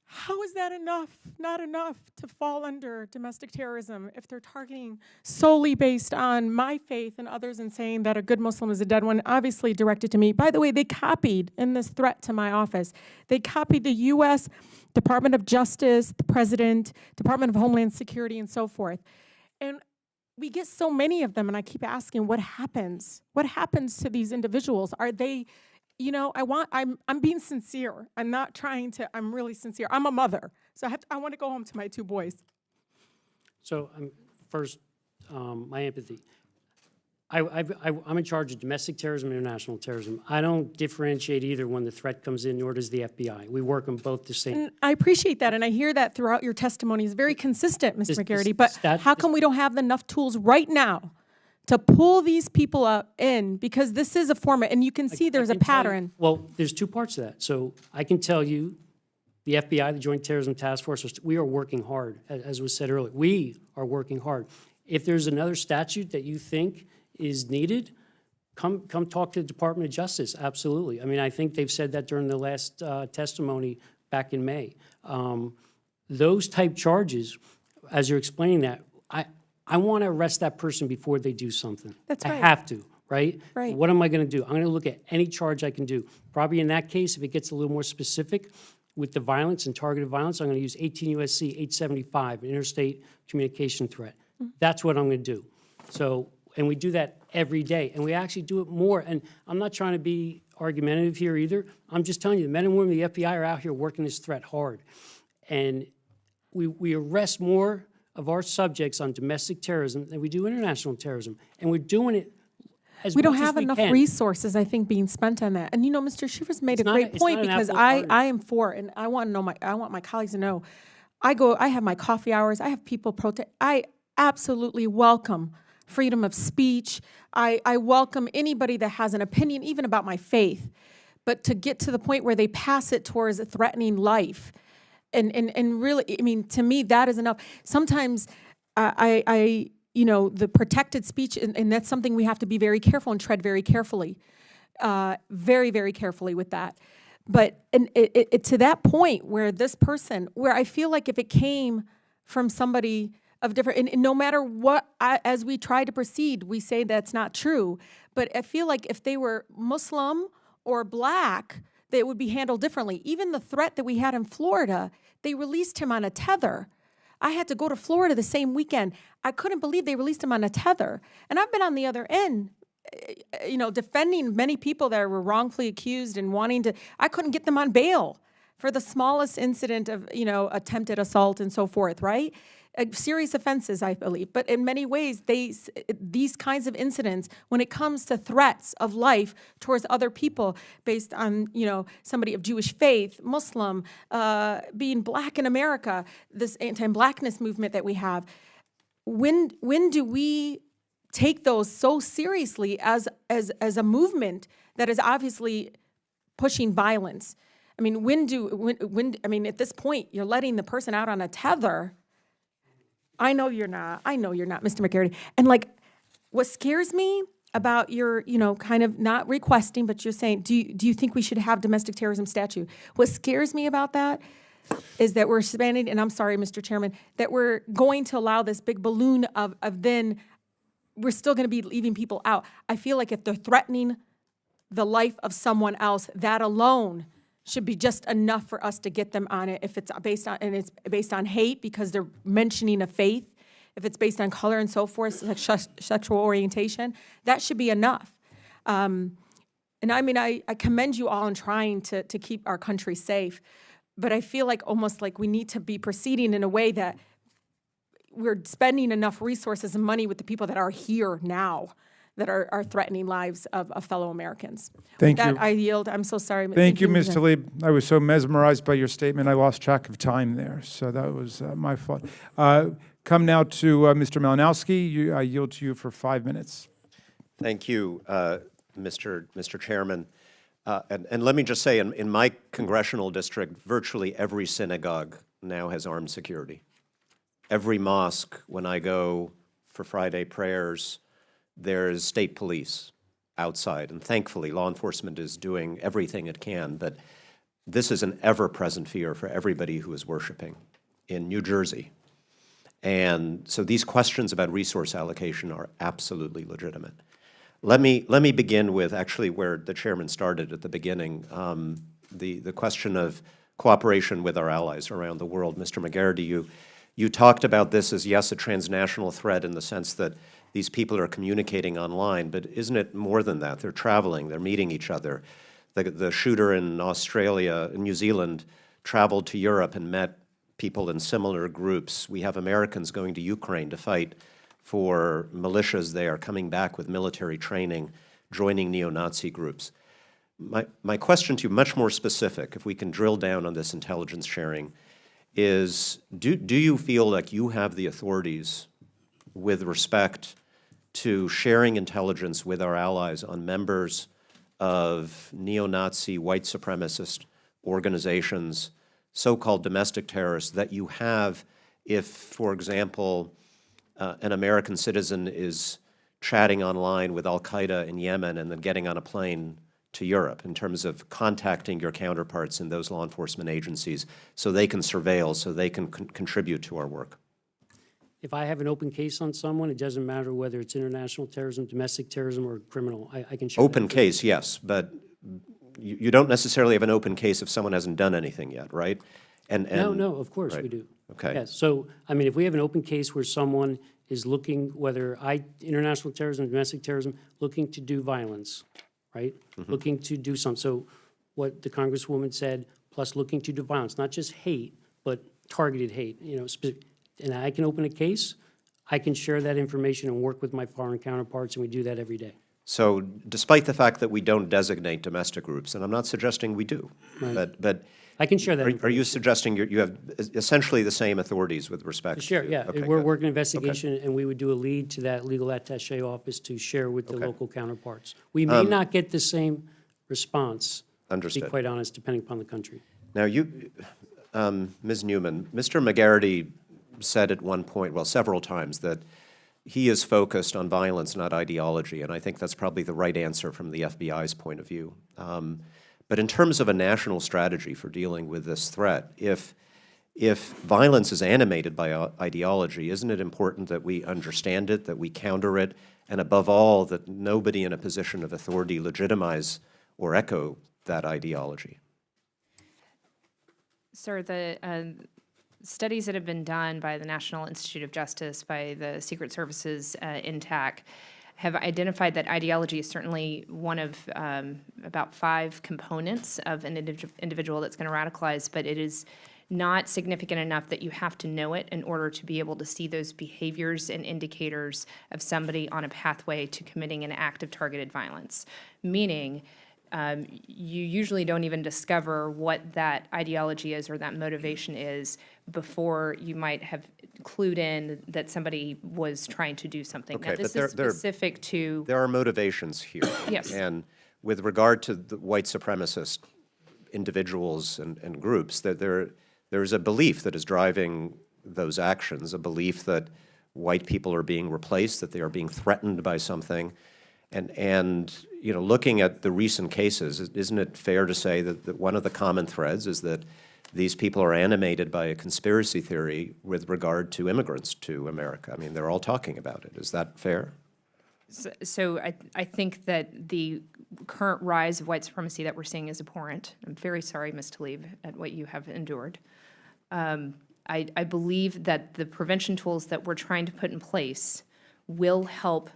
How is that enough? Not enough to fall under domestic terrorism if they're targeting solely based on my faith and others and saying that a good Muslim is a dead one, obviously directed to me. By the way, they copied in this threat to my office. They copied the U.S. Department of Justice, the President, Department of Homeland Security, and so forth. And we get so many of them, and I keep asking, what happens? What happens to these individuals? Are they... I'm being sincere. I'm not trying to, I'm really sincere. I'm a mother, so I want to go home to my 2 boys. So first, my empathy. I'm in charge of domestic terrorism and international terrorism. I don't differentiate either when the threat comes in, nor does the FBI. We work on both the same. And I appreciate that, and I hear that throughout your testimony. It's very consistent, Mr. McGarity, but how come we don't have enough tools right now to pull these people up in, because this is a format, and you can see there's a pattern. Well, there's 2 parts to that. So I can tell you, the FBI, the Joint Terrorism Task Force, we are working hard, as was said earlier. We are working hard. If there's another statute that you think is needed, come talk to the Department of Justice, absolutely. I mean, I think they've said that during the last testimony back in May. Those type charges, as you're explaining that, I want to arrest that person before they do something. That's right. I have to, right? Right. What am I going to do? I'm going to look at any charge I can do. Probably in that case, if it gets a little more specific with the violence and targeted violence, I'm going to use 18 U.S.C. 875, an interstate communication threat. That's what I'm going to do. So And we do that every day, and we actually do it more. And I'm not trying to be argumentative here either. I'm just telling you, the men and women of the FBI are out here working this threat hard. And we arrest more of our subjects on domestic terrorism than we do international terrorism. And we're doing it as We don't much as have we enough can. resources, I think, being spent on that. And you know, Mr. Shivers made a great it's point, not an because apple cart. I am for, and I want to know I want my colleagues to know, I have my coffee hours, I have people protest. I absolutely welcome freedom of speech. I welcome anybody that has an opinion, even about my faith. But to get to the point where they pass it towards threatening life, and really, I mean, to me, that is enough. Sometimes you know, the protected speech, and that's something we have to be very careful and tread very carefully, very, very carefully with that. But it to that point where this person, where I feel like if it came from somebody of different, and no matter what, as we try to proceed, we say that's not true. But I feel like if they were Muslim or Black, they would be handled differently. Even the threat that we had in Florida, they released him on a tether. I had to go to Florida the same weekend. I couldn't believe they released him on a tether. And I've been on the other end, you know, defending many people that were wrongfully accused and wanting to, I couldn't get them on bail for the smallest incident of, you know, attempted assault and so forth, right? Serious offenses, I believe. But in many ways, these kinds of incidents, when it comes to threats of life towards other people based on, you know, somebody of Jewish faith, Muslim, being Black in America, this anti-Blackness movement that we have, when do we take those so seriously as a movement that is obviously pushing violence? I mean, I mean, at this point, you're letting the person out on a tether. I know you're not, Mr. McGarity. And like, what scares me about your, you know, kind of not requesting, but you're saying, do you think we should have domestic terrorism statute? What scares me about that is that we're spending, and I'm sorry, Mr. Chairman, that we're going to allow this big balloon of then we're still going to be leaving people out. I feel like if they're threatening the life of someone else, that alone should be just enough for us to get them on it. If it's based on hate because they're mentioning a faith, if it's based on color and so forth, sexual orientation, that should be enough. And I mean, I commend you all in trying to keep our country safe, but I feel like almost like we need to be proceeding in a way that we're spending enough resources and money with the people that are here now, that are threatening lives of fellow Americans. Thank With you. that, I yield. I'm so sorry. Thank you, Ms. Tlaib. I was so mesmerized by your statement, I lost track of time there, so that was my fault. Come now to Mr. Malinowski. I yield to you for 5 minutes. Thank you, Mr. Chairman. And let me just say, in my congressional district, virtually every synagogue now has armed security. Every mosque, when I go for Friday prayers, there's state police outside, and thankfully law enforcement is doing everything it can, but this is an ever-present fear for everybody who is worshiping in New Jersey. And so these questions about resource allocation are absolutely legitimate. Let me begin with actually where the chairman started at the beginning, the question of cooperation with our allies around the world. Mr. McGarity, you talked about this as, yes, a transnational threat in the sense that these people are communicating online, but isn't it more than that? They're traveling, they're meeting each other. The shooter in Australia, in New Zealand, traveled to Europe and met people in similar groups. We have Americans going to Ukraine to fight for militias there, coming back with military training, joining neo-Nazi groups. My question to you, much more specific, if we can drill down on this intelligence sharing, is do you feel like you have the authorities with respect to sharing intelligence with our allies on members of neo-Nazi, white supremacist organizations, so-called domestic terrorists, that you have if, for example, an American citizen is chatting online with Al-Qaeda in Yemen and then getting on a plane to Europe, in terms of contacting your counterparts in those law enforcement agencies so they can surveil, so they can contribute to our work? If I have an open case on someone, it doesn't matter whether it's international terrorism, domestic terrorism, or criminal. I can share Open case, yes, but you don't necessarily have an open case if someone hasn't done anything yet, right? No, of course right. we do. Okay. Yes, so, I mean, if we have an open case where someone is looking, international terrorism, domestic terrorism, looking to do violence, right? Looking to do something. So what the Congresswoman said, plus looking to do violence, not just hate, but targeted hate, and I can open a case, I can share that information and work with my foreign counterparts, and we do that every day. So despite the fact that we don't designate domestic groups, and I'm not suggesting we do, but I can share that are information. you suggesting you have essentially the same authorities with respect to? Sure, yeah. Okay, We're good. working investigation, and we would do a lead to that legal attaché office to share with the local counterparts. We may not get the same response, to Understood. be quite honest, depending upon the country. Now, Ms. Newman, Mr. McGarity said at one point, well, several times, that he is focused on violence, not ideology, and I think that's probably the right answer from the FBI's point of view. But in terms of a national strategy for dealing with this threat, if violence is animated by ideology, isn't it important that we understand it, that we counter it, and above all, that nobody in a position of authority legitimize or echo that ideology? Sir, the studies that have been done by the National Institute of Justice, by the Secret Services, INTAC, have identified that ideology is certainly one of about 5 components of an individual that's going to radicalize, but it is not significant enough that you have to know it in order to be able to see those behaviors and indicators of somebody on a pathway to committing an act of targeted violence. Meaning, you usually don't even discover what that ideology is or that motivation is before you might have clued in that somebody was trying to do something. Okay, now, this but is specific to... There are motivations here. Yes. And with regard to the white supremacist individuals and groups, that there's a belief that is driving those actions, a belief that white people are being replaced, that they are being threatened by something. And looking at the recent cases, isn't it fair to say that one of the common threads is that these people are animated by a conspiracy theory with regard to immigrants to America? I mean, they're all talking about it. Is that fair? So I think that the current rise of white supremacy that we're seeing is abhorrent. I'm very sorry, Ms. Tlaib, at what you have endured. I believe that the prevention tools that we're trying to put in place will help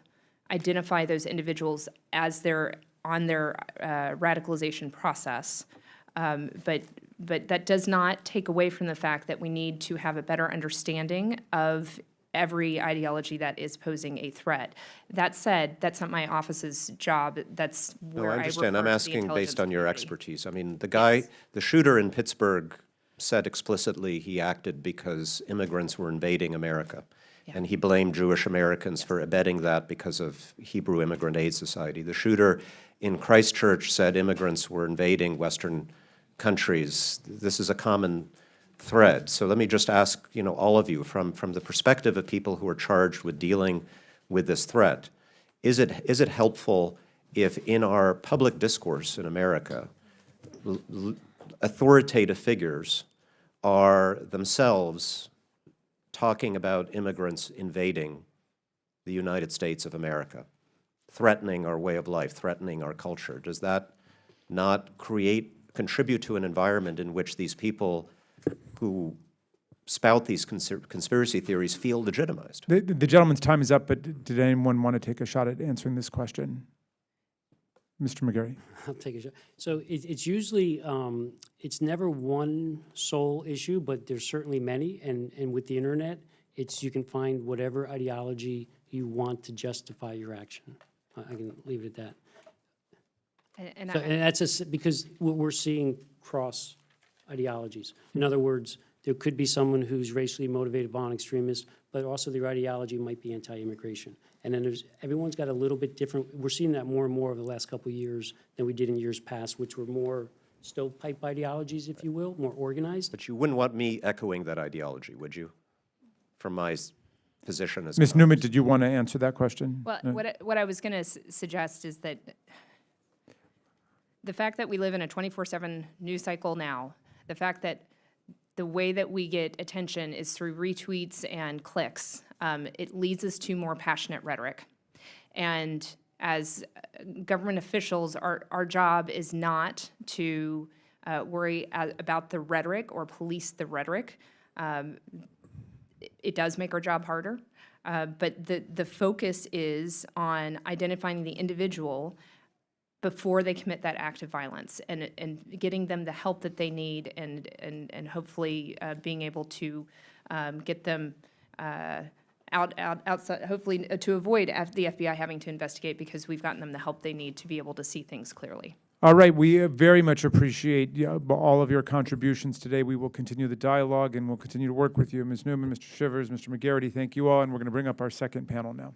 identify those individuals as they're on their radicalization process. But that does not take away from the fact that we need to have a better understanding of every ideology that is posing a threat. That said, that's not my office's job. That's where No, I understand. I'm asking based on your community. expertise. I mean, the shooter in Pittsburgh said explicitly he acted because immigrants were invading America. Yeah. And he blamed Jewish Americans for abetting that because of Hebrew Immigrant Aid Society. The shooter in Christchurch said immigrants were invading Western countries. This is a common thread. So let me just ask, all of you, from the perspective of people who are charged with dealing with this threat, is it helpful if in our public discourse in America, authoritative figures are themselves talking about immigrants invading the United States of America, threatening our way of life, threatening our culture? Does that not contribute to an environment in which these people who spout these conspiracy theories feel legitimized? The gentleman's time is up, but did anyone want to take a shot at answering this question? Mr. McGarry. I'll take a shot. So it's usually, it's never one sole issue, but there's certainly many. And with the internet, you can find whatever ideology you want to justify your action. I can leave it at that. And that's because we're seeing cross ideologies. In other words, there could be someone who's racially motivated violent extremist, but also their ideology might be anti-immigration. And then everyone's got a little bit different. We're seeing that more and more over the last couple of years than we did in years past, which were more stovepipe ideologies, if you will, more organized. But you wouldn't want me echoing that ideology, would you? From my position as Ms. Newman, did you want to answer that question? Well, what I was going to suggest is that the fact that we live in a 24/7 news cycle now, the fact that the way that we get attention is through retweets and clicks, it leads us to more passionate rhetoric. And as government officials, our job is not to worry about the rhetoric or police the rhetoric. It does make our job harder. But the focus is on identifying the individual before they commit that act of violence and getting them the help that they need and hopefully being able to get them outside, hopefully to avoid the FBI having to investigate because we've gotten them the help they need to be able to see things clearly. All right, we very much appreciate all of your contributions today. We will continue the dialogue and we'll continue to work with you. Ms. Newman, Mr. Shivers, Mr. McGarity, thank you all, and we're going to bring up our second panel now.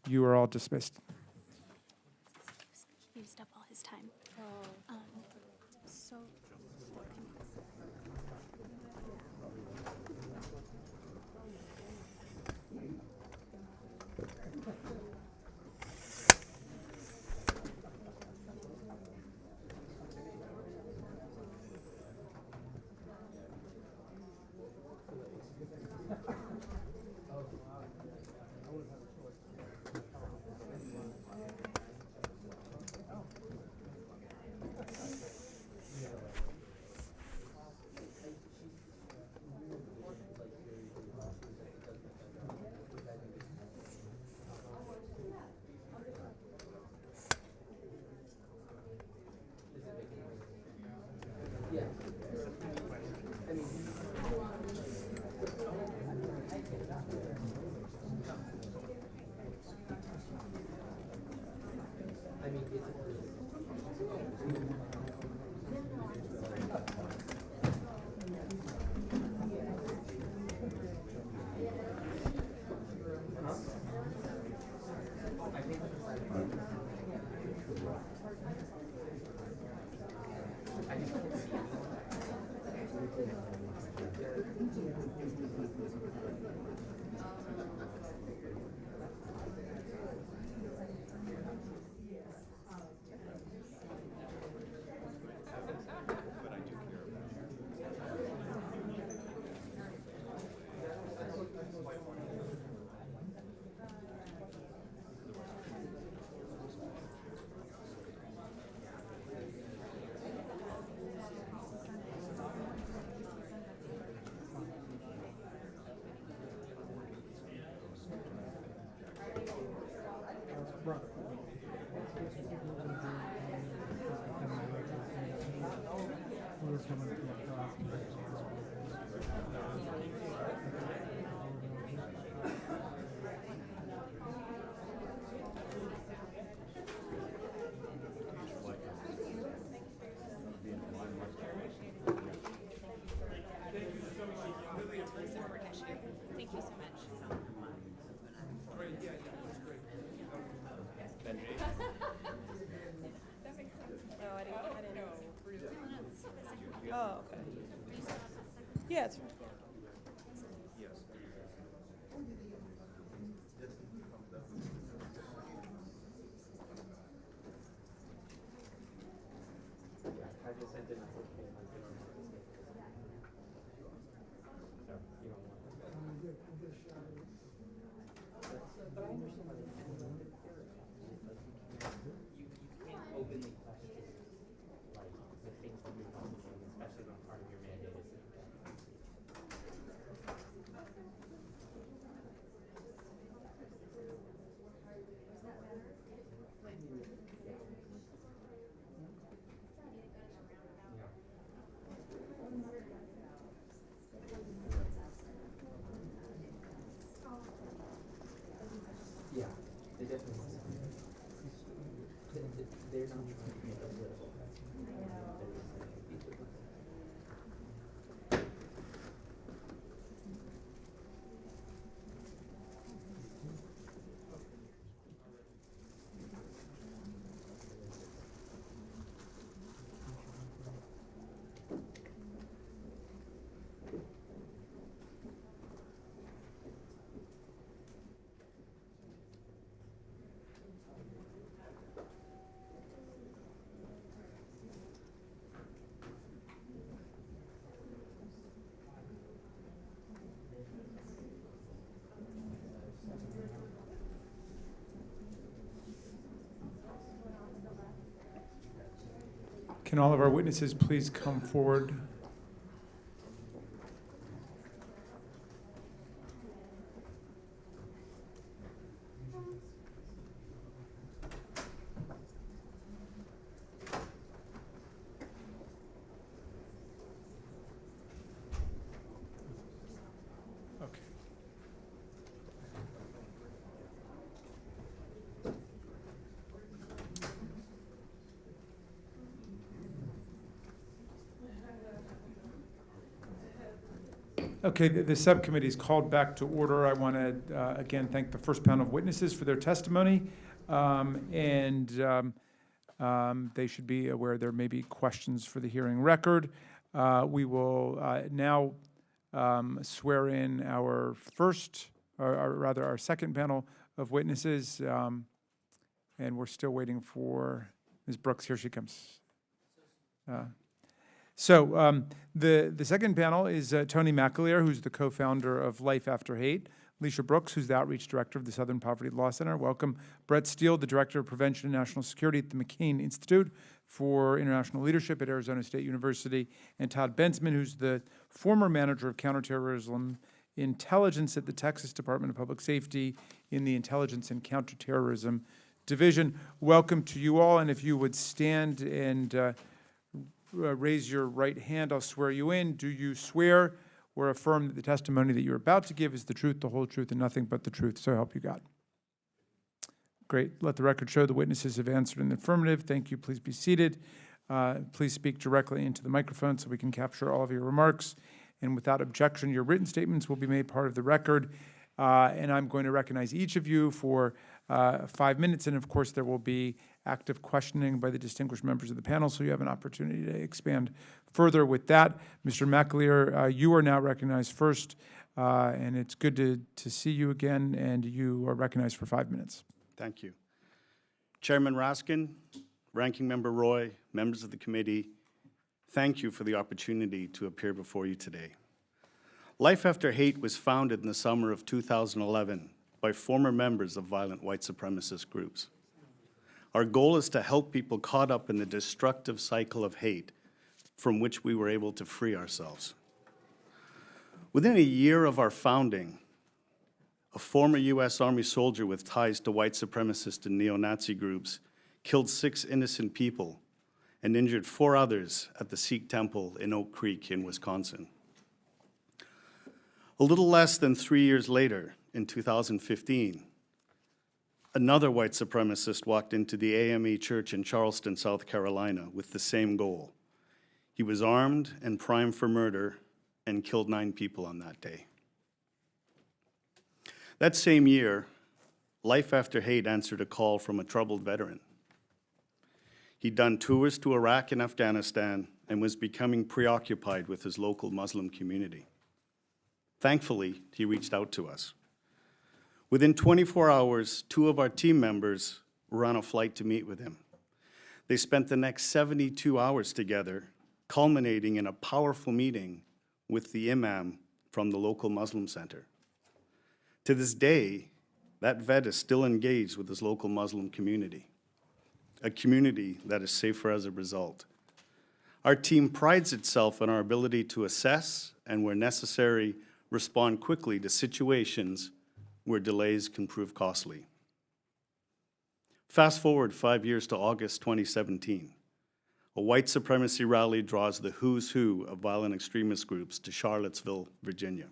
You are all dismissed. Used up all his time. So. Thank you so much. Oh, okay. Yeah, it's fine. Can all of our witnesses please come forward? Okay, the subcommittee is called back to order. I want to, again, thank the first panel of witnesses for their testimony. They should be aware there may be questions for the hearing record. We will now swear in our first, or rather our second panel of witnesses. And we're still waiting for Ms. Brooks. Here she comes. The second panel is Tony McAleer, who's the co-founder of Life After Hate, Alicia Brooks, who's the outreach director of the Southern Poverty Law Center. Welcome. Brett Steele, the director of prevention and national security at the McCain Institute for International Leadership at Arizona State University, and Todd Bensman, who's the former manager of counterterrorism intelligence at the Texas Department of Public Safety in the Intelligence and Counterterrorism Division. Welcome to you all, and if you would stand and raise your right hand, I'll swear you in. Do you swear or affirm that the testimony that you're about to give is the truth, the whole truth, and nothing but the truth, so help you God? Great. Let the record show the witnesses have answered in the affirmative. Thank you. Please be seated. Please speak directly into the microphone so we can capture all of your remarks. And without objection, your written statements will be made part of the record. And I'm going to recognize each of you for 5 minutes. And of course, there will be active questioning by the distinguished members of the panel, so you have an opportunity to expand further with that. Mr. McAleer, you are now recognized first, and it's good to see you again, and you are recognized for 5 minutes. Thank you. Chairman Raskin, Ranking Member Roy, members of the committee, thank you for the opportunity to appear before you today. Life After Hate was founded in the summer of 2011 by former members of violent white supremacist groups. Our goal is to help people caught up in the destructive cycle of hate from which we were able to free ourselves. Within a year of our founding, a former U.S. Army soldier with ties to white supremacist and neo-Nazi groups killed 6 innocent people and injured 4 others at the Sikh temple in Oak Creek in Wisconsin. A little less than 3 years later, in 2015, another white supremacist walked into the AME church in Charleston, South Carolina, with the same goal. He was armed and primed for murder and killed 9 people on that day. That same year, Life After Hate answered a call from a troubled veteran. He'd done tours to Iraq and Afghanistan and was becoming preoccupied with his local Muslim community. Thankfully, he reached out to us. Within 24 hours, 2 of our team members were on a flight to meet with him. They spent the next 72 hours together, culminating in a powerful meeting with the imam from the local Muslim center. To this day, that vet is still engaged with his local Muslim community, a community that is safer as a result. Our team prides itself on our ability to assess and, where necessary, respond quickly to situations where delays can prove costly. Fast forward 5 years to August 2017. A white supremacy rally draws the who's who of violent extremist groups to Charlottesville, Virginia.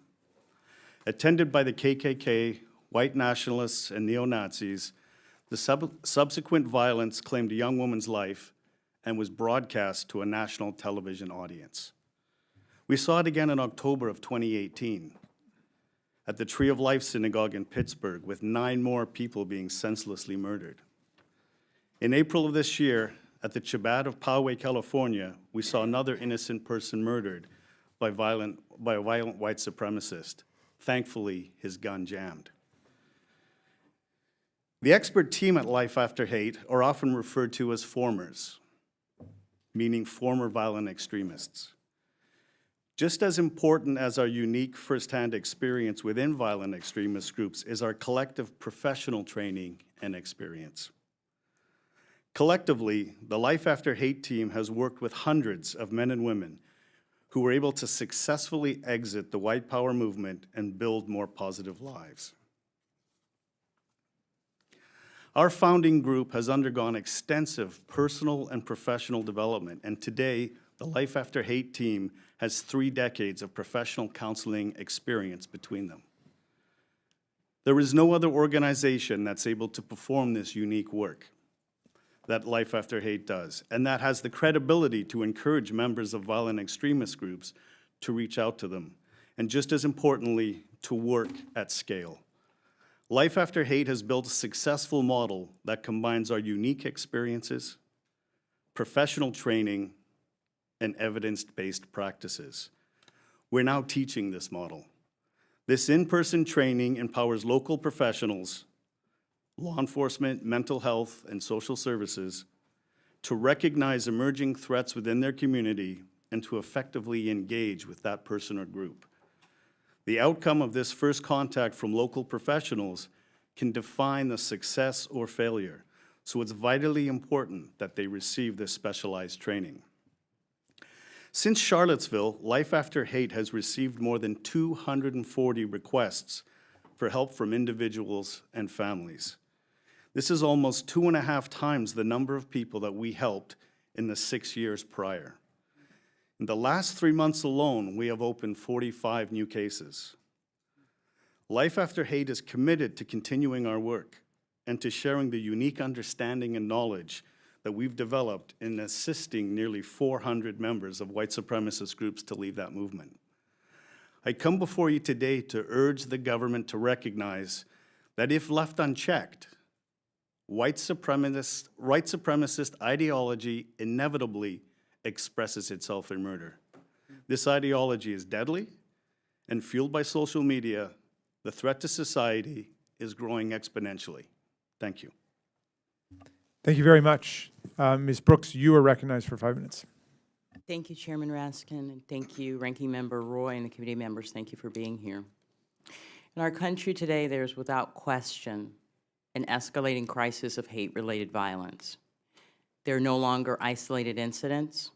Attended by the KKK, white nationalists, and neo-Nazis, the subsequent violence claimed a young woman's life and was broadcast to a national television audience. We saw it again in October of 2018 at the Tree of Life Synagogue in Pittsburgh, with 9 more people being senselessly murdered. In April of this year, at the Chabad of Poway, California, we saw another innocent person murdered by a violent white supremacist. Thankfully, his gun jammed. The expert team at Life After Hate are often referred to as formers, meaning former violent extremists. Just as important as our unique firsthand experience within violent extremist groups is our collective professional training and experience. Collectively, the Life After Hate team has worked with hundreds of men and women who were able to successfully exit the white power movement and build more positive lives. Our founding group has undergone extensive personal and professional development, and today, the Life After Hate team has 3 decades of professional counseling experience between them. There is no other organization that's able to perform this unique work that Life After Hate does, and that has the credibility to encourage members of violent extremist groups to reach out to them and just as importantly, to work at scale. Life After Hate has built a successful model that combines our unique experiences, professional training, and evidence-based practices. We're now teaching this model. This in-person training empowers local professionals, law enforcement, mental health, and social services to recognize emerging threats within their community and to effectively engage with that person or group. The outcome of this first contact from local professionals can define the success or failure, so it's vitally important that they receive this specialized training. Since Charlottesville, Life After Hate has received more than 240 requests for help from individuals and families. This is almost 2.5 times the number of people that we helped in the 6 years prior. In the last 3 months alone, we have opened 45 new cases. Life After Hate is committed to continuing our work and to sharing the unique understanding and knowledge that we've developed in assisting nearly 400 members of white supremacist groups to leave that movement. I come before you today to urge the government to recognize that if left unchecked, white supremacist ideology inevitably expresses itself in murder. This ideology is deadly, and fueled by social media, the threat to society is growing exponentially. Thank you. Thank you very much. Ms. Brooks, you are recognized for 5 minutes. Thank you, Chairman Raskin, and thank you, Ranking Member Roy, and the committee members. Thank you for being here. In our country today, there's without question an escalating crisis of hate-related violence. There are no longer isolated incidents.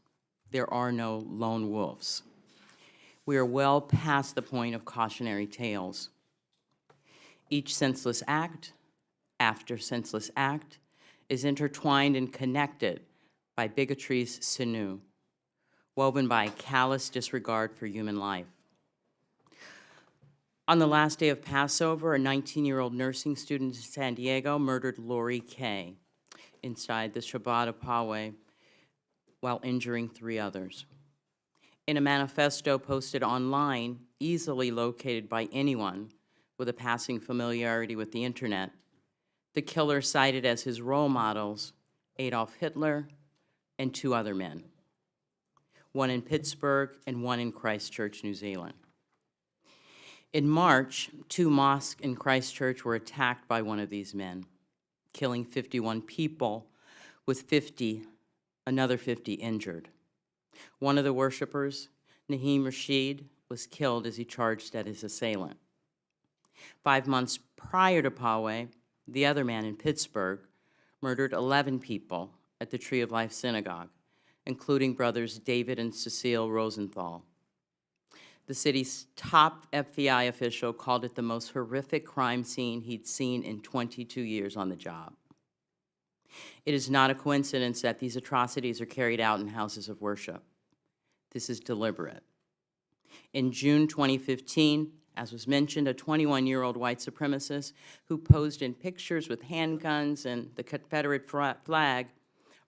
There are no lone wolves. We are well past the point of cautionary tales. Each senseless act, after senseless act, is intertwined and connected by bigotry's sinew, woven by callous disregard for human life. On the last day of Passover, a 19-year-old nursing student in San Diego murdered Lori Kay inside the Shabbat of Poway while injuring 3 others. In a manifesto posted online, easily located by anyone with a passing familiarity with the internet, the killer cited as his role models Adolf Hitler and 2 other men, one in Pittsburgh and one in Christchurch, New Zealand. In March, 2 mosques in Christchurch were attacked by one of these men, killing 51 people with another 50 injured. One of the worshipers, Naheem Rashid, was killed as he charged at his assailant. 5 months prior to Poway, the other man in Pittsburgh murdered 11 people at the Tree of Life Synagogue, including brothers David and Cecile Rosenthal. The city's top FBI official called it the most horrific crime scene he'd seen in 22 years on the job. It is not a coincidence that these atrocities are carried out in houses of worship. This is deliberate. In June 2015, as was mentioned, a 21-year-old white supremacist who posed in pictures with handguns and the Confederate flag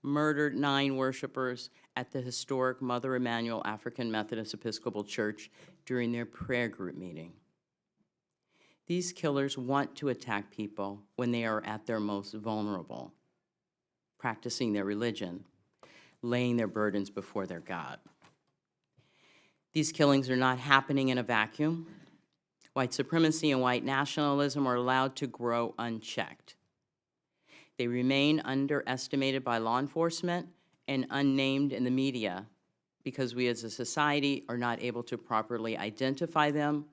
murdered 9 worshipers at the historic Mother Emanuel African Methodist Episcopal Church during their prayer group meeting. These killers want to attack people when they are at their most vulnerable, practicing their religion, laying their burdens before their God. These killings are not happening in a vacuum. White supremacy and white nationalism are allowed to grow unchecked. They remain underestimated by law enforcement and unnamed in the media because we as a society are not able to properly identify them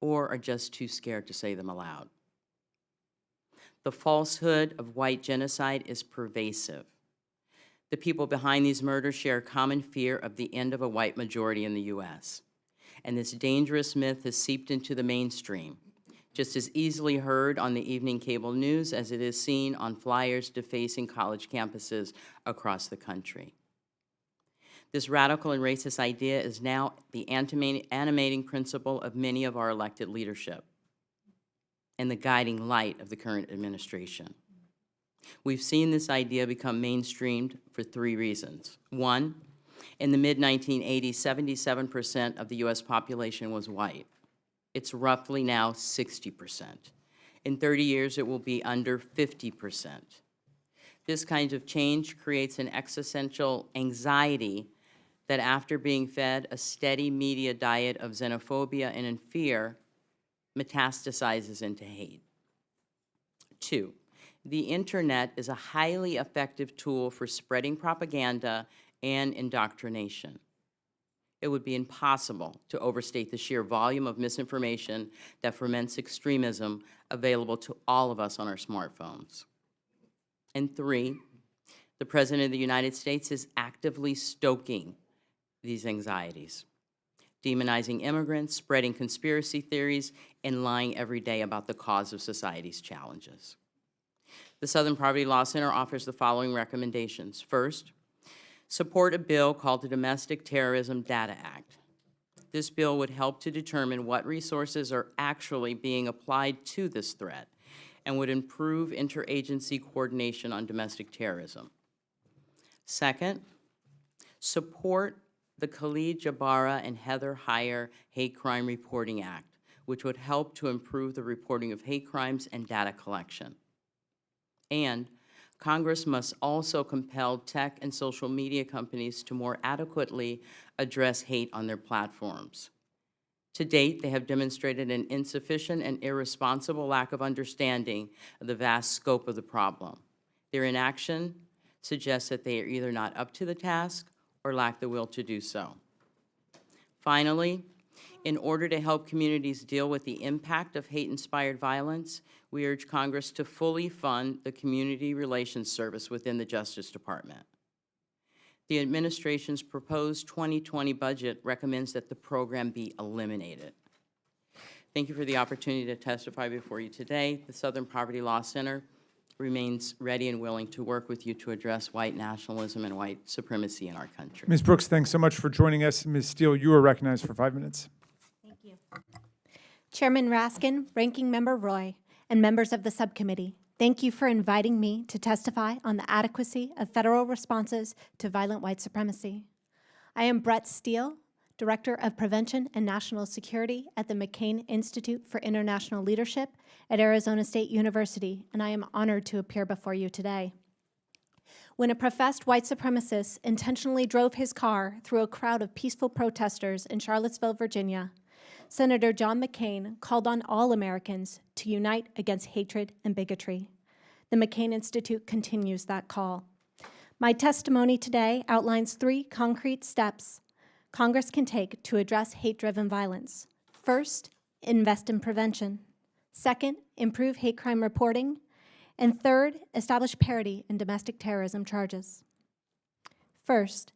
or are just too scared to say them aloud. The falsehood of white genocide is pervasive. The people behind these murders share a common fear of the end of a white majority in the U.S. And this dangerous myth has seeped into the mainstream, just as easily heard on the evening cable news as it is seen on flyers defacing college campuses across the country. This radical and racist idea is now the animating principle of many of our elected leadership and the guiding light of the current administration. We've seen this idea become mainstreamed for 3 reasons. 1, In the mid-1980s, 77% of the U.S. population was white. It's roughly now 60%. In 30 years, it will be under 50%. This kind of change creates an existential anxiety that after being fed a steady media diet of xenophobia and in fear, metastasizes into hate. 2, the internet is a highly effective tool for spreading propaganda and indoctrination. It would be impossible to overstate the sheer volume of misinformation that ferments extremism available to all of us on our smartphones. And 3, the President of the United States is actively stoking these anxieties, demonizing immigrants, spreading conspiracy theories, and lying every day about the cause of society's challenges. The Southern Poverty Law Center offers the following recommendations. First, support a bill called the Domestic Terrorism Data Act. This bill would help to determine what resources are actually being applied to this threat and would improve interagency coordination on domestic terrorism. Second, support the Khalid Jabara and Heather Heyer Hate Crime Reporting Act, which would help to improve the reporting of hate crimes and data collection. And Congress must also compel tech and social media companies to more adequately address hate on their platforms. To date, they have demonstrated an insufficient and irresponsible lack of understanding of the vast scope of the problem. Their inaction suggests that they are either not up to the task or lack the will to do so. Finally, in order to help communities deal with the impact of hate-inspired violence, we urge Congress to fully fund the Community Relations Service within the Justice Department. The administration's proposed 2020 budget recommends that the program be eliminated. Thank you for the opportunity to testify before you today. The Southern Poverty Law Center remains ready and willing to work with you to address white nationalism and white supremacy in our country. Ms. Brooks, thanks so much for joining us. Ms. Steele, you are recognized for 5 minutes. Thank you. Chairman Raskin, Ranking Member Roy, and members of the subcommittee, thank you for inviting me to testify on the adequacy of federal responses to violent white supremacy. I am Brett Steele, Director of Prevention and National Security at the McCain Institute for International Leadership at Arizona State University, and I am honored to appear before you today. When a professed white supremacist intentionally drove his car through a crowd of peaceful protesters in Charlottesville, Virginia, Senator John McCain called on all Americans to unite against hatred and bigotry. The McCain Institute continues that call. My testimony today outlines 3 concrete steps Congress can take to address hate-driven violence. First, invest in prevention. Second, improve hate crime reporting. And third, establish parity in domestic terrorism charges. First,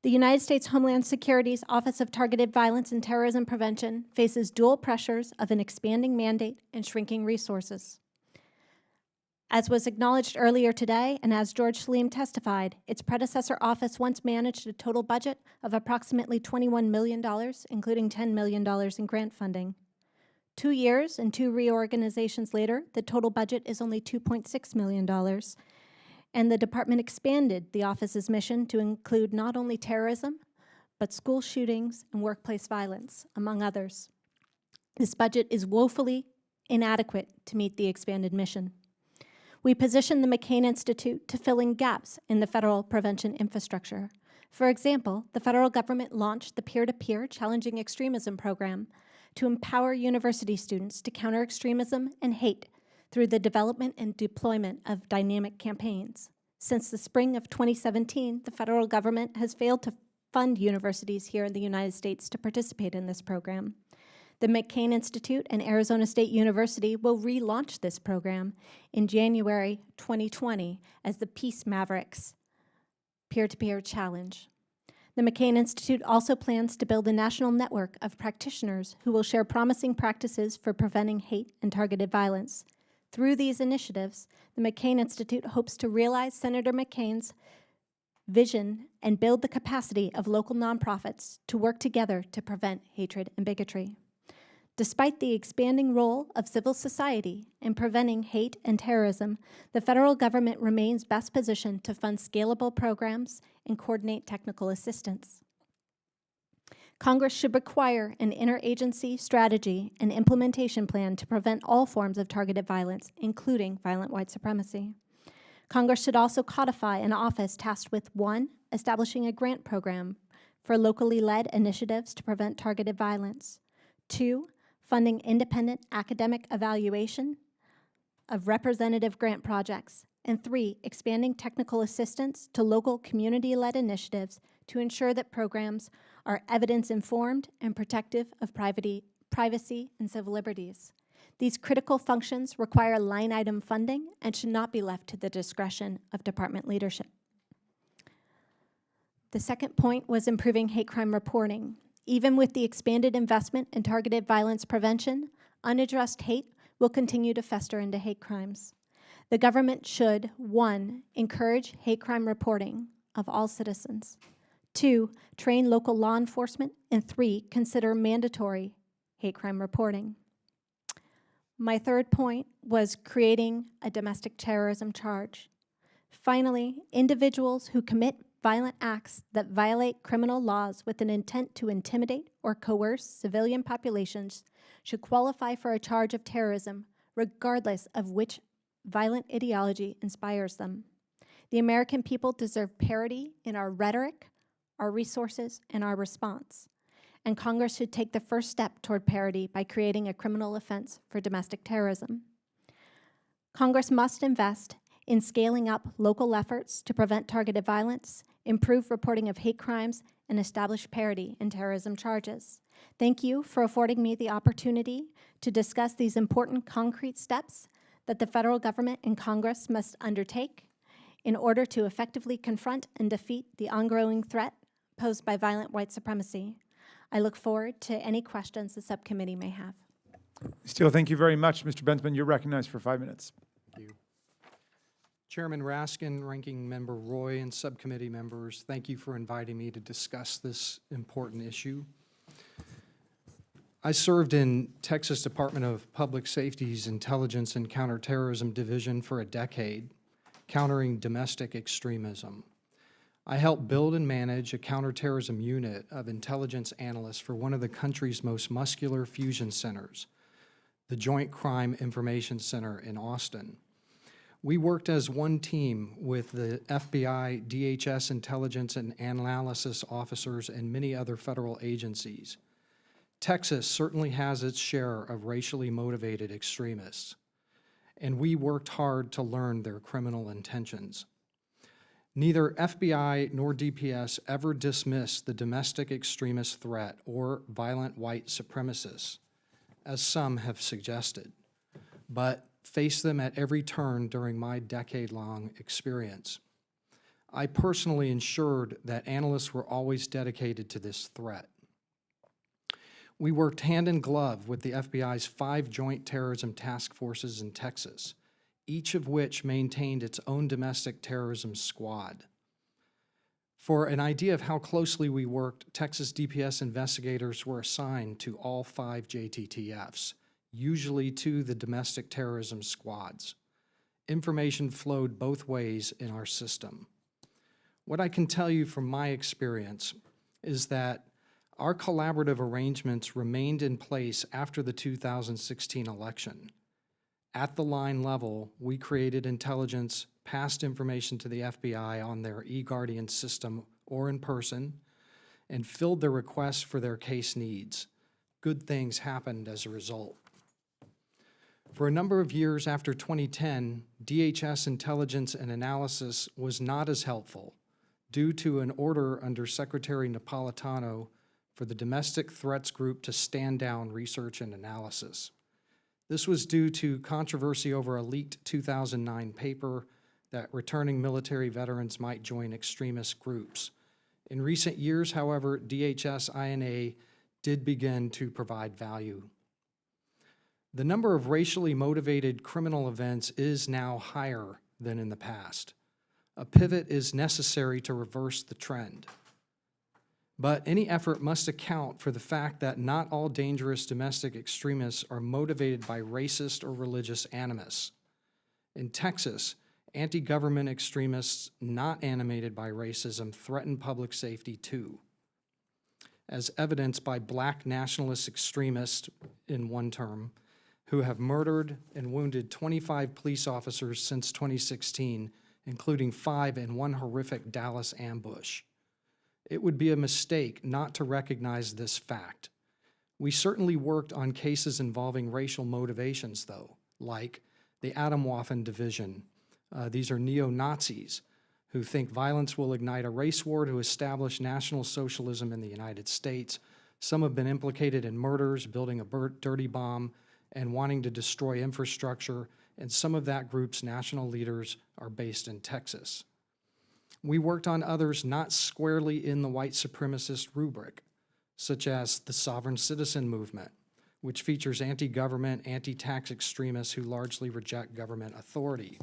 the United States Homeland Security's Office of Targeted Violence and Terrorism Prevention faces dual pressures of an expanding mandate and shrinking resources. As was acknowledged earlier today, and as George Saleem testified, its predecessor office once managed a total budget of approximately $21 million, including $10 million in grant funding. 2 years and 2 reorganizations later, the total budget is only $2.6 million, and the department expanded the office's mission to include not only terrorism, but school shootings and workplace violence, among others. This budget is woefully inadequate to meet the expanded mission. We position the McCain Institute to fill in gaps in the federal prevention infrastructure. For example, the federal government launched the Peer-to-Peer Challenging Extremism program to empower university students to counter extremism and hate through the development and deployment of dynamic campaigns. Since the spring of 2017, the federal government has failed to fund universities here in the United States to participate in this program. The McCain Institute and Arizona State University will relaunch this program in January 2020 as the Peace Mavericks Peer-to-Peer Challenge. The McCain Institute also plans to build a national network of practitioners who will share promising practices for preventing hate and targeted violence. Through these initiatives, the McCain Institute hopes to realize Senator McCain's vision and build the capacity of local nonprofits to work together to prevent hatred and bigotry. Despite the expanding role of civil society in preventing hate and terrorism, the federal government remains best positioned to fund scalable programs and coordinate technical assistance. Congress should require an interagency strategy and implementation plan to prevent all forms of targeted violence, including violent white supremacy. Congress should also codify an office tasked with 1, establishing a grant program for locally led initiatives to prevent targeted violence, 2, funding independent academic evaluation of representative grant projects, and 3, expanding technical assistance to local community-led initiatives to ensure that programs are evidence-informed and protective of privacy and civil liberties. These critical functions require line-item funding and should not be left to the discretion of department leadership. The second point was improving hate crime reporting. Even with the expanded investment in targeted violence prevention, unaddressed hate will continue to fester into hate crimes. The government should, 1, encourage hate crime reporting of all citizens, 2, train local law enforcement, and 3, consider mandatory hate crime reporting. My third point was creating a domestic terrorism charge. Finally, individuals who commit violent acts that violate criminal laws with an intent to intimidate or coerce civilian populations should qualify for a charge of terrorism, regardless of which violent ideology inspires them. The American people deserve parity in our rhetoric, our resources, and our response. And Congress should take the first step toward parity by creating a criminal offense for domestic terrorism. Congress must invest in scaling up local efforts to prevent targeted violence, improve reporting of hate crimes, and establish parity in terrorism charges. Thank you for affording me the opportunity to discuss these important concrete steps that the federal government and Congress must undertake in order to effectively confront and defeat the ongoing threat posed by violent white supremacy. I look forward to any questions the subcommittee may have. Steele, thank you very much. Mr. Bensman, you're recognized for 5 minutes. Thank you. Chairman Raskin, Ranking Member Roy, and subcommittee members, thank you for inviting me to discuss this important issue. I served in Texas Department of Public Safety's Intelligence and Counterterrorism Division for a decade, countering domestic extremism. I helped build and manage a counterterrorism unit of intelligence analysts for one of the country's most muscular fusion centers, the Joint Crime Information Center in Austin. We worked as one team with the FBI, DHS intelligence and analysis officers, and many other federal agencies. Texas certainly has its share of racially motivated extremists, and we worked hard to learn their criminal intentions. Neither FBI nor DPS ever dismissed the domestic extremist threat or violent white supremacists, as some have suggested, but faced them at every turn during my decade-long experience. I personally ensured that analysts were always dedicated to this threat. We worked hand in glove with the FBI's 5 joint terrorism task forces in Texas, each of which maintained its own domestic terrorism squad. For an idea of how closely we worked, Texas DPS investigators were assigned to all 5 JTTFs, usually to the domestic terrorism squads. Information flowed both ways in our system. What I can tell you from my experience is that our collaborative arrangements remained in place after the 2016 election. At the line level, we created intelligence, passed information to the FBI on their eGuardian system or in person, and filled their requests for their case needs. Good things happened as a result. For a number of years after 2010, DHS intelligence and analysis was not as helpful due to an order under Secretary Napolitano for the Domestic Threats Group to stand down research and analysis. This was due to controversy over a leaked 2009 paper that returning military veterans might join extremist groups. In recent years, however, DHS INA did begin to provide value. The number of racially motivated criminal events is now higher than in the past. A pivot is necessary to reverse the trend. But any effort must account for the fact that not all dangerous domestic extremists are motivated by racist or religious animus. In Texas, anti-government extremists not animated by racism threaten public safety too, as evidenced by black nationalist extremists in one term who have murdered and wounded 25 police officers since 2016, including 5 in one horrific Dallas ambush. It would be a mistake not to recognize this fact. We certainly worked on cases involving racial motivations, though, like the Atomwaffen Division. These are neo-Nazis who think violence will ignite a race war to establish National Socialism in the United States. Some have been implicated in murders, building a dirty bomb, and wanting to destroy infrastructure, and some of that group's national leaders are based in Texas. We worked on others not squarely in the white supremacist rubric, such as the Sovereign Citizen Movement, which features anti-government, anti-tax extremists who largely reject government authority.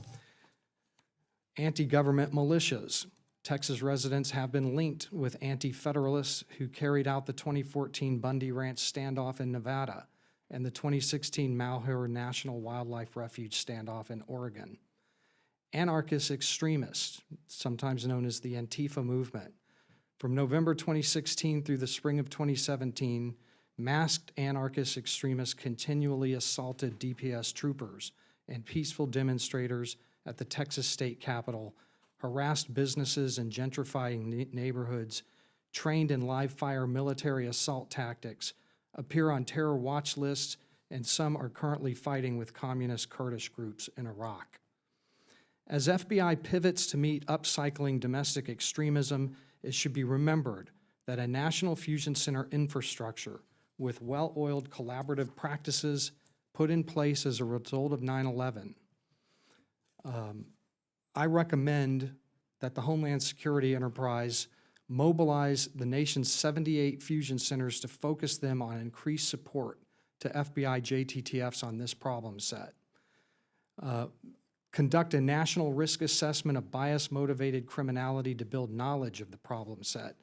Anti-government militias. Texas residents have been linked with anti-federalists who carried out the 2014 Bundy Ranch standoff in Nevada and the 2016 Malheur National Wildlife Refuge standoff in Oregon. Anarchist extremists, sometimes known as the Antifa movement. From November 2016 through the spring of 2017, masked anarchist extremists continually assaulted DPS troopers and peaceful demonstrators at the Texas State Capitol, harassed businesses in gentrifying neighborhoods, trained in live-fire military assault tactics, appear on terror watch lists, and some are currently fighting with communist Kurdish groups in Iraq. As FBI pivots to meet upcycling domestic extremism, it should be remembered that a National Fusion Center infrastructure with well-oiled collaborative practices put in place as a result of 9/11. I recommend that the Homeland Security enterprise mobilize the nation's 78 fusion centers to focus them on increased support to FBI JTTFs on this problem set. Conduct a national risk assessment of bias-motivated criminality to build knowledge of the problem set.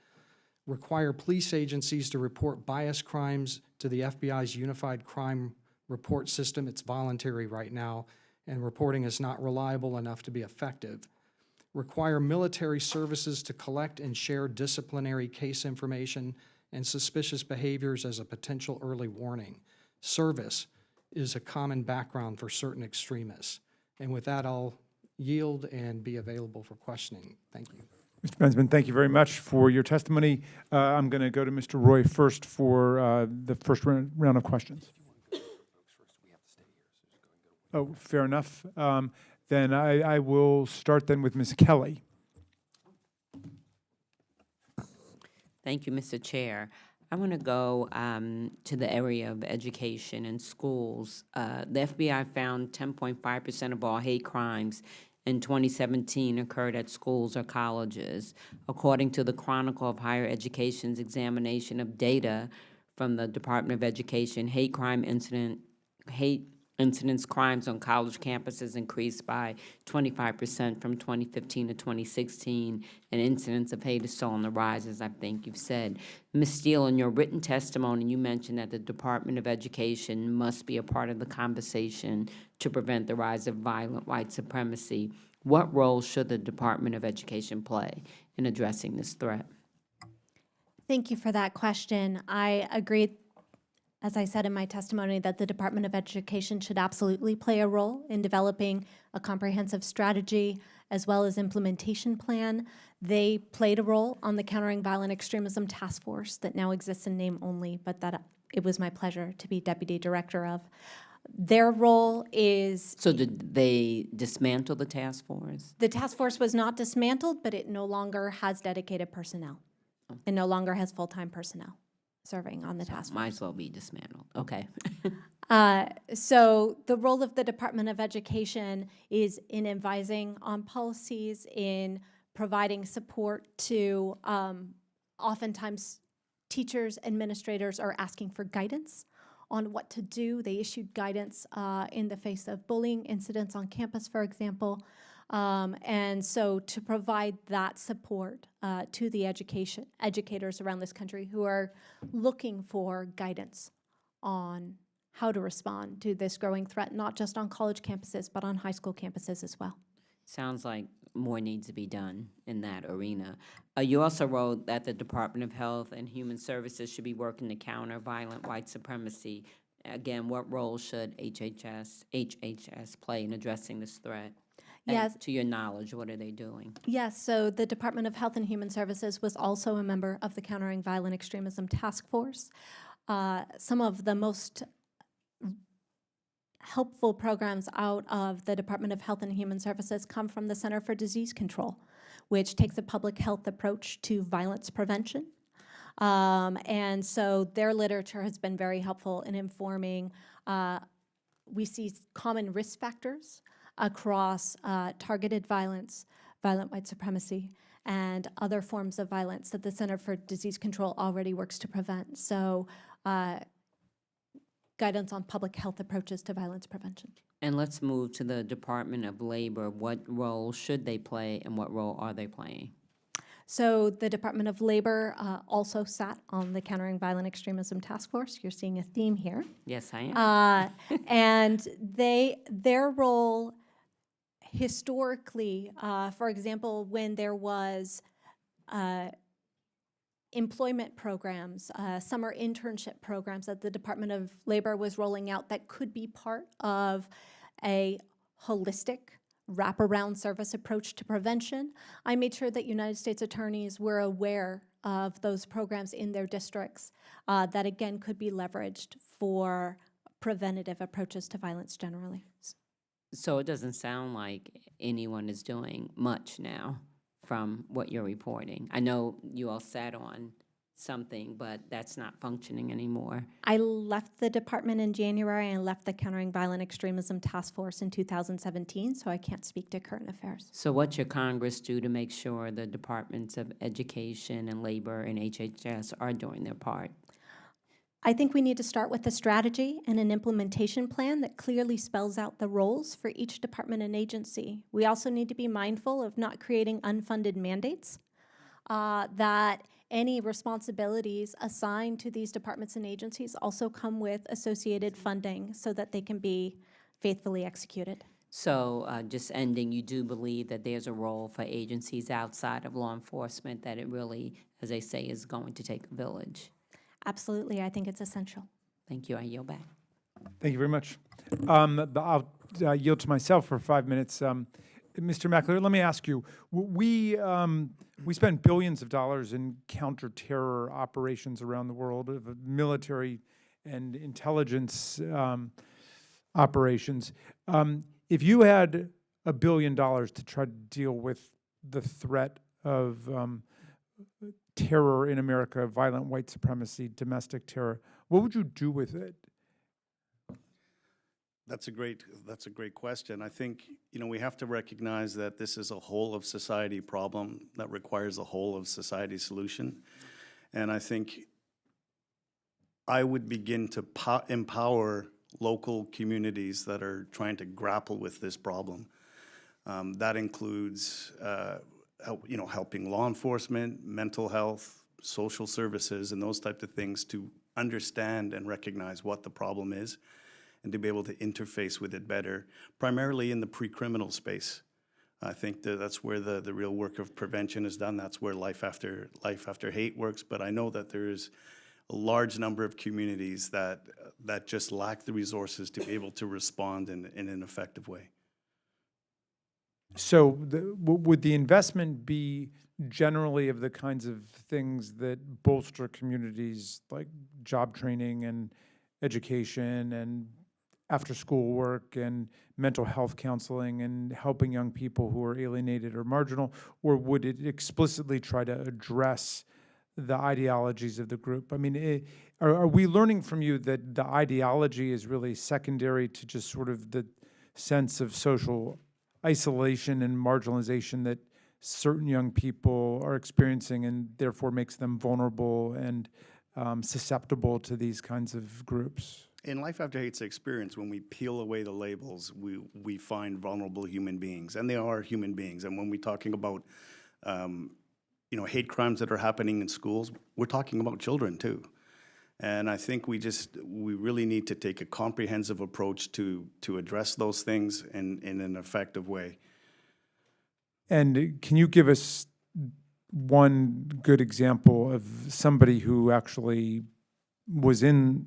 Require police agencies to report bias crimes to the FBI's Unified Crime Report System. It's voluntary right now, and reporting is not reliable enough to be effective. Require military services to collect and share disciplinary case information and suspicious behaviors as a potential early warning. Service is a common background for certain extremists. And with that, I'll yield and be available for questioning. Thank you. Mr. Bensman, thank you very much for your testimony. I'm going to go to Mr. Roy first for the first round of questions. Oh, fair enough. Then I will start then with Ms. Kelly. Thank you, Mr. Chair. I want to go to the area of education and schools. The FBI found 10.5% of all hate crimes in 2017 occurred at schools or colleges. According to the Chronicle of Higher Education's examination of data from the Department of Education, hate incidents crimes on college campuses increased by 25% from 2015 to 2016, and incidents of hate is still on the rise, as I think you've said. Ms. Steele, in your written testimony, you mentioned that the Department of Education must be a part of the conversation to prevent the rise of violent white supremacy. What role should the Department of Education play in addressing this threat? Thank you for that question. I agree, as I said in my testimony, that the Department of Education should absolutely play a role in developing a comprehensive strategy as well as implementation plan. They played a role on the Countering Violent Extremism Task Force that now exists in name only, but that it was my pleasure to be deputy director of. Their role is... So did they dismantle the task force? The task force was not dismantled, but it no longer has dedicated personnel. It no longer has full-time personnel serving on the task force. Might as well be dismantled. Okay. So the role of the Department of Education is in advising on policies, in providing support to oftentimes teachers, administrators are asking for guidance on what to do. They issued guidance in the face of bullying incidents on campus, for example. And so to provide that support to the educators around this country who are looking for guidance on how to respond to this growing threat, not just on college campuses, but on high school campuses as well. Sounds like more needs to be done in that arena. You also wrote that the Department of Health and Human Services should be working to counter violent white supremacy. Again, what role should HHS play in addressing this threat? And Yes. to your knowledge, what are they doing? Yes, so the Department of Health and Human Services was also a member of the Countering Violent Extremism Task Force. Some of the most helpful programs out of the Department of Health and Human Services come from the Center for Disease Control, which takes a public health approach to violence prevention. And so their literature has been very helpful in informing. We see common risk factors across targeted violence, violent white supremacy, and other forms of violence that the Center for Disease Control already works to prevent. So guidance on public health approaches to violence prevention. And let's move to the Department of Labor. What role should they play and what role are they playing? So the Department of Labor also sat on the Countering Violent Extremism Task Force. You're seeing a theme here. Yes, I am. And their role historically, for example, when there was employment programs, summer internship programs that the Department of Labor was rolling out that could be part of a holistic wraparound service approach to prevention. I made sure that United States attorneys were aware of those programs in their districts that again could be leveraged for preventative approaches to violence generally. So it doesn't sound like anyone is doing much now from what you're reporting. I know you all sat on something, but that's not functioning anymore. I left the department in January and left the Countering Violent Extremism Task Force in 2017, so I can't speak to current affairs. So what's your Congress do to make sure the Departments of Education and Labor and HHS are doing their part? I think we need to start with a strategy and an implementation plan that clearly spells out the roles for each department and agency. We also need to be mindful of not creating unfunded mandates, that any responsibilities assigned to these departments and agencies also come with associated funding so that they can be faithfully executed. So just ending, you do believe that there's a role for agencies outside of law enforcement, that it really, as they say, is going to take a village? Absolutely, I think it's essential. Thank you. I yield back. Thank you very much. I'll yield to myself for 5 minutes. Mr. McAleer, let me ask you, we spend billions of dollars in counter-terror operations around the world, of military and intelligence operations. If you had $1 billion to try to deal with the threat of terror in America, violent white supremacy, domestic terror, what would you do with it? That's a great question. I think, we have to recognize that this is a whole of society problem that requires a whole of society solution. And I think I would begin to empower local communities that are trying to grapple with this problem. That includes, helping law enforcement, mental health, social services, and those types of things to understand and recognize what the problem is, and to be able to interface with it better, primarily in the pre-criminal space. I think that's where the real work of prevention is done. That's where Life After Hate works. But I know that there is a large number of communities that just lack the resources to be able to respond in an effective way. So would the investment be generally of the kinds of things that bolster communities, like job training and education and after-school work and mental health counseling and helping young people who are alienated or marginal, or would it explicitly try to address the ideologies of the group? I mean, are we learning from you that the ideology is really secondary to just sort of the sense of social isolation and marginalization that certain young people are experiencing, and therefore makes them vulnerable and susceptible to these kinds of groups? In Life After Hate's experience, when we peel away the labels, we find vulnerable human beings, and they are human beings. And when we're talking about, hate crimes that are happening in schools, we're talking about children too. And I think we really need to take a comprehensive approach to address those things in an effective way. And can you give us one good example of somebody who actually was in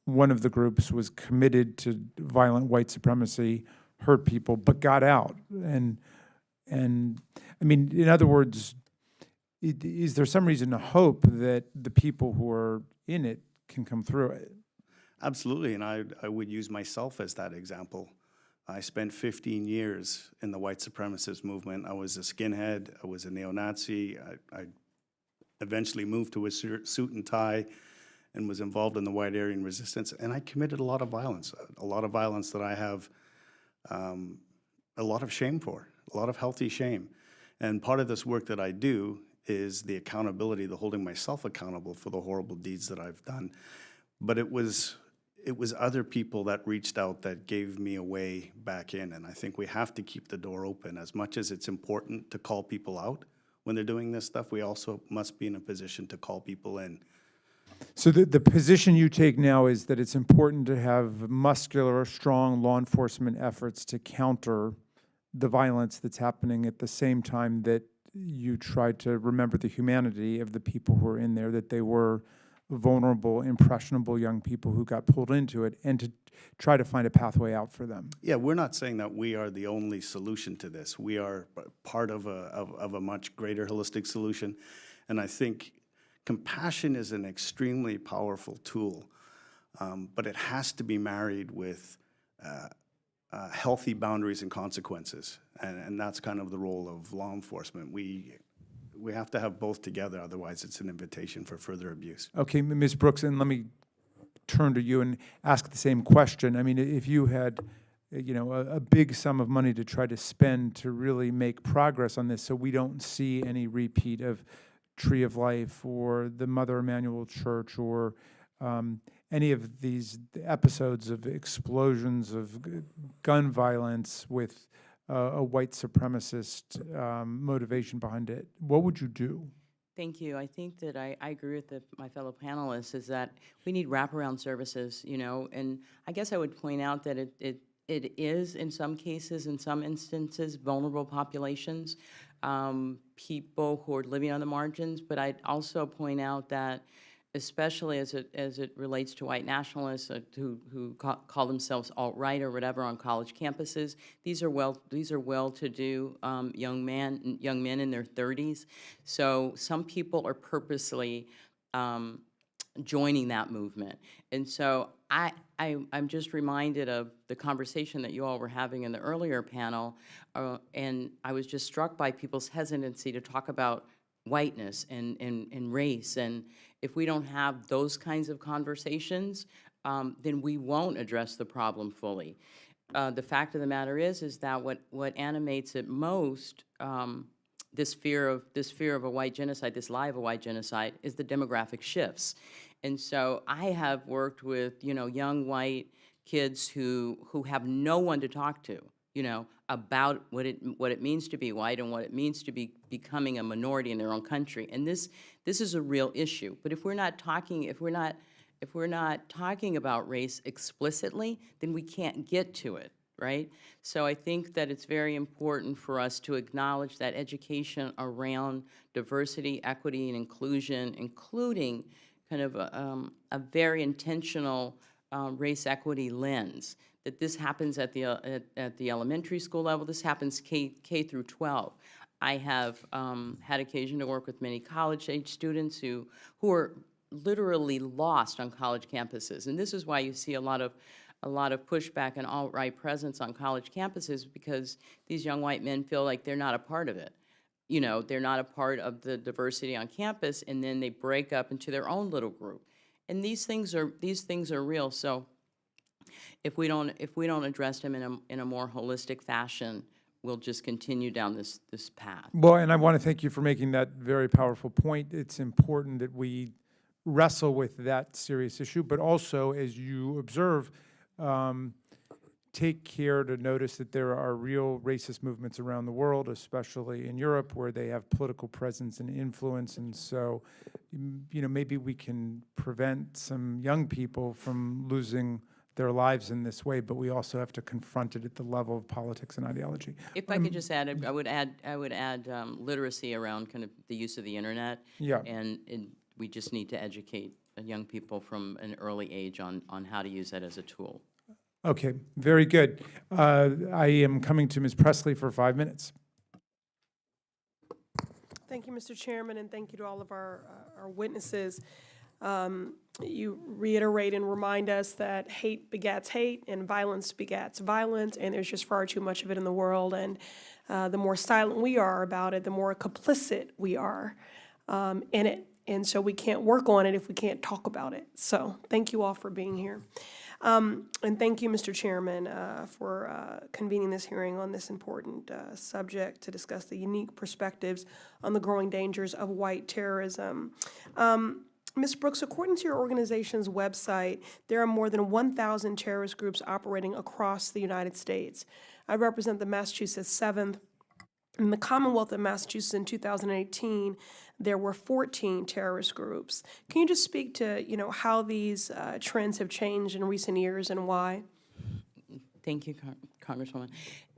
one of the groups, was committed to violent white supremacy, hurt people, but got out? And I mean, in other words, is there some reason to hope that the people who are in it can come through it? Absolutely, and I would use myself as that example. I spent 15 years in the white supremacist movement. I was a skinhead, I was a neo-Nazi, I eventually moved to a suit and tie and was involved in the White Aryan Resistance, and I committed a lot of violence that I have a lot of shame for, a lot of healthy shame. And part of this work that I do is the accountability, the holding myself accountable for the horrible deeds that I've done. But it was other people that reached out that gave me a way back in, and I think we have to keep the door open. As much as it's important to call people out when they're doing this stuff, we also must be in a position to call people in. So the position you take now is that it's important to have muscular, strong law enforcement efforts to counter the violence that's happening at the same time that you try to remember the humanity of the people who are in there, that they were vulnerable, impressionable young people who got pulled into it, and to try to find a pathway out for them. Yeah, we're not saying that we are the only solution to this. We are part of a much greater holistic solution, and I think compassion is an extremely powerful tool, but it has to be married with healthy boundaries and consequences, and that's kind of the role of law enforcement. We have to have both together, otherwise it's an invitation for further abuse. Okay, Ms. Brooks, and let me turn to you and ask the same question. I mean, if you had, a big sum of money to try to spend to really make progress on this, so we don't see any repeat of Tree of Life or the Mother Emanuel Church or any of these episodes of explosions of gun violence with a white supremacist motivation behind it, what would you do? Thank you. I think that I agree with my fellow panelists, is that we need wraparound services, and I guess I would point out that it is, in some cases, in some instances, vulnerable populations, people who are living on the margins, but I'd also point out that, especially as it relates to white nationalists who call themselves alt-right or whatever on college campuses, these are well-to-do young men in their 30s. So some people are purposely joining that movement, and so I'm just reminded of the conversation that you all were having in the earlier panel, and I was just struck by people's hesitancy to talk about whiteness and race. And if we don't have those kinds of conversations, then we won't address the problem fully. The fact of the matter is that what animates it most, this fear of a white genocide, this lie of a white genocide, is the demographic shifts. And so I have worked with young white kids who have no one to talk to, about what it means to be white and what it means to be becoming a minority in their own country. And this is a real issue. But if we're not talking about race explicitly, then we can't get to it, right? So I think that it's very important for us to acknowledge that education around diversity, equity, and inclusion, including kind of a very intentional race equity lens, that this happens at the elementary school level. This happens K through 12. I have had occasion to work with many college-age students who are literally lost on college campuses, and this is why you see a lot of pushback and alt-right presence on college campuses, because these young white men feel like they're not a part of it. They're not a part of the diversity on campus, and then they break up into their own little group. And these things are real. So if we don't address them in a more holistic fashion, we'll just continue down this path. Well, and I want to thank you for making that very powerful point. It's important that we wrestle with that serious issue, but also, as you observe, take care to notice that there are real racist movements around the world, especially in Europe, where they have political presence and influence. And so, maybe we can prevent some young people from losing their lives in this way, but we also have to confront it at the level of politics and ideology. If I could just add, I would add literacy around kind of the use of the internet. Yeah. And we just need to educate young people from an early age on how to use that as a tool. Okay, very good. I am coming to Ms. Presley for 5 minutes. Thank you, Mr. Chairman, and thank you to all of our witnesses. You reiterate and remind us that hate begets hate and violence begets violence, and there's just far too much of it in the world. And the more silent we are about it, the more complicit we are in it. And so we can't work on it if we can't talk about it. So thank you all for being here. And thank you, Mr. Chairman, for convening this hearing on this important subject to discuss the unique perspectives on the growing dangers of white terrorism. Ms. Brooks, according to your organization's website, there are more than 1,000 terrorist groups operating across the United States. I represent the Massachusetts 7th. In the Commonwealth of Massachusetts in 2018, there were 14 terrorist groups. Can you just speak to, how these trends have changed in recent years and why? Thank you, Congresswoman.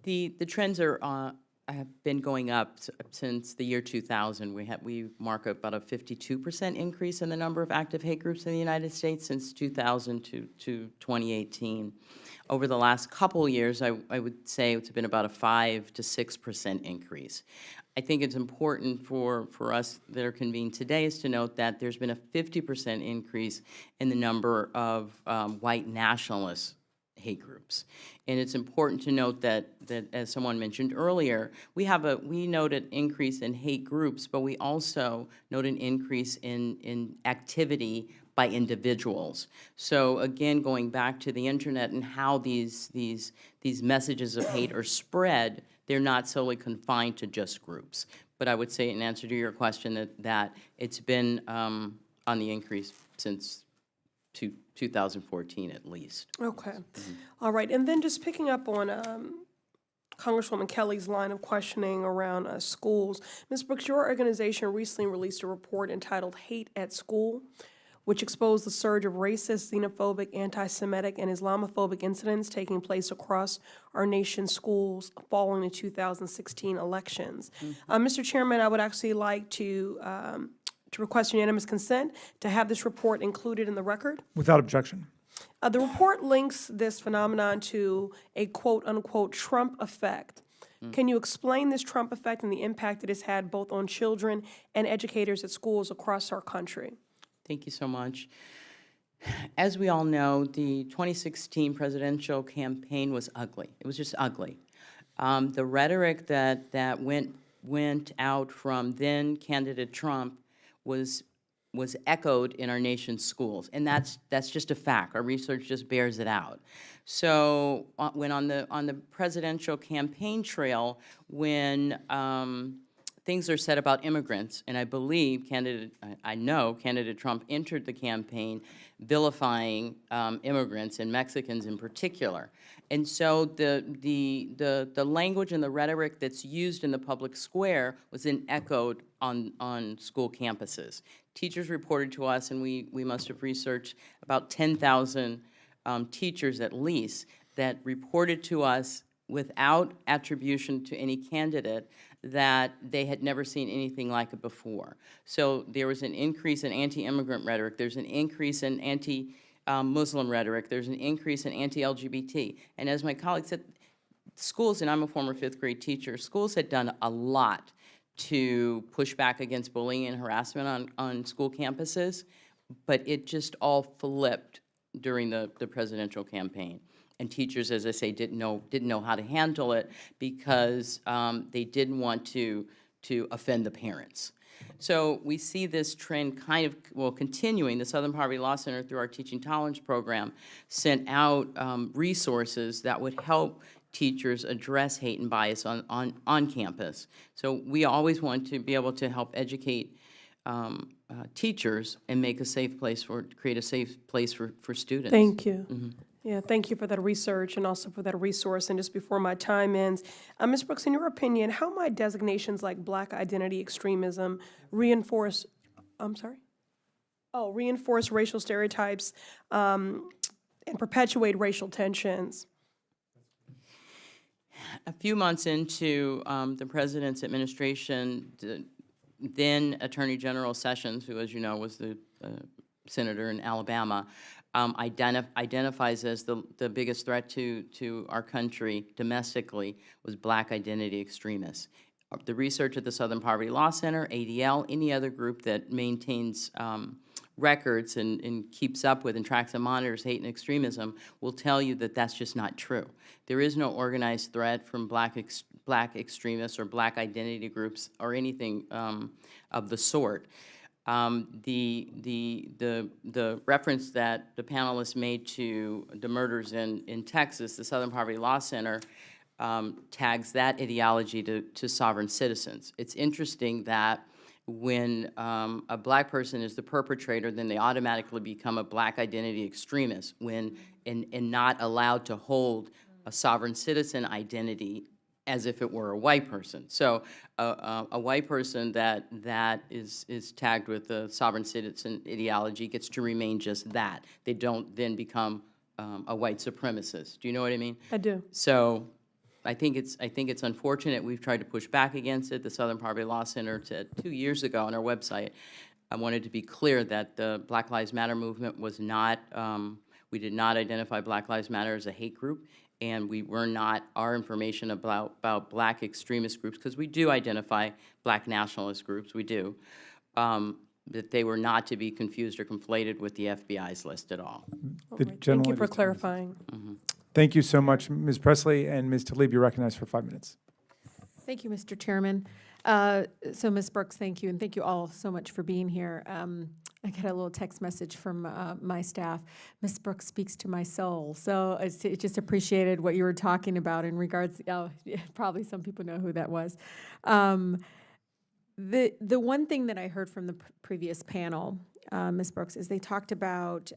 The trends have been going up since the year 2000. We mark about a 52% increase in the number of active hate groups in the United States since 2000 to 2018. Over the last couple years, I would say it's been about a 5 to 6% increase. I think it's important for us that are convened today is to note that there's been a 50% increase in the number of white nationalist hate groups. And it's important to note that as someone mentioned earlier, we note an increase in hate groups, but we also note an increase in activity by individuals. So again, going back to the internet and how these messages of hate are spread, they're not solely confined to just groups. But I would say, in answer to your question, that it's been on the increase since 2014 at least. Okay. All right. And then just picking up on Congresswoman Kelly's line of questioning around schools. Ms. Brooks, your organization recently released a report entitled Hate at School, which exposed the surge of racist, xenophobic, anti-Semitic, and Islamophobic incidents taking place across our nation's schools following the 2016 elections. Mr. Chairman, I would actually like to request unanimous consent to have this report included in the record. Without objection. The report links this phenomenon to a quote-unquote Trump effect. Can you explain this Trump effect and the impact it has had both on children and educators at schools across our country? Thank you so much. As we all know, the 2016 presidential campaign was ugly. It was just ugly. The rhetoric that went out from then candidate Trump was echoed in our nation's schools, and that's just a fact. Our research just bears it out. So when on the presidential campaign trail, when things are said about immigrants, and I know candidate Trump entered the campaign vilifying immigrants and Mexicans in particular. And so the language and the rhetoric that's used in the public square was then echoed on school campuses. Teachers reported to us, and we must have researched about 10,000 teachers at least that reported to us without attribution to any candidate that they had never seen anything like it before. So there was an increase in anti-immigrant rhetoric. There's an increase in anti-Muslim rhetoric. There's an increase in anti-LGBT. And as my colleague said, schools, and I'm a former fifth grade teacher, schools had done a lot to push back against bullying and harassment on school campuses, but it just all flipped during the presidential campaign. And teachers, as I say, didn't know how to handle it because they didn't want to offend the parents. So we see this trend continuing. The Southern Poverty Law Center, through our Teaching Tolerance program, sent out resources that would help teachers address hate and bias on campus. So we always want to be able to help educate teachers and make a safe place create a safe place for students. Thank you. Yeah, thank you for that research and also for that resource. And just before my time ends, Ms. Brooks, in your opinion, how might designations like Black identity extremism reinforce racial stereotypes and perpetuate racial tensions? A few months into the president's administration, then Attorney General Sessions, who, as you know, was the senator in Alabama, identifies as the biggest threat to our country domestically was Black identity extremists. The research at the Southern Poverty Law Center, ADL, any other group that maintains records and keeps up with and tracks and monitors hate and extremism will tell you that that's just not true. There is no organized threat from black extremists or Black identity groups or anything of the sort. The reference that the panelists made to the murders in Texas, the Southern Poverty Law Center tags that ideology to sovereign citizens. It's interesting that when a Black person is the perpetrator, then they automatically become a Black identity extremist and not allowed to hold a sovereign citizen identity as if it were a white person. So a white person that is tagged with a sovereign citizen ideology gets to remain just that. They don't then become a white supremacist. Do you know what I mean? I do. So I think it's unfortunate. We've tried to push back against it. The Southern Poverty Law Center said 2 years ago on our website, I wanted to be clear that the Black Lives Matter movement was not, we did not identify Black Lives Matter as a hate group, and we were not, our information about Black extremist groups, because we do identify Black nationalist groups, we do, that they were not to be confused or conflated with the FBI's list at all. Thank you for clarifying. Thank you so much, Ms. Presley, and Ms. Tlaib, you're recognized for 5 minutes. Thank you, Mr. Chairman. So, Ms. Brooks, thank you, and thank you all so much for being here. I got a little text message from my staff. Ms. Brooks speaks to my soul. So I just appreciated what you were talking about in regards, probably some people know who that was. The one thing that I heard from the previous panel, Ms. Brooks, is they talked about,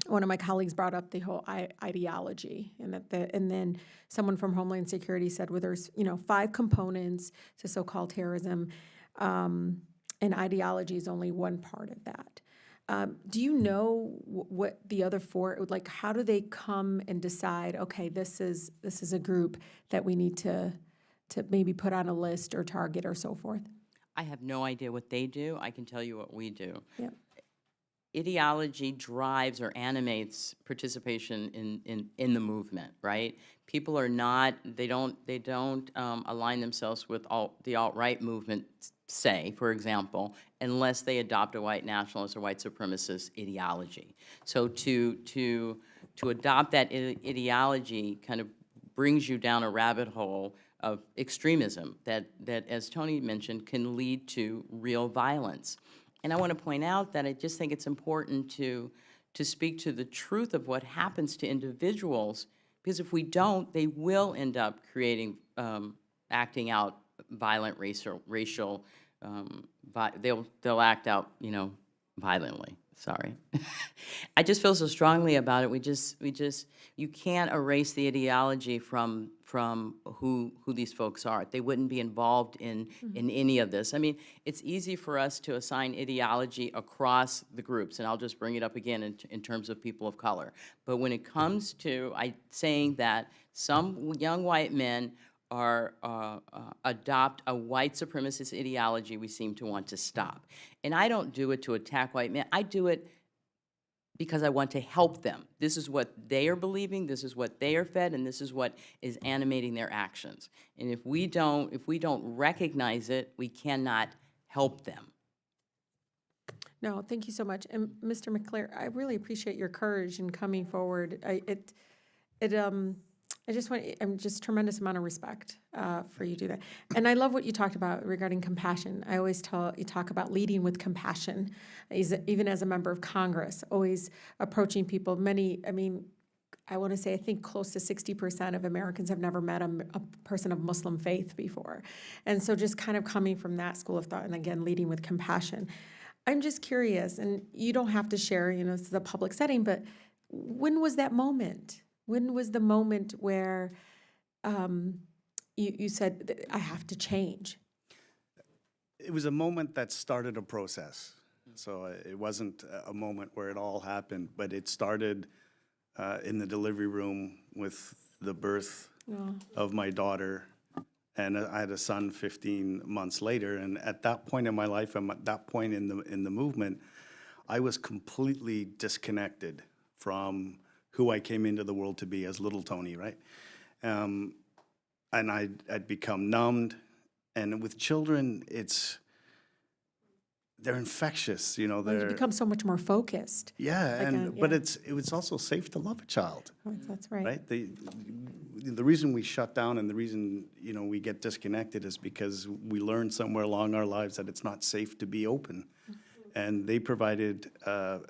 one of my colleagues brought up the whole ideology, and and then someone from Homeland Security said, well, there's 5 components to so-called terrorism, and ideology is only one part of that. Do you know what the other 4, like, how do they come and decide, okay, this is a group that we need to maybe put on a list or target or so forth? I have no idea what they do. I can tell you what we do. Yeah. Ideology drives or animates participation in the movement, right? People are not, they don't align themselves with the alt-right movement, say, for example, unless they adopt a white nationalist or white supremacist ideology. So to adopt that ideology kind of brings you down a rabbit hole of extremism that, as Tony mentioned, can lead to real violence. And I want to point out that I just think it's important to speak to the truth of what happens to individuals, because if we don't, they will end up acting out violent racial, they'll act out, violently. Sorry. I just feel so strongly about it. You can't erase the ideology from who these folks are. They wouldn't be involved in any of this. I mean, it's easy for us to assign ideology across the groups, and I'll just bring it up again in terms of people of color. But when it comes to saying that some young white men adopt a white supremacist ideology, we seem to want to stop. And I don't do it to attack white men. I do it because I want to help them. This is what they are believing, this is what they are fed, and this is what is animating their actions. And if we don't recognize it, we cannot help them. No, thank you so much. And Mr. McClure, I really appreciate your courage in coming forward. I'm just tremendous amount of respect for you to do that. And I love what you talked about regarding compassion. I always talk about leading with compassion, even as a member of Congress, always approaching people. I want to say, I think close to 60% of Americans have never met a person of Muslim faith before. And so just kind of coming from that school of thought, and again, leading with compassion, I'm just curious, and you don't have to share, you know, this is a public setting, but when was that moment? When was the moment where you said, I have to change? It was a moment that started a process. So it wasn't a moment where it all happened, but it started in the delivery room with the birth of my daughter, and I had a son 15 months later. And at that point in my life, and at that point in the movement, I was completely disconnected from who I came into the world to be as little Tony, right? And I'd become numbed. And with children, they're infectious, you know. Well, you become so much more focused. Yeah, Like but it was also safe to love a child. That's right. Right? The reason we shut down and the reason, you know, we get disconnected is because we learned somewhere along our lives that it's not safe to be open. And they provided a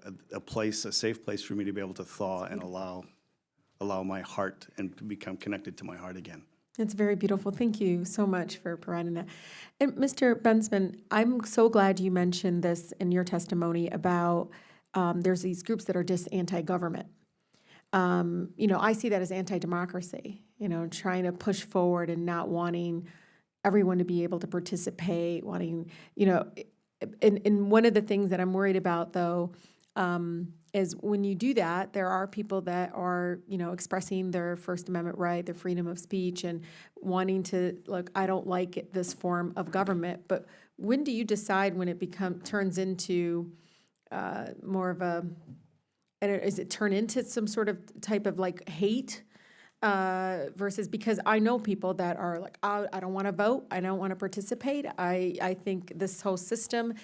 safe place for me to be able to thaw and allow my heart and to become connected to my heart again. It's very beautiful. Thank you so much for providing that. And Mr. Bensman, I'm so glad you mentioned this in your testimony about there's these groups that are just anti-government. You know, I see that as anti-democracy, you know, trying to push forward and not wanting everyone to be able to participate, wanting, you know, and one of the things that I'm worried about, though, is when you do that, there are people that are, you know, expressing their First Amendment right, their freedom of speech, and wanting to, look, I don't like this form of government. But when do you decide when it turns into more of a, is it turn into some sort of type of like hate versus, because I know people that are like, I don't want to vote, I don't want to participate, I think this whole system,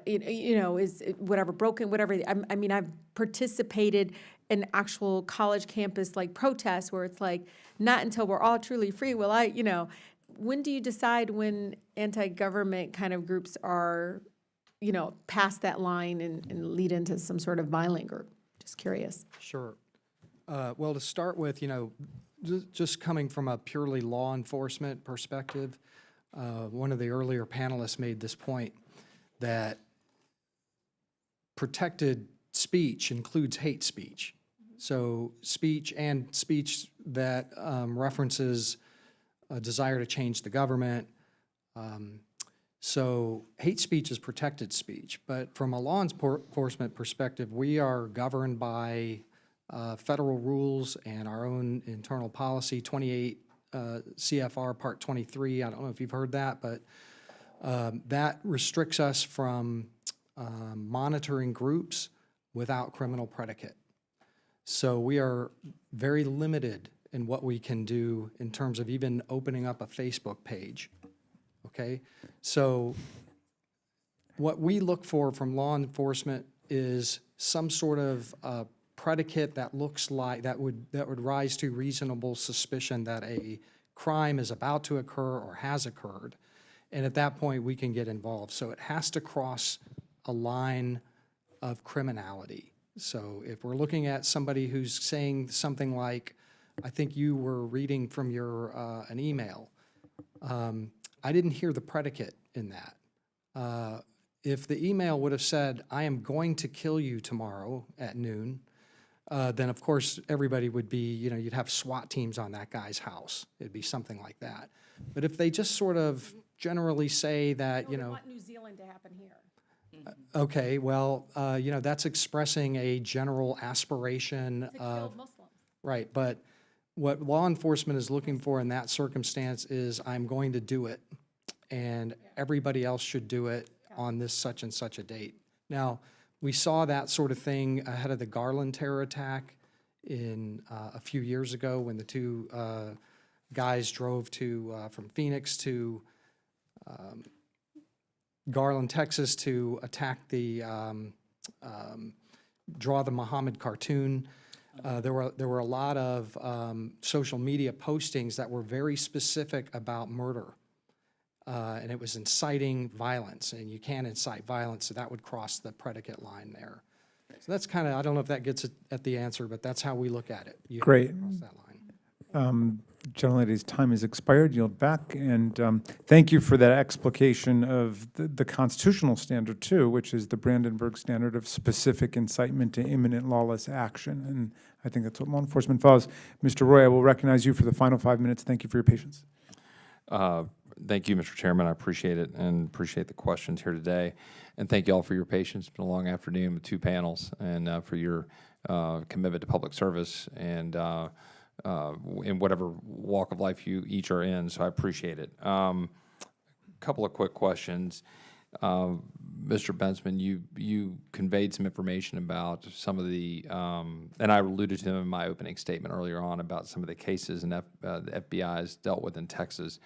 you know, is whatever broken, whatever. I mean, I've participated in actual college campus like protests where it's like, not until we're all truly free will I, you know, when do you decide when anti-government kind of groups are, you know, past that line and lead into some sort of violent group? Just curious. Sure. Well, to start with, you know, just coming from a purely law enforcement perspective, one of the earlier panelists made this point that protected speech includes hate speech. So speech that references a desire to change the government. So hate speech is protected speech. But from a law enforcement perspective, we are governed by federal rules and our own internal policy, 28 CFR Part 23. I don't know if you've heard that, but that restricts us from monitoring groups without criminal predicate. So we are very limited in what we can do in terms of even opening up a Facebook page, okay? So what we look for from law enforcement is some sort of predicate that looks like, that would rise to reasonable suspicion that a crime is about to occur or has occurred. And at that point, we can get involved. So it has to cross a line of criminality. So if we're looking at somebody who's saying something like, I think you were reading from your an email, I didn't hear the predicate in that. If the email would have said, I am going to kill you tomorrow at noon, then of course everybody would be, you know, you'd have SWAT teams on that guy's house. It'd be something like that. But if they just sort of generally say that, you know, want New Zealand to happen here. okay, well, you know, that's expressing a general aspiration of, right, but what law enforcement is looking for in that circumstance is I'm going to do it, and everybody else should do it on this such and such a date. Now, we saw that sort of thing ahead of the Garland terror attack in a few years ago when the two guys drove to from Phoenix to Garland, Texas, to attack the draw the Muhammad cartoon. There were a lot of social media postings that were very specific about murder, and it was inciting violence, and you can't incite violence, so that would cross the predicate line there. So that's kind of, I don't know if that gets at the answer, but that's how we look at it. You have to Great. cross that line. Gentlelady's time has expired. Yield back. And thank you for that explication of the constitutional standard, too, which is the Brandenburg Standard of specific incitement to imminent lawless action. And I think that's what law enforcement follows. Mr. Roy, I will recognize you for the final 5 minutes. Thank you for your patience. Thank you, Mr. Chairman. I appreciate it and appreciate the questions here today. And thank you all for your patience. It's been a long afternoon with 2 panels, and for your commitment to public service and in whatever walk of life you each are in. So I appreciate it. Couple of quick questions. Mr. Bensman, you conveyed some information about some of the, and I alluded to them in my opening statement earlier on about some of the cases the FBI has dealt with in Texas.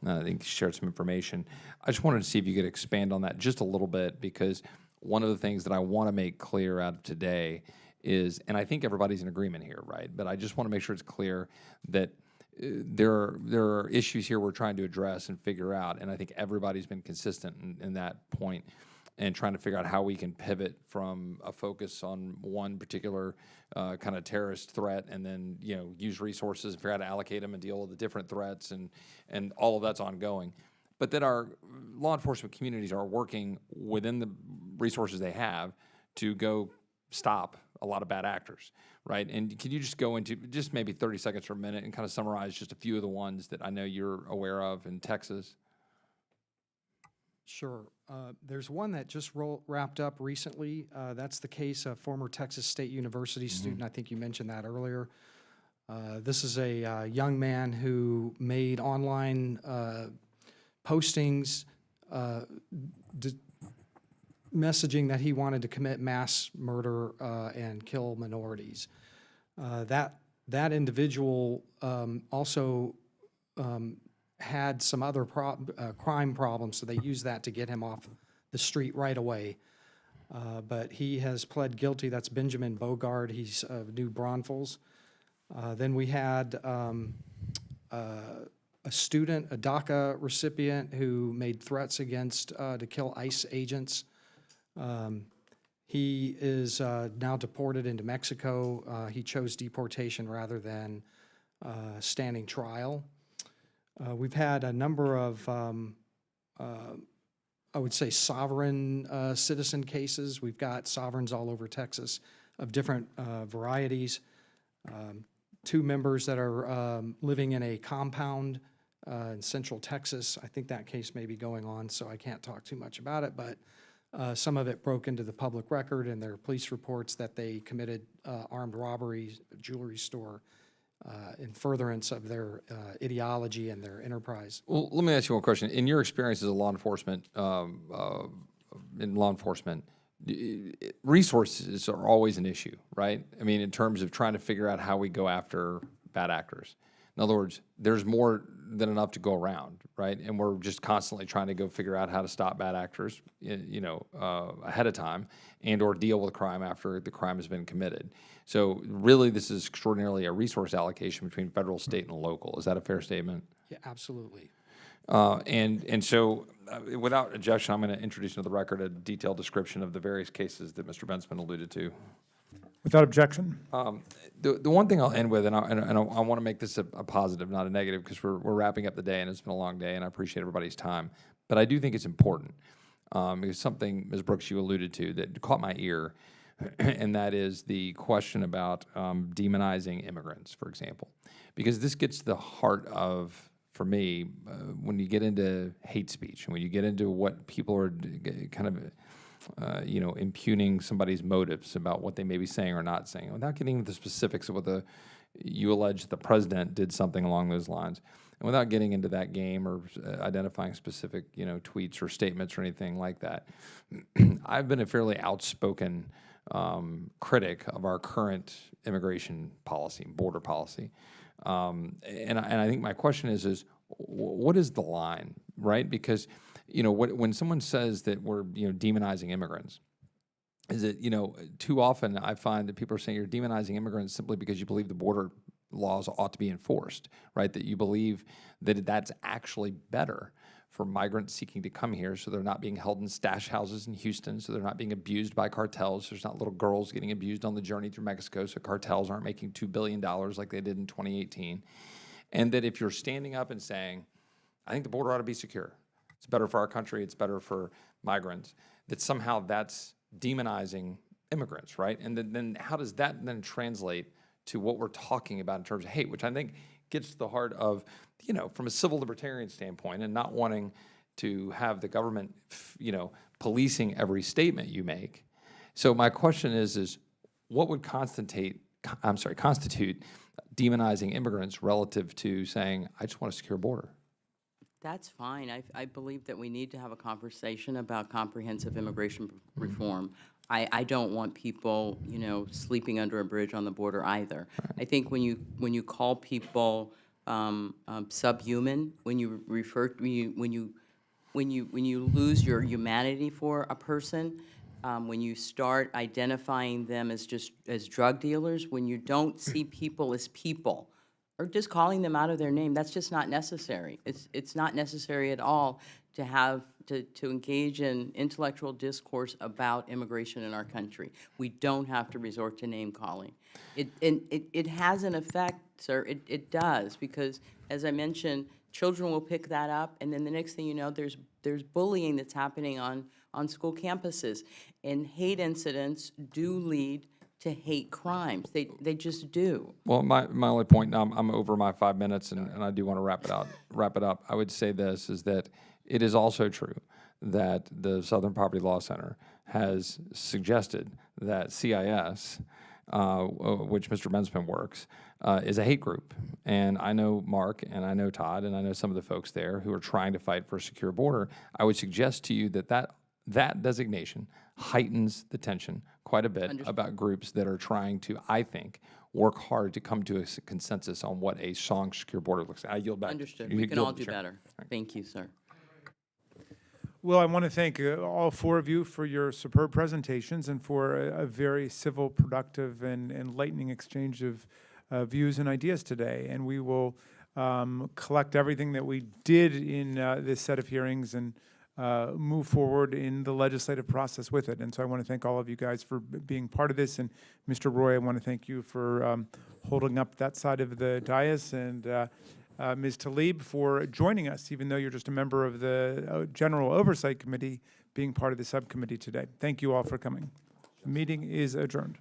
I think you shared some information. I just wanted to see if you could expand on that just a little bit, because one of the things that I want to make clear out of today is, and I think everybody's in agreement here, right? But I just want to make sure it's clear that there are issues here we're trying to address and figure out, and I think everybody's been consistent in that point and trying to figure out how we can pivot from a focus on one particular kind of terrorist threat and then, you know, use resources, figure out how to allocate them and deal with the different threats, and all of that's ongoing. But that our law enforcement communities are working within the resources they have to go stop a lot of bad actors, right? And can you just go into just maybe 30 seconds or a minute and kind of summarize just a few of the ones that I know you're aware of in Texas? Sure. There's one that just wrapped up recently. That's the case of former Texas State University student. I think you mentioned that earlier. This is a young man who made online postings messaging that he wanted to commit mass murder and kill minorities. That individual also had some other crime problems, so they used that to get him off the street right away. But he has pled guilty. That's Benjamin Bogard. He's of New Braunfels. Then we had a student, a DACA recipient, who made threats against to kill ICE agents. He is now deported into Mexico. He chose deportation rather than standing trial. We've had a number of, I would say, sovereign citizen cases. We've got sovereigns all over Texas of different varieties. 2 members that are living in a compound in central Texas. I think that case may be going on, so I can't talk too much about it, but some of it broke into the public record, and there are police reports that they committed armed robberies, a jewelry store, in furtherance of their ideology and their enterprise. Well, let me ask you one question. In your experience as a law enforcement, resources are always an issue, right? I mean, in terms of trying to figure out how we go after bad actors. In other words, there's more than enough to go around, right? And we're just constantly trying to go figure out how to stop bad actors, you know, ahead of time, and or deal with crime after the crime has been committed. So really, this is extraordinarily a resource allocation between federal, state, and local. Is that a fair statement? Yeah, absolutely. And so, without objection, I'm going to introduce into the record a detailed description of the various cases that Mr. Bensman alluded to. Without objection. The one thing I'll end with, and I want to make this a positive, not a negative, because we're wrapping up the day, and it's been a long day, and I appreciate everybody's time. But I do think it's important, because something, Ms. Brooks, you alluded to that caught my ear, and that is the question about demonizing immigrants, for example. Because this gets to the heart of, for me, when you get into hate speech, and when you get into what people are kind of you know, impugning somebody's motives about what they may be saying or not saying, without getting into the specifics of what you allege the president did something along those lines, and without getting into that game or identifying specific, you know, tweets or statements or anything like that. I've been a fairly outspoken critic of our current immigration policy, border policy, and I think my question is what is the line, right? Because you know, when someone says that we're, you know, demonizing immigrants, is it, you know, too often I find that people are saying you're demonizing immigrants simply because you believe the border laws ought to be enforced, right? That you believe that that's actually better for migrants seeking to come here, so they're not being held in stash houses in Houston, so they're not being abused by cartels. There's not little girls getting abused on the journey through Mexico, so cartels aren't making $2 billion like they did in 2018. And that if you're standing up and saying, I think the border ought to be secure, it's better for our country, it's better for migrants, that somehow that's demonizing immigrants, right? And then how does that then translate to what we're talking about in terms of hate, which I think gets to the heart of, you know, from a civil libertarian standpoint and not wanting to have the government, you know, policing every statement you make. So my question is what would constitute demonizing immigrants relative to saying, I just want a secure border? That's fine. I believe that we need to have a conversation about comprehensive immigration reform. I don't want people, you know, sleeping under a bridge on the border either. I think when you call people subhuman, when you lose your humanity for a person, when you start identifying them as drug dealers, when you don't see people as people, or just calling them out of their name, that's just not necessary. It's not necessary at all to have to engage in intellectual discourse about immigration in our country. We don't have to resort to name calling. It has an effect, sir. It does, because as I mentioned, children will pick that up, and then the next thing you know, there's bullying that's happening on school campuses, and hate incidents do lead to hate crimes. They just do. Well, my only point, now I'm over my 5 minutes, and I do want to wrap it up. I would say this, is that it is also true that the Southern Poverty Law Center has suggested that CIS, which Mr. Bensman works, is a hate group. And I know Mark, and I know Todd, and I know some of the folks there who are trying to fight for a secure border. I would suggest to you that designation heightens the tension quite a bit about groups that are trying to, I think, work hard to come to a consensus on what a strong, secure border looks like. I yield back. Understood. We can all do better. Thank you, sir. Well, I want to thank all four of you for your superb presentations and for a very civil, productive, and enlightening exchange of views and ideas today. And we will collect everything that we did in this set of hearings and move forward in the legislative process with it. And so I want to thank all of you guys for being part of this. And Mr. Roy, I want to thank you for holding up that side of the dais, and Ms. Tlaib for joining us, even though you're just a member of the General Oversight Committee, being part of the subcommittee today. Thank you all for coming. The meeting is adjourned.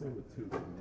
Stay with two.